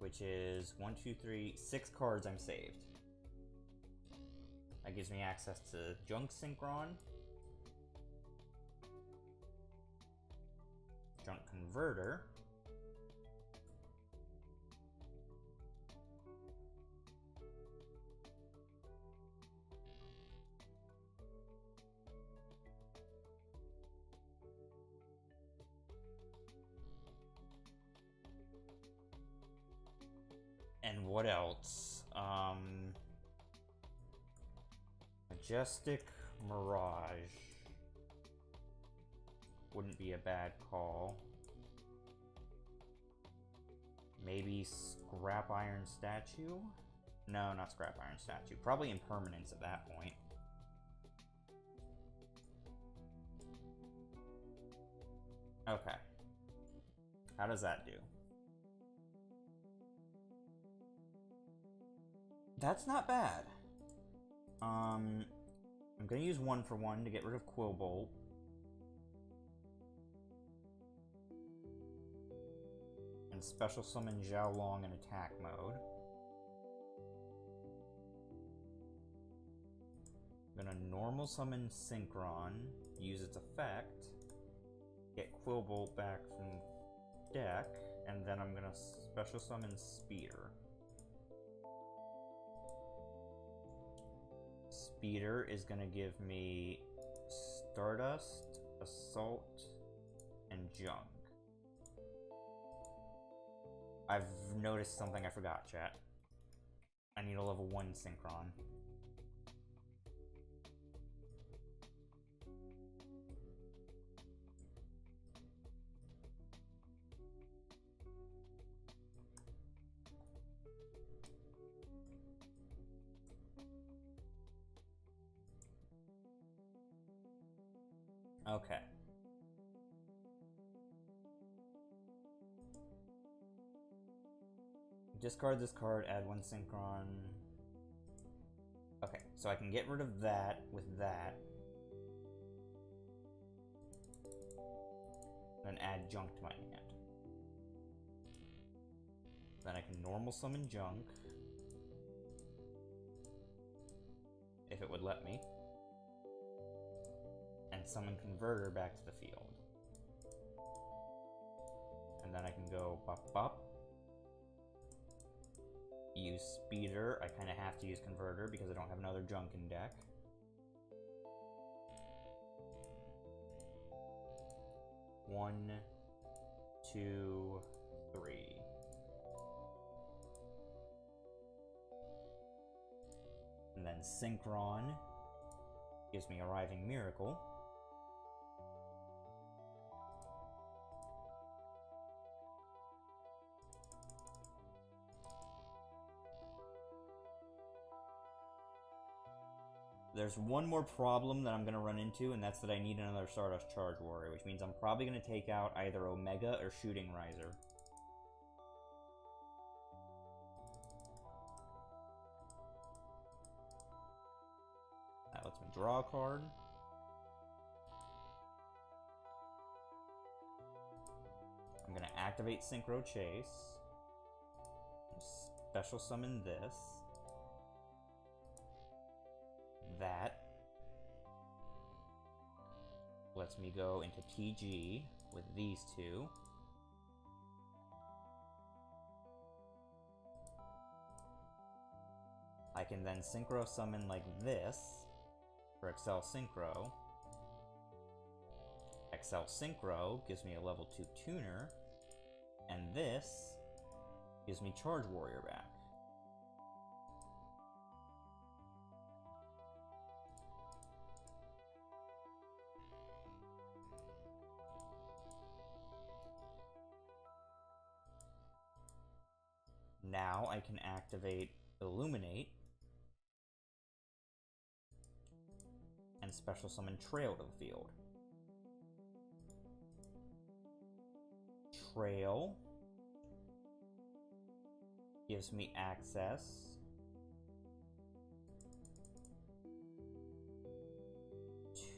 which is 1, 2, 3, 6 cards I'm saved. That gives me access to Junk Synchron, Junk Converter, and what else? Majestic Mirage wouldn't be a bad call. Maybe Scrap Iron Statue? No, not Scrap Iron Statue. Probably Impermanence at that point. Okay. How does that do? That's not bad. I'm gonna use 1 for 1 to get rid of Quillbolt. And special summon Zhao Long in attack mode. I'm gonna normal summon Synchron, use its effect, get Quillbolt back from deck, and then I'm gonna special summon Speeder. Speeder is going to give me Stardust, Assault, and Junk. I've noticed something I forgot, chat. I need a level 1 Synchron. Okay. Discard this card, add 1 Synchron. Okay, so I can get rid of that with that. Then add Junk to my hand. Then I can normal summon Junk. If it would let me. And summon Converter back to the field. And then I can go bop bop. Use Speeder. I kind of have to use Converter because I don't have another Junk in deck. One, 2, 3. And then Synchron gives me Arriving Miracle. There's one more problem that I'm going to run into, and that's that I need another Stardust Charge Warrior, which means I'm probably going to take out either Omega or Shooting Riser. draw a card. I'm gonna activate Synchro Chase. Special summon this. That lets me go into TG with these two. I can then Synchro summon like this for Excel Synchro. Excel Synchro gives me a level 2 tuner, and this gives me Charge Warrior back. Now I can activate Illuminate and special summon Trail to the field. Trail gives me access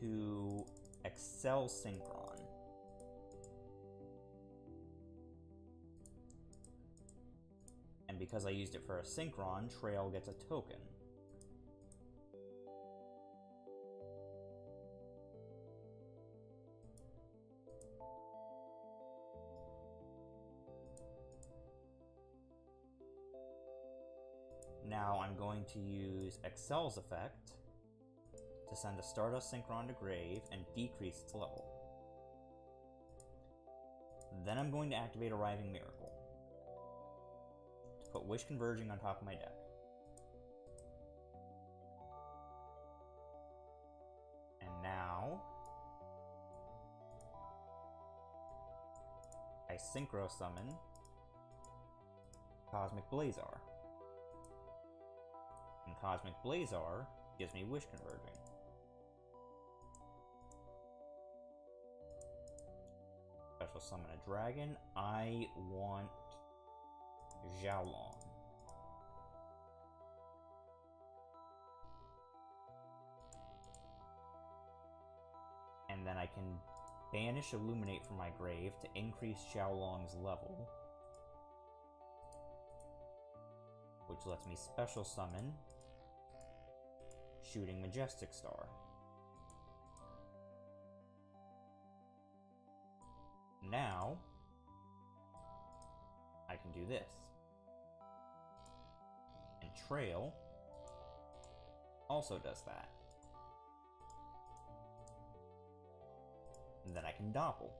to Excel Synchron. And because I used it for a Synchron, Trail gets a token. Now I'm going to use Excel's effect to send a Stardust Synchron to grave and decrease its level. Then I'm going to activate Arriving Miracle to put Wish Converging on top of my deck. And now I Synchro summon Cosmic Blazar. And Cosmic Blazar gives me Wish Converging. Special summon a dragon. I want Xiaolong. And then I can banish Illuminate from my grave to increase Xiaolong's level, which lets me special summon Shooting Majestic Star. Now I can do this. And Trail also does that. And then I can Doppel.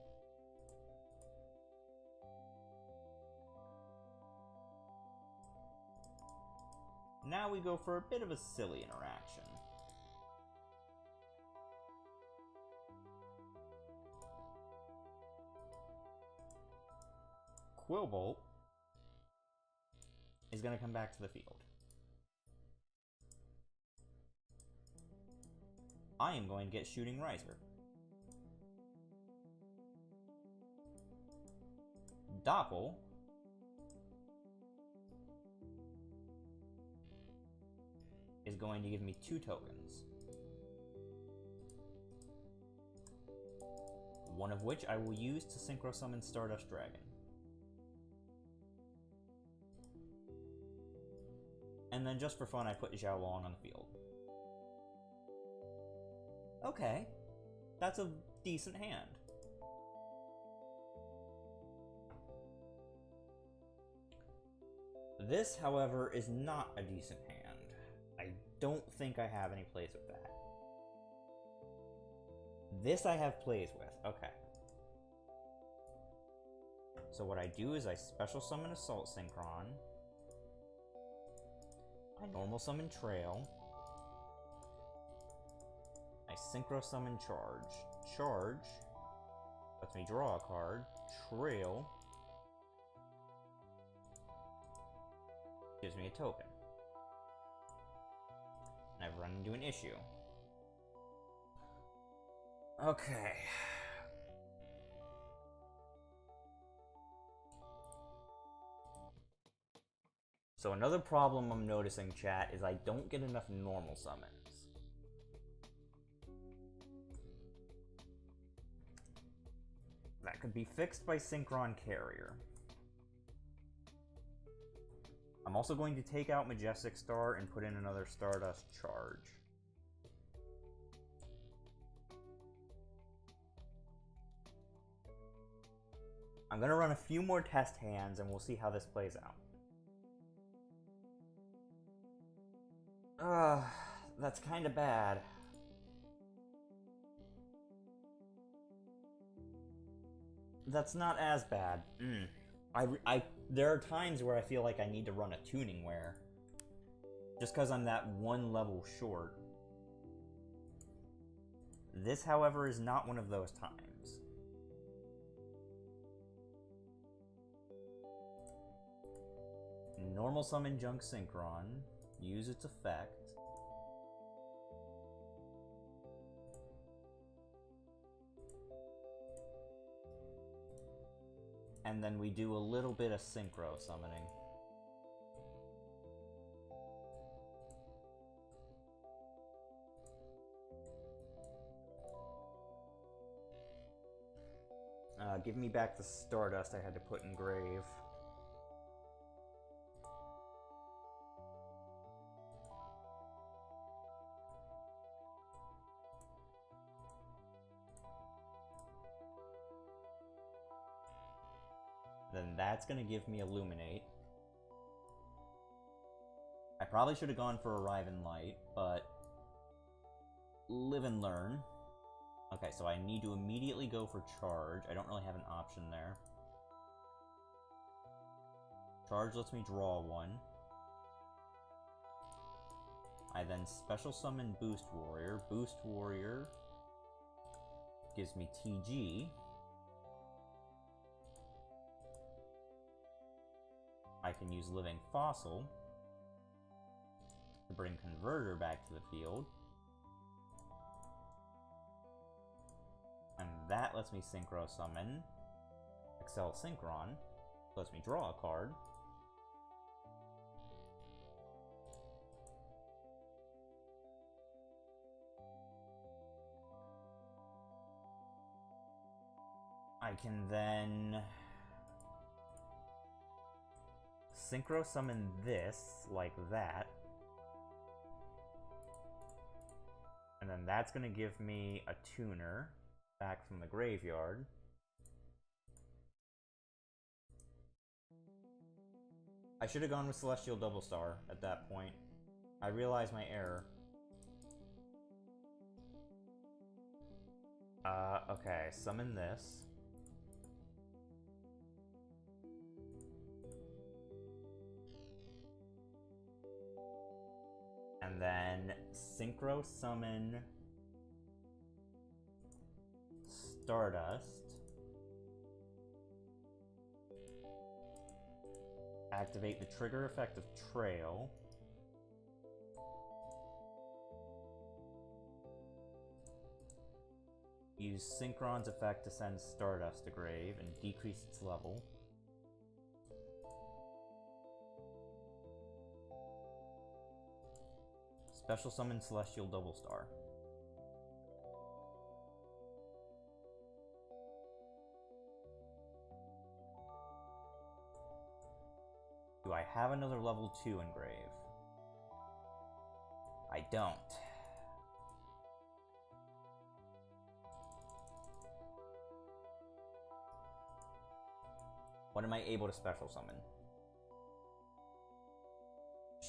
Now we go for a bit of a silly interaction. Quillbolt is going to come back to the field. I am going to get Shooting Riser. Doppel is going to give me 2 tokens. One of which I will use to Synchro summon Stardust Dragon. And then just for fun, I put Xiaolong on the field. Okay, that's a decent hand. This, however, is not a decent hand. I don't think I have any plays with that. This I have plays with. Okay. So what I do is I special summon Assault Synchron. I normal summon Trail. I Synchro summon Charge. Charge lets me draw a card. Trail gives me a token. And I've run into an issue. Okay. So another problem I'm noticing, chat, is I don't get enough normal summons. That could be fixed by Synchron Carrier. I'm also going to take out Majestic Star and put in another Stardust charge. I'm gonna run a few more test hands and we'll see how this plays out. That's kinda bad. That's not as bad. There are times where I feel like I need to run a tuning wear. Just because I'm that one level short. This, however, is not one of those times. Normal summon Junk Synchron. Use its effect. And then we do a little bit of Synchro summoning. Give me back the Stardust I had to put in Grave. Then that's going to give me Illuminate. I probably should have gone for Arrive in Light, but live and learn. Okay, so I need to immediately go for Charge. I don't really have an option there. Charge lets me draw one. I then Special Summon Boost Warrior. Boost Warrior gives me TG. I can use Living Fossil to bring Converter back to the field. And that lets me Synchro Summon Excel Synchron. Lets me draw a card. I can then Synchro Summon this, like that. And then that's going to give me a tuner back from the graveyard. I should have gone with Celestial Double Star at that point. I realized my error. Okay, summon this. And then Synchro Summon Stardust. Activate the trigger effect of Trail. Use Synchron's effect to send Stardust to grave and decrease its level. Special Summon Celestial Double Star. Do I have another level 2 engrave? I don't. What am I able to special summon?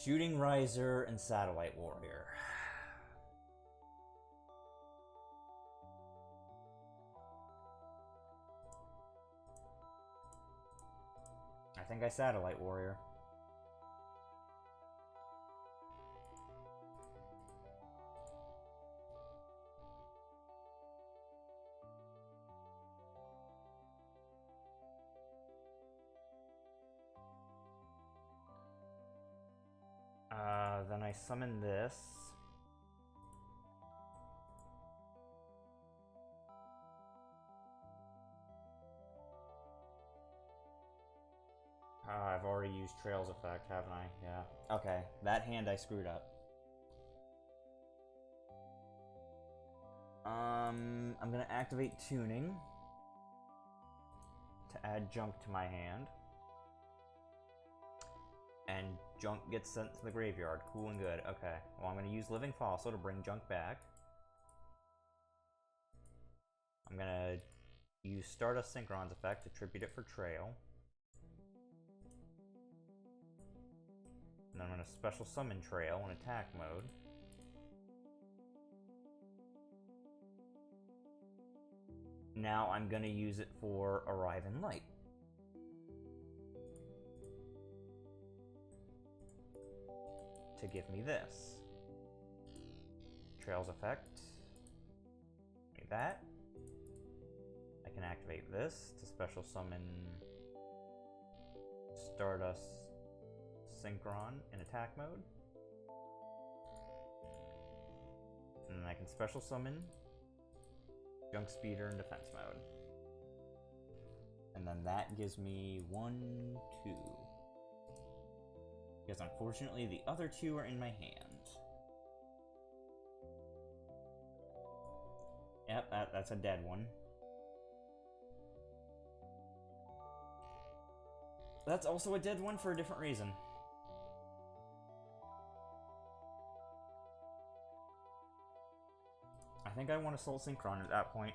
Shooting Riser and Satellite Warrior. I think I Satellite Warrior. Then I summon this. I've already used Trail's effect, haven't I? Yeah. Okay, that hand I screwed up. I'm gonna activate Tuning. to add junk to my hand. And junk gets sent to the graveyard. Cool and good. Okay. Well, I'm going to use Living Fossil to bring junk back. I'm going to use Stardust Synchron's effect to tribute it for Trail. And then I'm going to special summon Trail in attack mode. Now I'm going to use it for Arrive in Light. To give me this. Trail's effect. Like that. I can activate this to special summon Stardust Synchron in attack mode. And then I can special summon Junk Speeder in defense mode. And then that gives me 1, 2. Because unfortunately the other 2 are in my hand. Yep, that's a dead one. That's also a dead one for a different reason. I think I want to Soul Synchron at that point.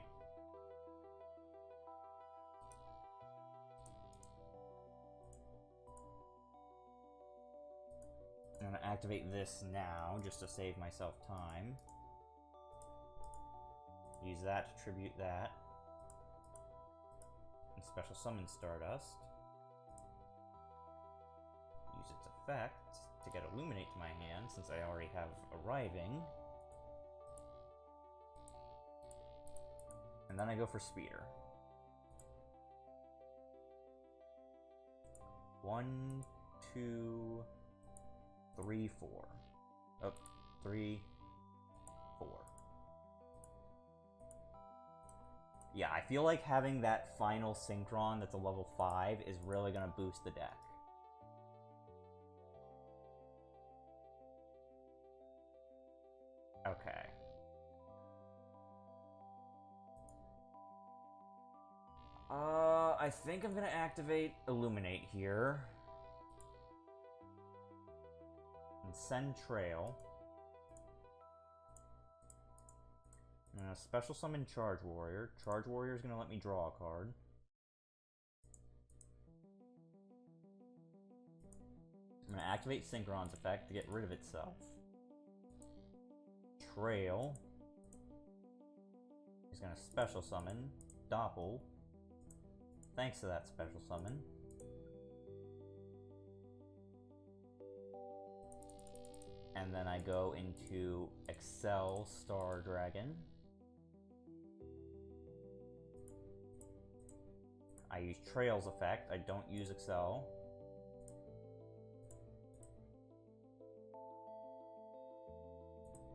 I'm going to activate this now, just to save myself time. Use that to tribute that. And special summon Stardust. Use its effect to get Illuminate to my hand, since I already have Arriving. And then I go for Speeder. 1, 2, 3, 4. Oh, 3, 4. Yeah, I feel like having that final Synchron that's a level 5 is really going to boost the deck. Okay. I think I'm going to activate Illuminate here. And send Trail. And a special summon Charge Warrior. Charge Warrior is going to let me draw a card. I'm going to activate Synchron's effect to get rid of itself. Trail is going to special summon Doppel. Thanks to that special summon. And then I go into Excel Star Dragon. I use Trail's effect. I don't use Excel.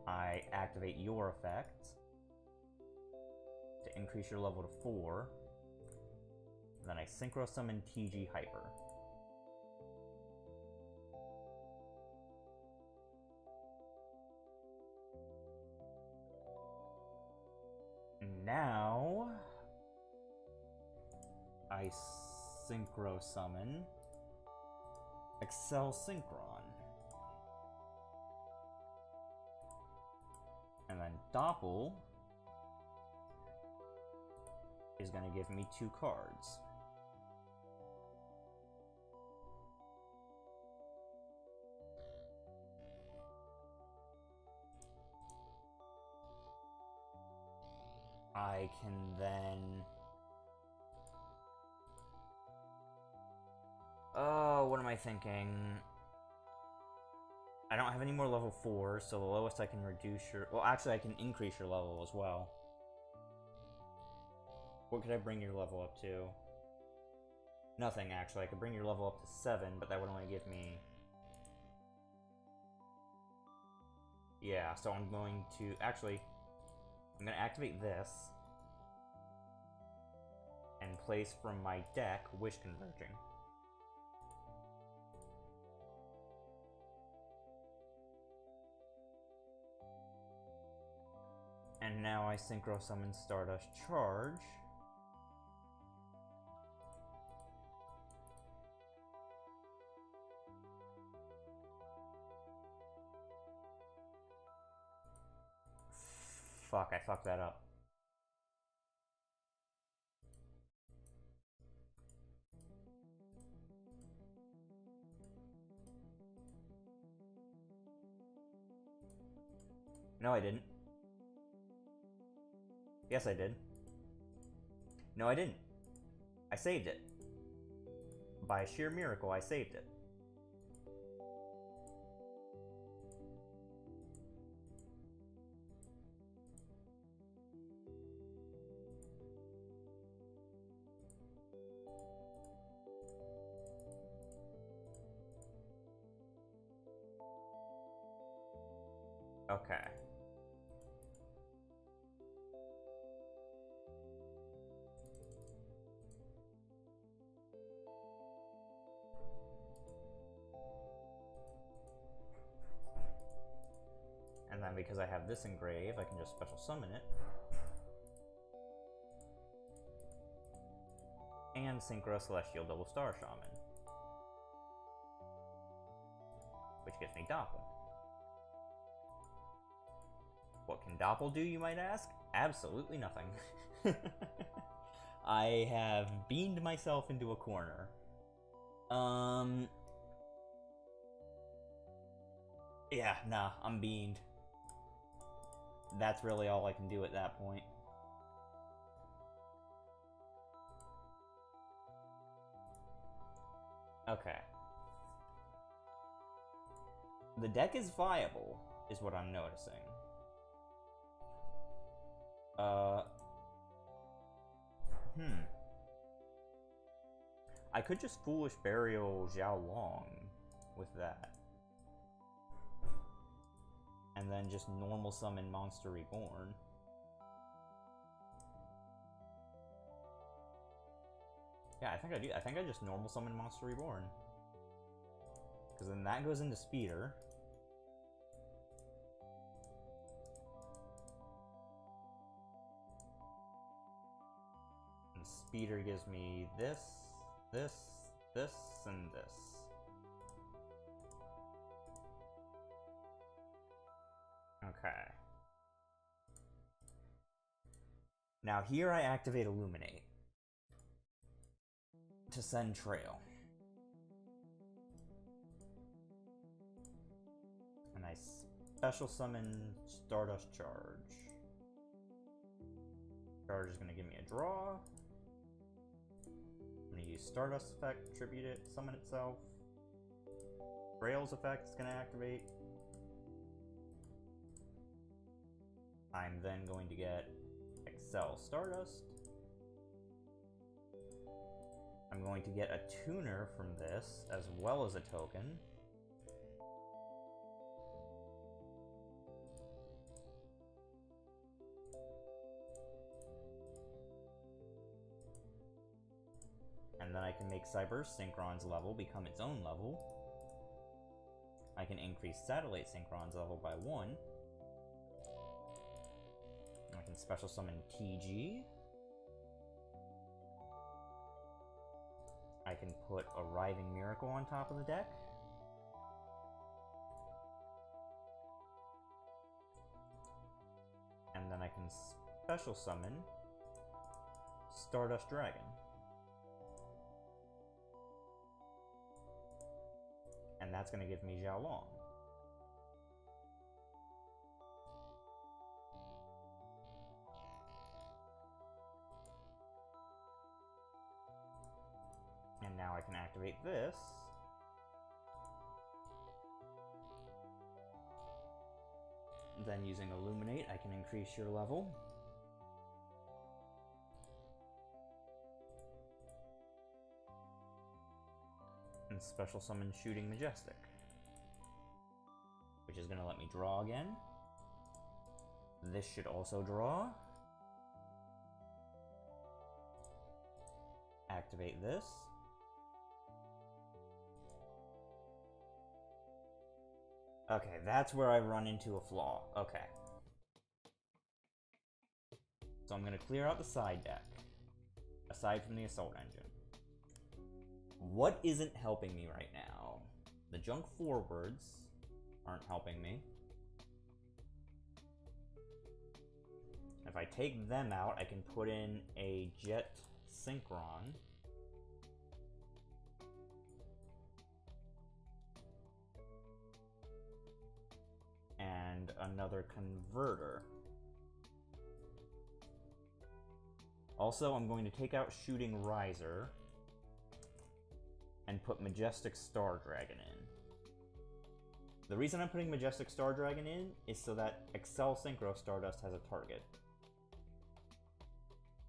I activate your effect to increase your level to 4. Then I Synchro summon TG Hyper. Now I Synchro summon Excel Synchron. And then Doppel is going to give me 2 cards. I can then... Oh, what am I thinking? I don't have any more level 4s, so the lowest I can reduce your... Well, actually, I can increase your level as well. What could I bring your level up to? Nothing, actually. I could bring your level up to 7, but that would only give me... Yeah, so I'm going to... Actually, I'm going to activate this. And place from my deck Wish Converging. And now I Synchro summon Stardust Charge. fuck, I fucked that up. No, I didn't. Yes, I did. No, I didn't. I saved it. By a sheer miracle, I saved it. Okay. And then because I have this engrave, I can just special summon it. And Synchro Celestial Double Star Shaman. Which gives me Doppel. What can Doppel do, you might ask? Absolutely nothing. I have beamed myself into a corner. Yeah, nah, I'm beamed. That's really all I can do at that point. Okay. The deck is viable, is what I'm noticing. I could just Foolish Burial Xiao Long with that. And then just normal summon Monster Reborn. Yeah, I think I do. I think I just normal summon Monster Reborn. Because then that goes into Speeder. And Speeder gives me this, this, this, and this. Okay. Now here I activate Illuminate to send Trail. And I special summon Stardust Charge. Charge is going to give me a draw. I'm going to use Stardust effect, tribute it, summon itself. Trail's effect is going to activate. I'm then going to get Excel Stardust. I'm going to get a tuner from this, as well as a token. And then I can make Cyberse Synchron's level become its own level. I can increase Satellite Synchron's level by 1. I can special summon TG. I can put Arriving Miracle on top of the deck. And then I can special summon Stardust Dragon. And that's going to give me Xiao Long. And now I can activate this. Then using Illuminate, I can increase your level. And special summon Shooting Majestic, which is going to let me draw again. This should also draw. Activate this. Okay, that's where I run into a flaw. Okay. So I'm going to clear out the side deck, aside from the Assault Engine. What isn't helping me right now? The junk forwards aren't helping me. If I take them out, I can put in a Jet Synchron. And another converter. Also, I'm going to take out Shooting Riser and put Majestic Star Dragon in. The reason I'm putting Majestic Star Dragon in is so that Excel Synchro Stardust has a target.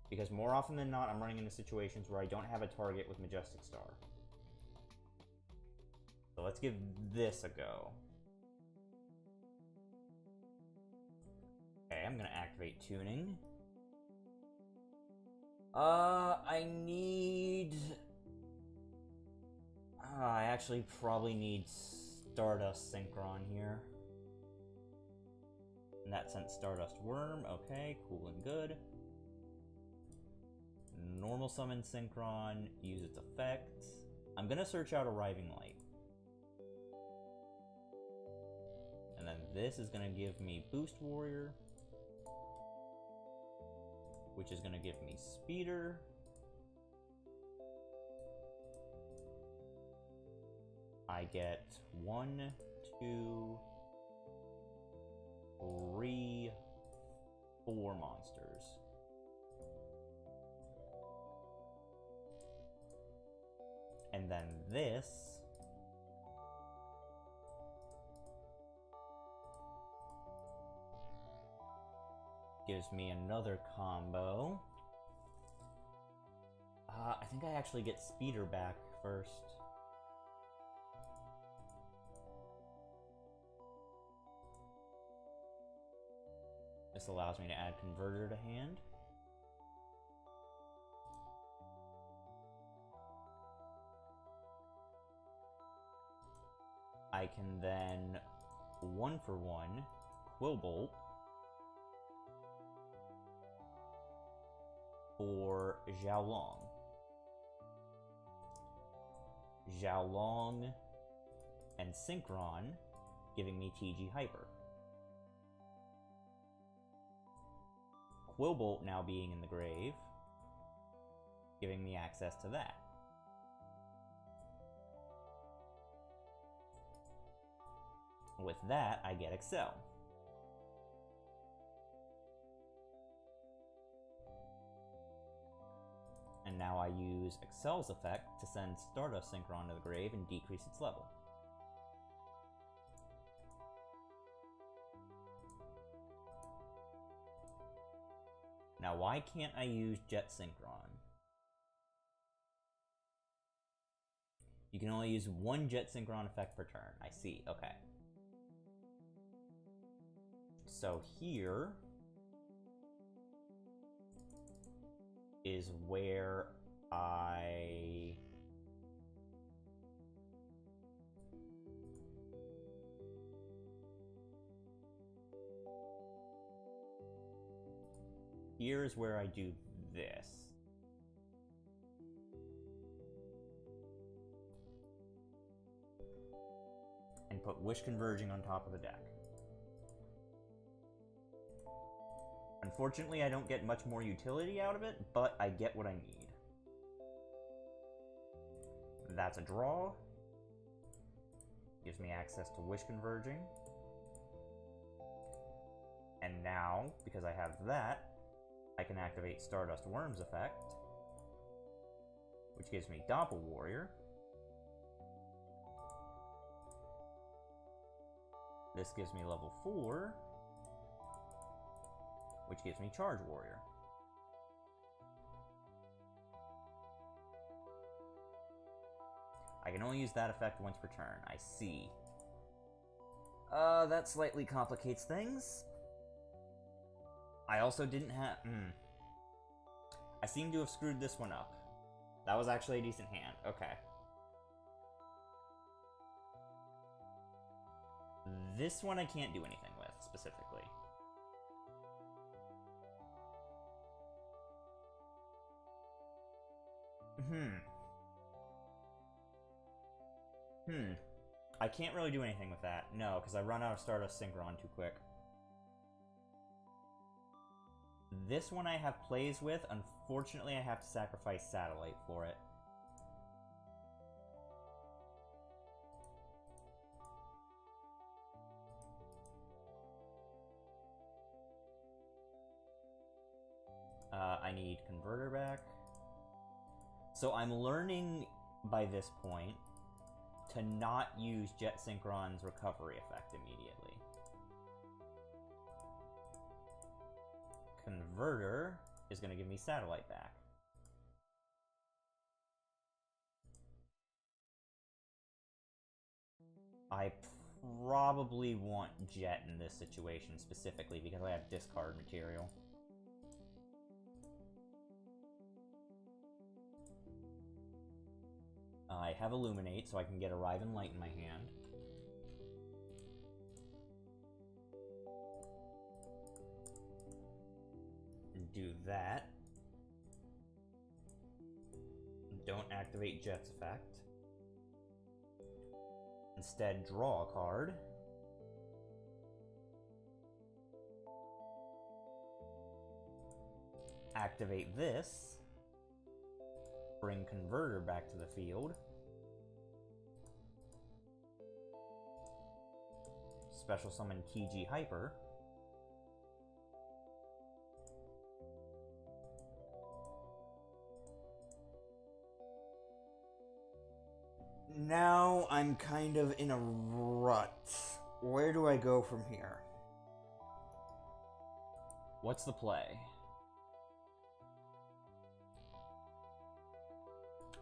Because more often than not, I'm running into situations where I don't have a target with Majestic Star. So let's give this a go. Okay, I'm gonna activate tuning. I actually probably need Stardust Synchron here. And that sent Stardust Worm. Okay, cool and good. Normal summon Synchron, use its effect. I'm gonna search out Arriving Light. And then this is gonna give me Boost Warrior, which is gonna give me Speeder. I get 1, 2, 3, 4 monsters. And then this gives me another combo. I think I actually get Speeder back first. This allows me to add Converter to hand. I can then 1-for-1 Quillbolt for Xiaolong. Xiaolong and Synchron, giving me TG Hyper. Quillbolt now being in the grave, giving me access to that. With that, I get Excel. And now I use Excel's effect to send Stardust Synchron to the grave and decrease its level. Now why can't I use Jet Synchron? You can only use one Jet Synchron effect per turn. I see, okay. So here is where here's where I do this. And put Wish Converging on top of the deck. Unfortunately, I don't get much more utility out of it, but I get what I need. That's a draw. Gives me access to Wish Converging. And now, because I have that, I can activate Stardust Worm's effect, which gives me Doppel Warrior. This gives me level 4, which gives me Charge Warrior. I can only use that effect once per turn. I see. That slightly complicates things. I also didn't have... I seem to have screwed this one up. That was actually a decent hand. Okay. This one I can't do anything with, specifically. I can't really do anything with that. No, because I run out of Stardust Synchron too quick. This one I have plays with. Unfortunately, I have to sacrifice Satellite for it. I need Converter back. So I'm learning by this point to not use Jet Synchron's recovery effect immediately. Converter is going to give me Satellite back. I probably want Jet in this situation specifically because I have discard material. I have Illuminate, so I can get Arrive and Light in my hand. Do that. Don't activate Jet's effect. Instead, draw a card. Activate this. Bring Converter back to the field. Special summon Kiji Hyper. Now I'm kind of in a rut. Where do I go from here? What's the play?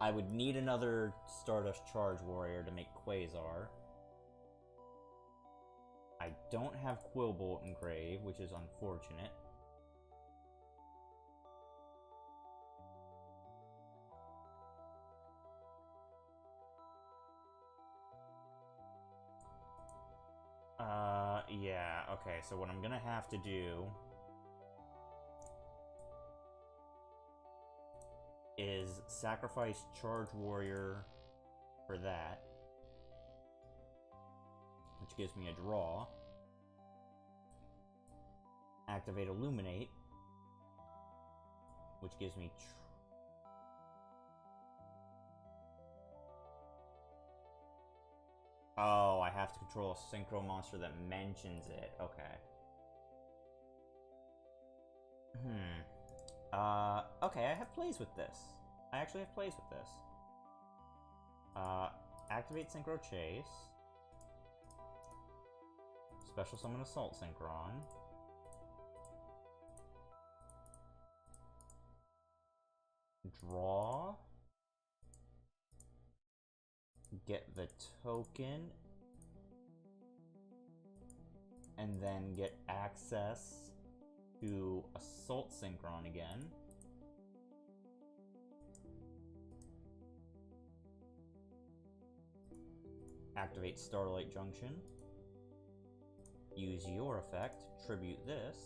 I would need another Stardust Charge Warrior to make Quasar. I don't have Quillbolt engraved, which is unfortunate. Yeah, okay, so what I'm gonna have to do is sacrifice Charge Warrior for that, which gives me a draw. Activate Illuminate, which gives me oh, I have to control a Synchro monster that mentions it. Okay. Okay, I have plays with this. I actually have plays with this. Activate Synchro Chase. Special Summon Assault Synchron. Draw. Get the token. And then get access to Assault Synchron again. Activate Starlight Junction. Use your effect, tribute this.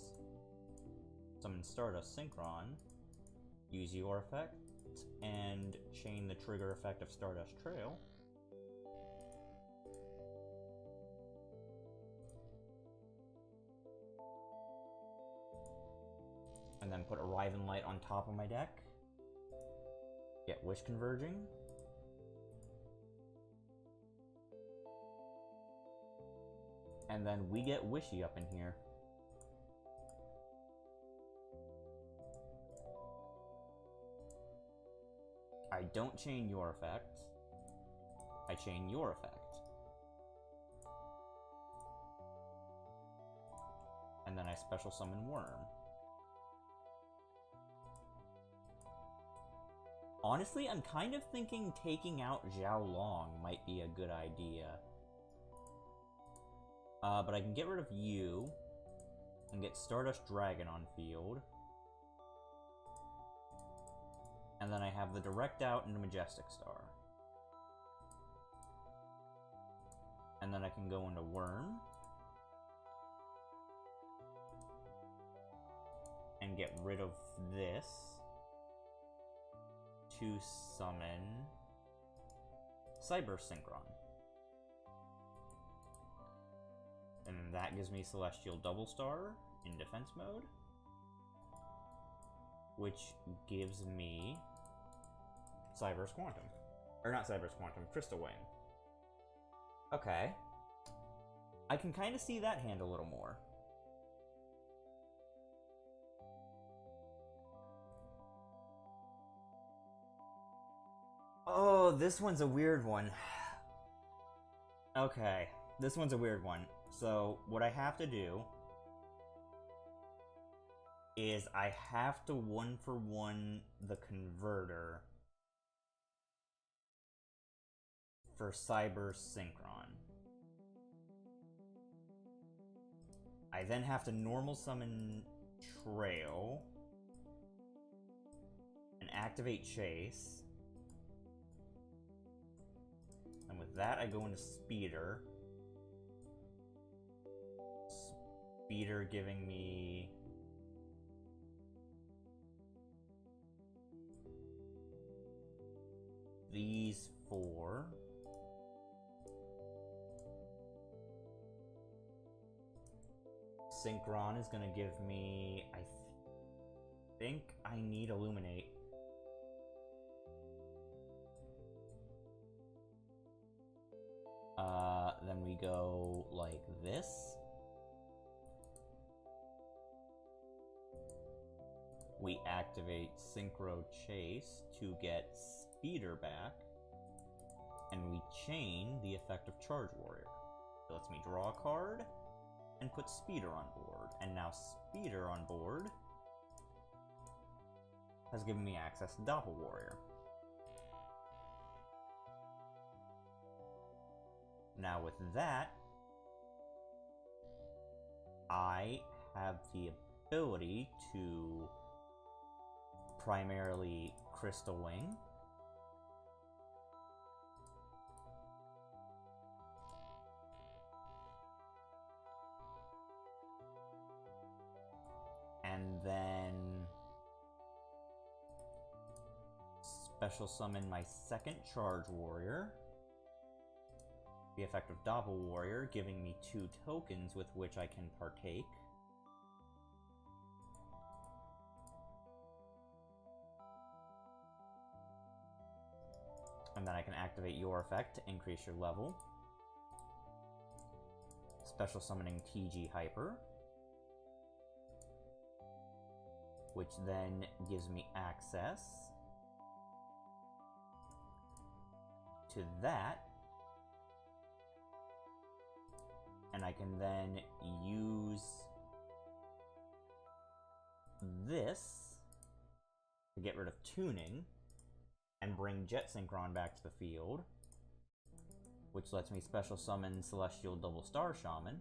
Summon Stardust Synchron. Use your effect, and chain the trigger effect of Stardust Trail. And then put Arrive and Light on top of my deck. Get Wish Converging. And then we get Wishy up in here. I don't chain your effect. I chain your effect. And then I special summon Worm. Honestly, I'm kind of thinking taking out Zhao Long might be a good idea. But I can get rid of you and get Stardust Dragon on field. And then I have the direct out into Majestic Star. And then I can go into Worm. And get rid of this to summon Cyber Synchron. And that gives me Celestial Double Star in defense mode. which gives me Cyberse Quantum. Or not Cyberse Quantum, Crystal Wing. Okay. I can kind of see that hand a little more. Oh, this one's a weird one. Okay, this one's a weird one. So, what I have to do is I have to 1-for-1 the converter for Cyberse Synchron. I then have to normal summon Trail and activate Chase. And with that, I go into Speeder. Speeder giving me these 4. Synchron is going to give me, I think I need Illuminate. Then we go like this. We activate Synchro Chase to get Speeder back. And we chain the effect of Charge Warrior. It lets me draw a card and put Speeder on board. And now Speeder on board has given me access to Doppel Warrior. Now with that, I have the ability to primarily Crystal Wing. And then special summon my second Charge Warrior. The effect of Doppel Warrior, giving me 2 tokens with which I can partake. And then I can activate your effect to increase your level. Special summoning TG Hyper, which then gives me access to that. And I can then use this to get rid of tuning and bring Jet Synchron back to the field, which lets me special summon Celestial Double Star Shaman.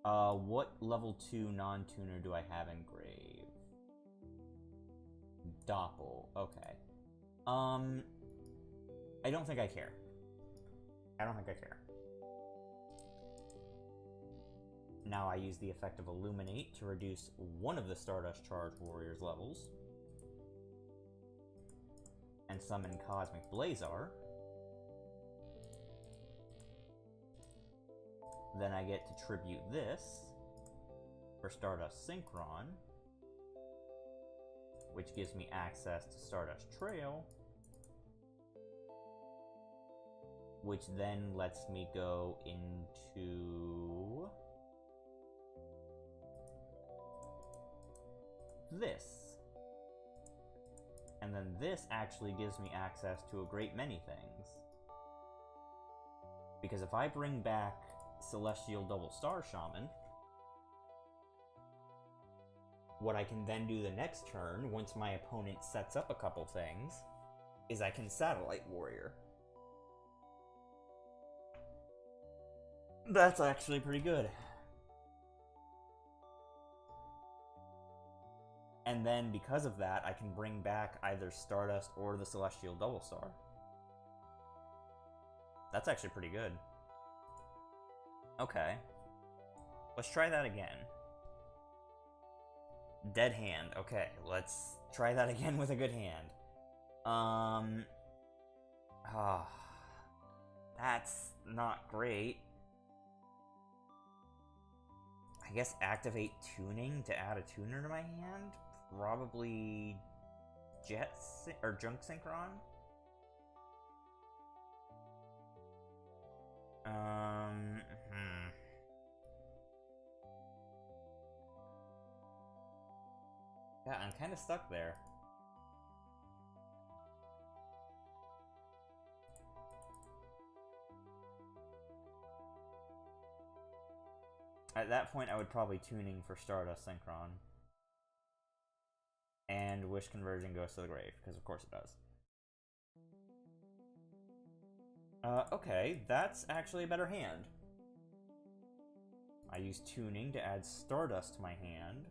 What level 2 non-tuner do I have engraved? Doppel, okay. I don't think I care. I don't think I care. Now I use the effect of Illuminate to reduce one of the Stardust Charge Warriors levels. And summon Cosmic Blazar. Then I get to tribute this for Stardust Synchron, which gives me access to Stardust Trail, which then lets me go into this. And then this actually gives me access to a great many things. Because if I bring back Celestial Double Star Shaman, what I can then do the next turn, once my opponent sets up a couple things, is I can Satellite Warrior. That's actually pretty good. And then, because of that, I can bring back either Stardust or the Celestial Double Star. That's actually pretty good. Okay. Let's try that again. Dead hand. Okay, let's try that again with a good hand. That's not great. I guess activate tuning to add a tuner to my hand? Probably or Junk Synchron? Yeah, I'm kind of stuck there. At that point, I would probably tuning for Stardust Synchron. And Wish Conversion goes to the grave, because of course it does. Okay, that's actually a better hand. I use tuning to add Stardust to my hand.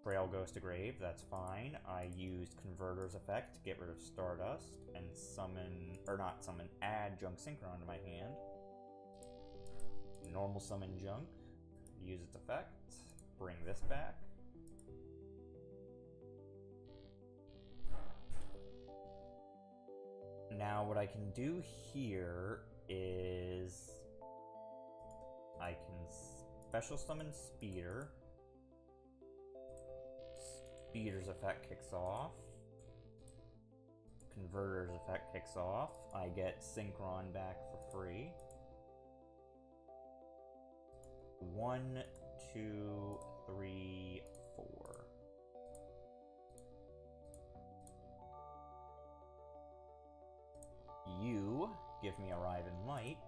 Trail goes to grave, that's fine. I used Converter's effect to get rid of Stardust and summon, or not summon, add Junk Synchron to my hand. Normal summon Junk, use its effect, bring this back. Now what I can do here is I can special summon Speeder. Speeder's effect kicks off. Converter's effect kicks off. I get Synchron back for free. 1, 2, 3, 4. You give me Arrive in Light.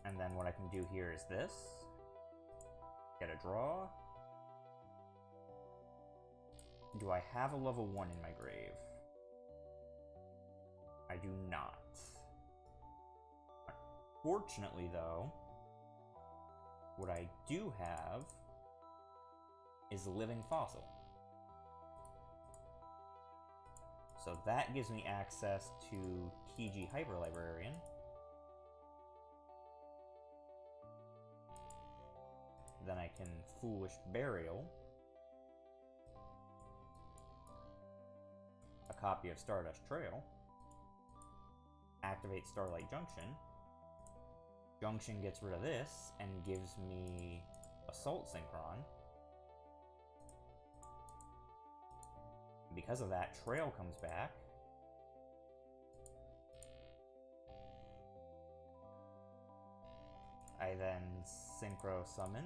And then what I can do here is this. Get a draw. Do I have a level 1 in my grave? I do not. Fortunately, though, what I do have is Living Fossil. So that gives me access to Kiji Hyper Librarian. Then I can Foolish Burial. A copy of Stardust Trail. Activate Starlight Junction. Junction gets rid of this and gives me Assault Synchron. Because of that, Trail comes back. I then Synchro Summon.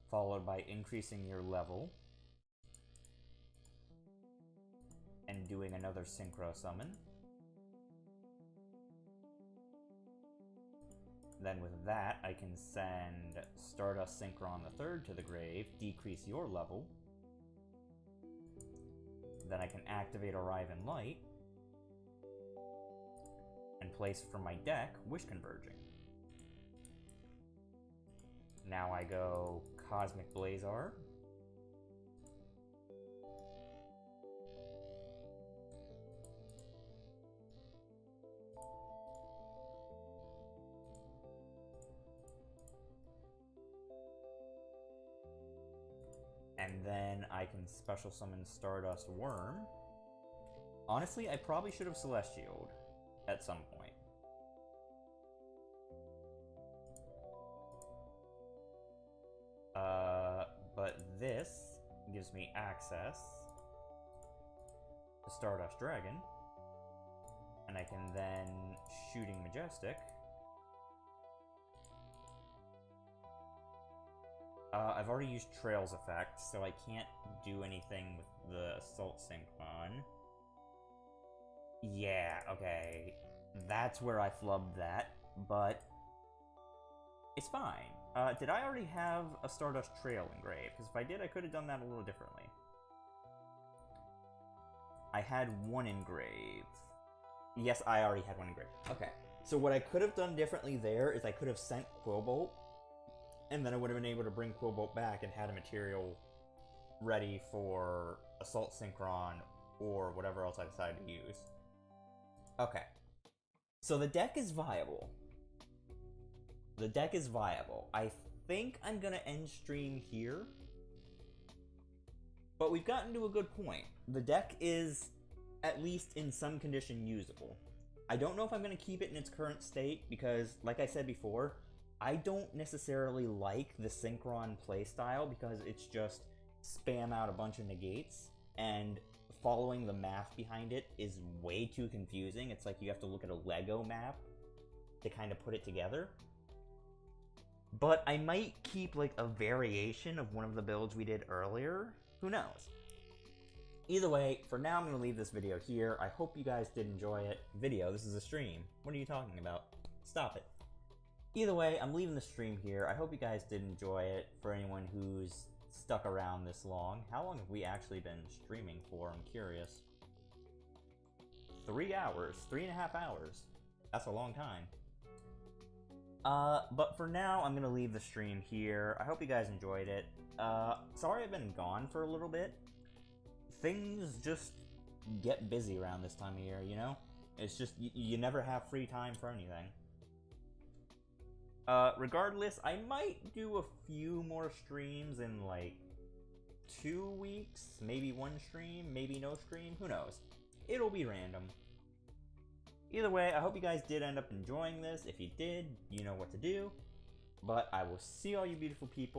Followed by increasing your level. And doing another Synchro Summon. Then with that, I can send Stardust Synchron III to the grave, decrease your level. Then I can activate Arrive in Light. And place from my deck Wish Converging. Now I go Cosmic Blazar. And then I can special summon Stardust Worm. Honestly, I probably should have Celestialed at some point. But this gives me access to Stardust Dragon. And I can then Shooting Majestic. I've already used Trail's effect, so I can't do anything with the Assault Synchron. Yeah, okay. That's where I flubbed that, but it's fine. Did I already have a Stardust Trail engraved? Because if I did, I could have done that a little differently. I had one engraved. Yes, I already had one engraved. Okay. So what I could have done differently there is I could have sent Quillbolt, and then I would have been able to bring Quillbolt back and had a material ready for Assault Synchron or whatever else I decided to use. Okay. So the deck is viable. The deck is viable. I think I'm gonna end stream here. But we've gotten to a good point. The deck is, at least in some condition, usable. I don't know if I'm going to keep it in its current state, because, like I said before, I don't necessarily like the Synchron playstyle, because it's just spam out a bunch of negates, and following the math behind it is way too confusing. It's like you have to look at a Lego map to kind of put it together. But I might keep, like, a variation of one of the builds we did earlier. Who knows? Either way, for now I'm going to leave this video here. I hope you guys did enjoy it. Video, this is a stream. What are you talking about? Stop it. Either way, I'm leaving the stream here. I hope you guys did enjoy it. For anyone who's stuck around this long. How long have we actually been streaming for? I'm curious. 3 hours. 3.5 hours. That's a long time. But for now, I'm gonna leave the stream here. I hope you guys enjoyed it. Sorry I've been gone for a little bit. Things just get busy around this time of year, you know? It's just, you never have free time for anything. Regardless, I might do a few more streams in, like, 2 weeks. Maybe 1 stream, maybe no stream, who knows? It'll be random. Either way, I hope you guys did end up enjoying this. If you did, you know what to do. But I will see all you beautiful people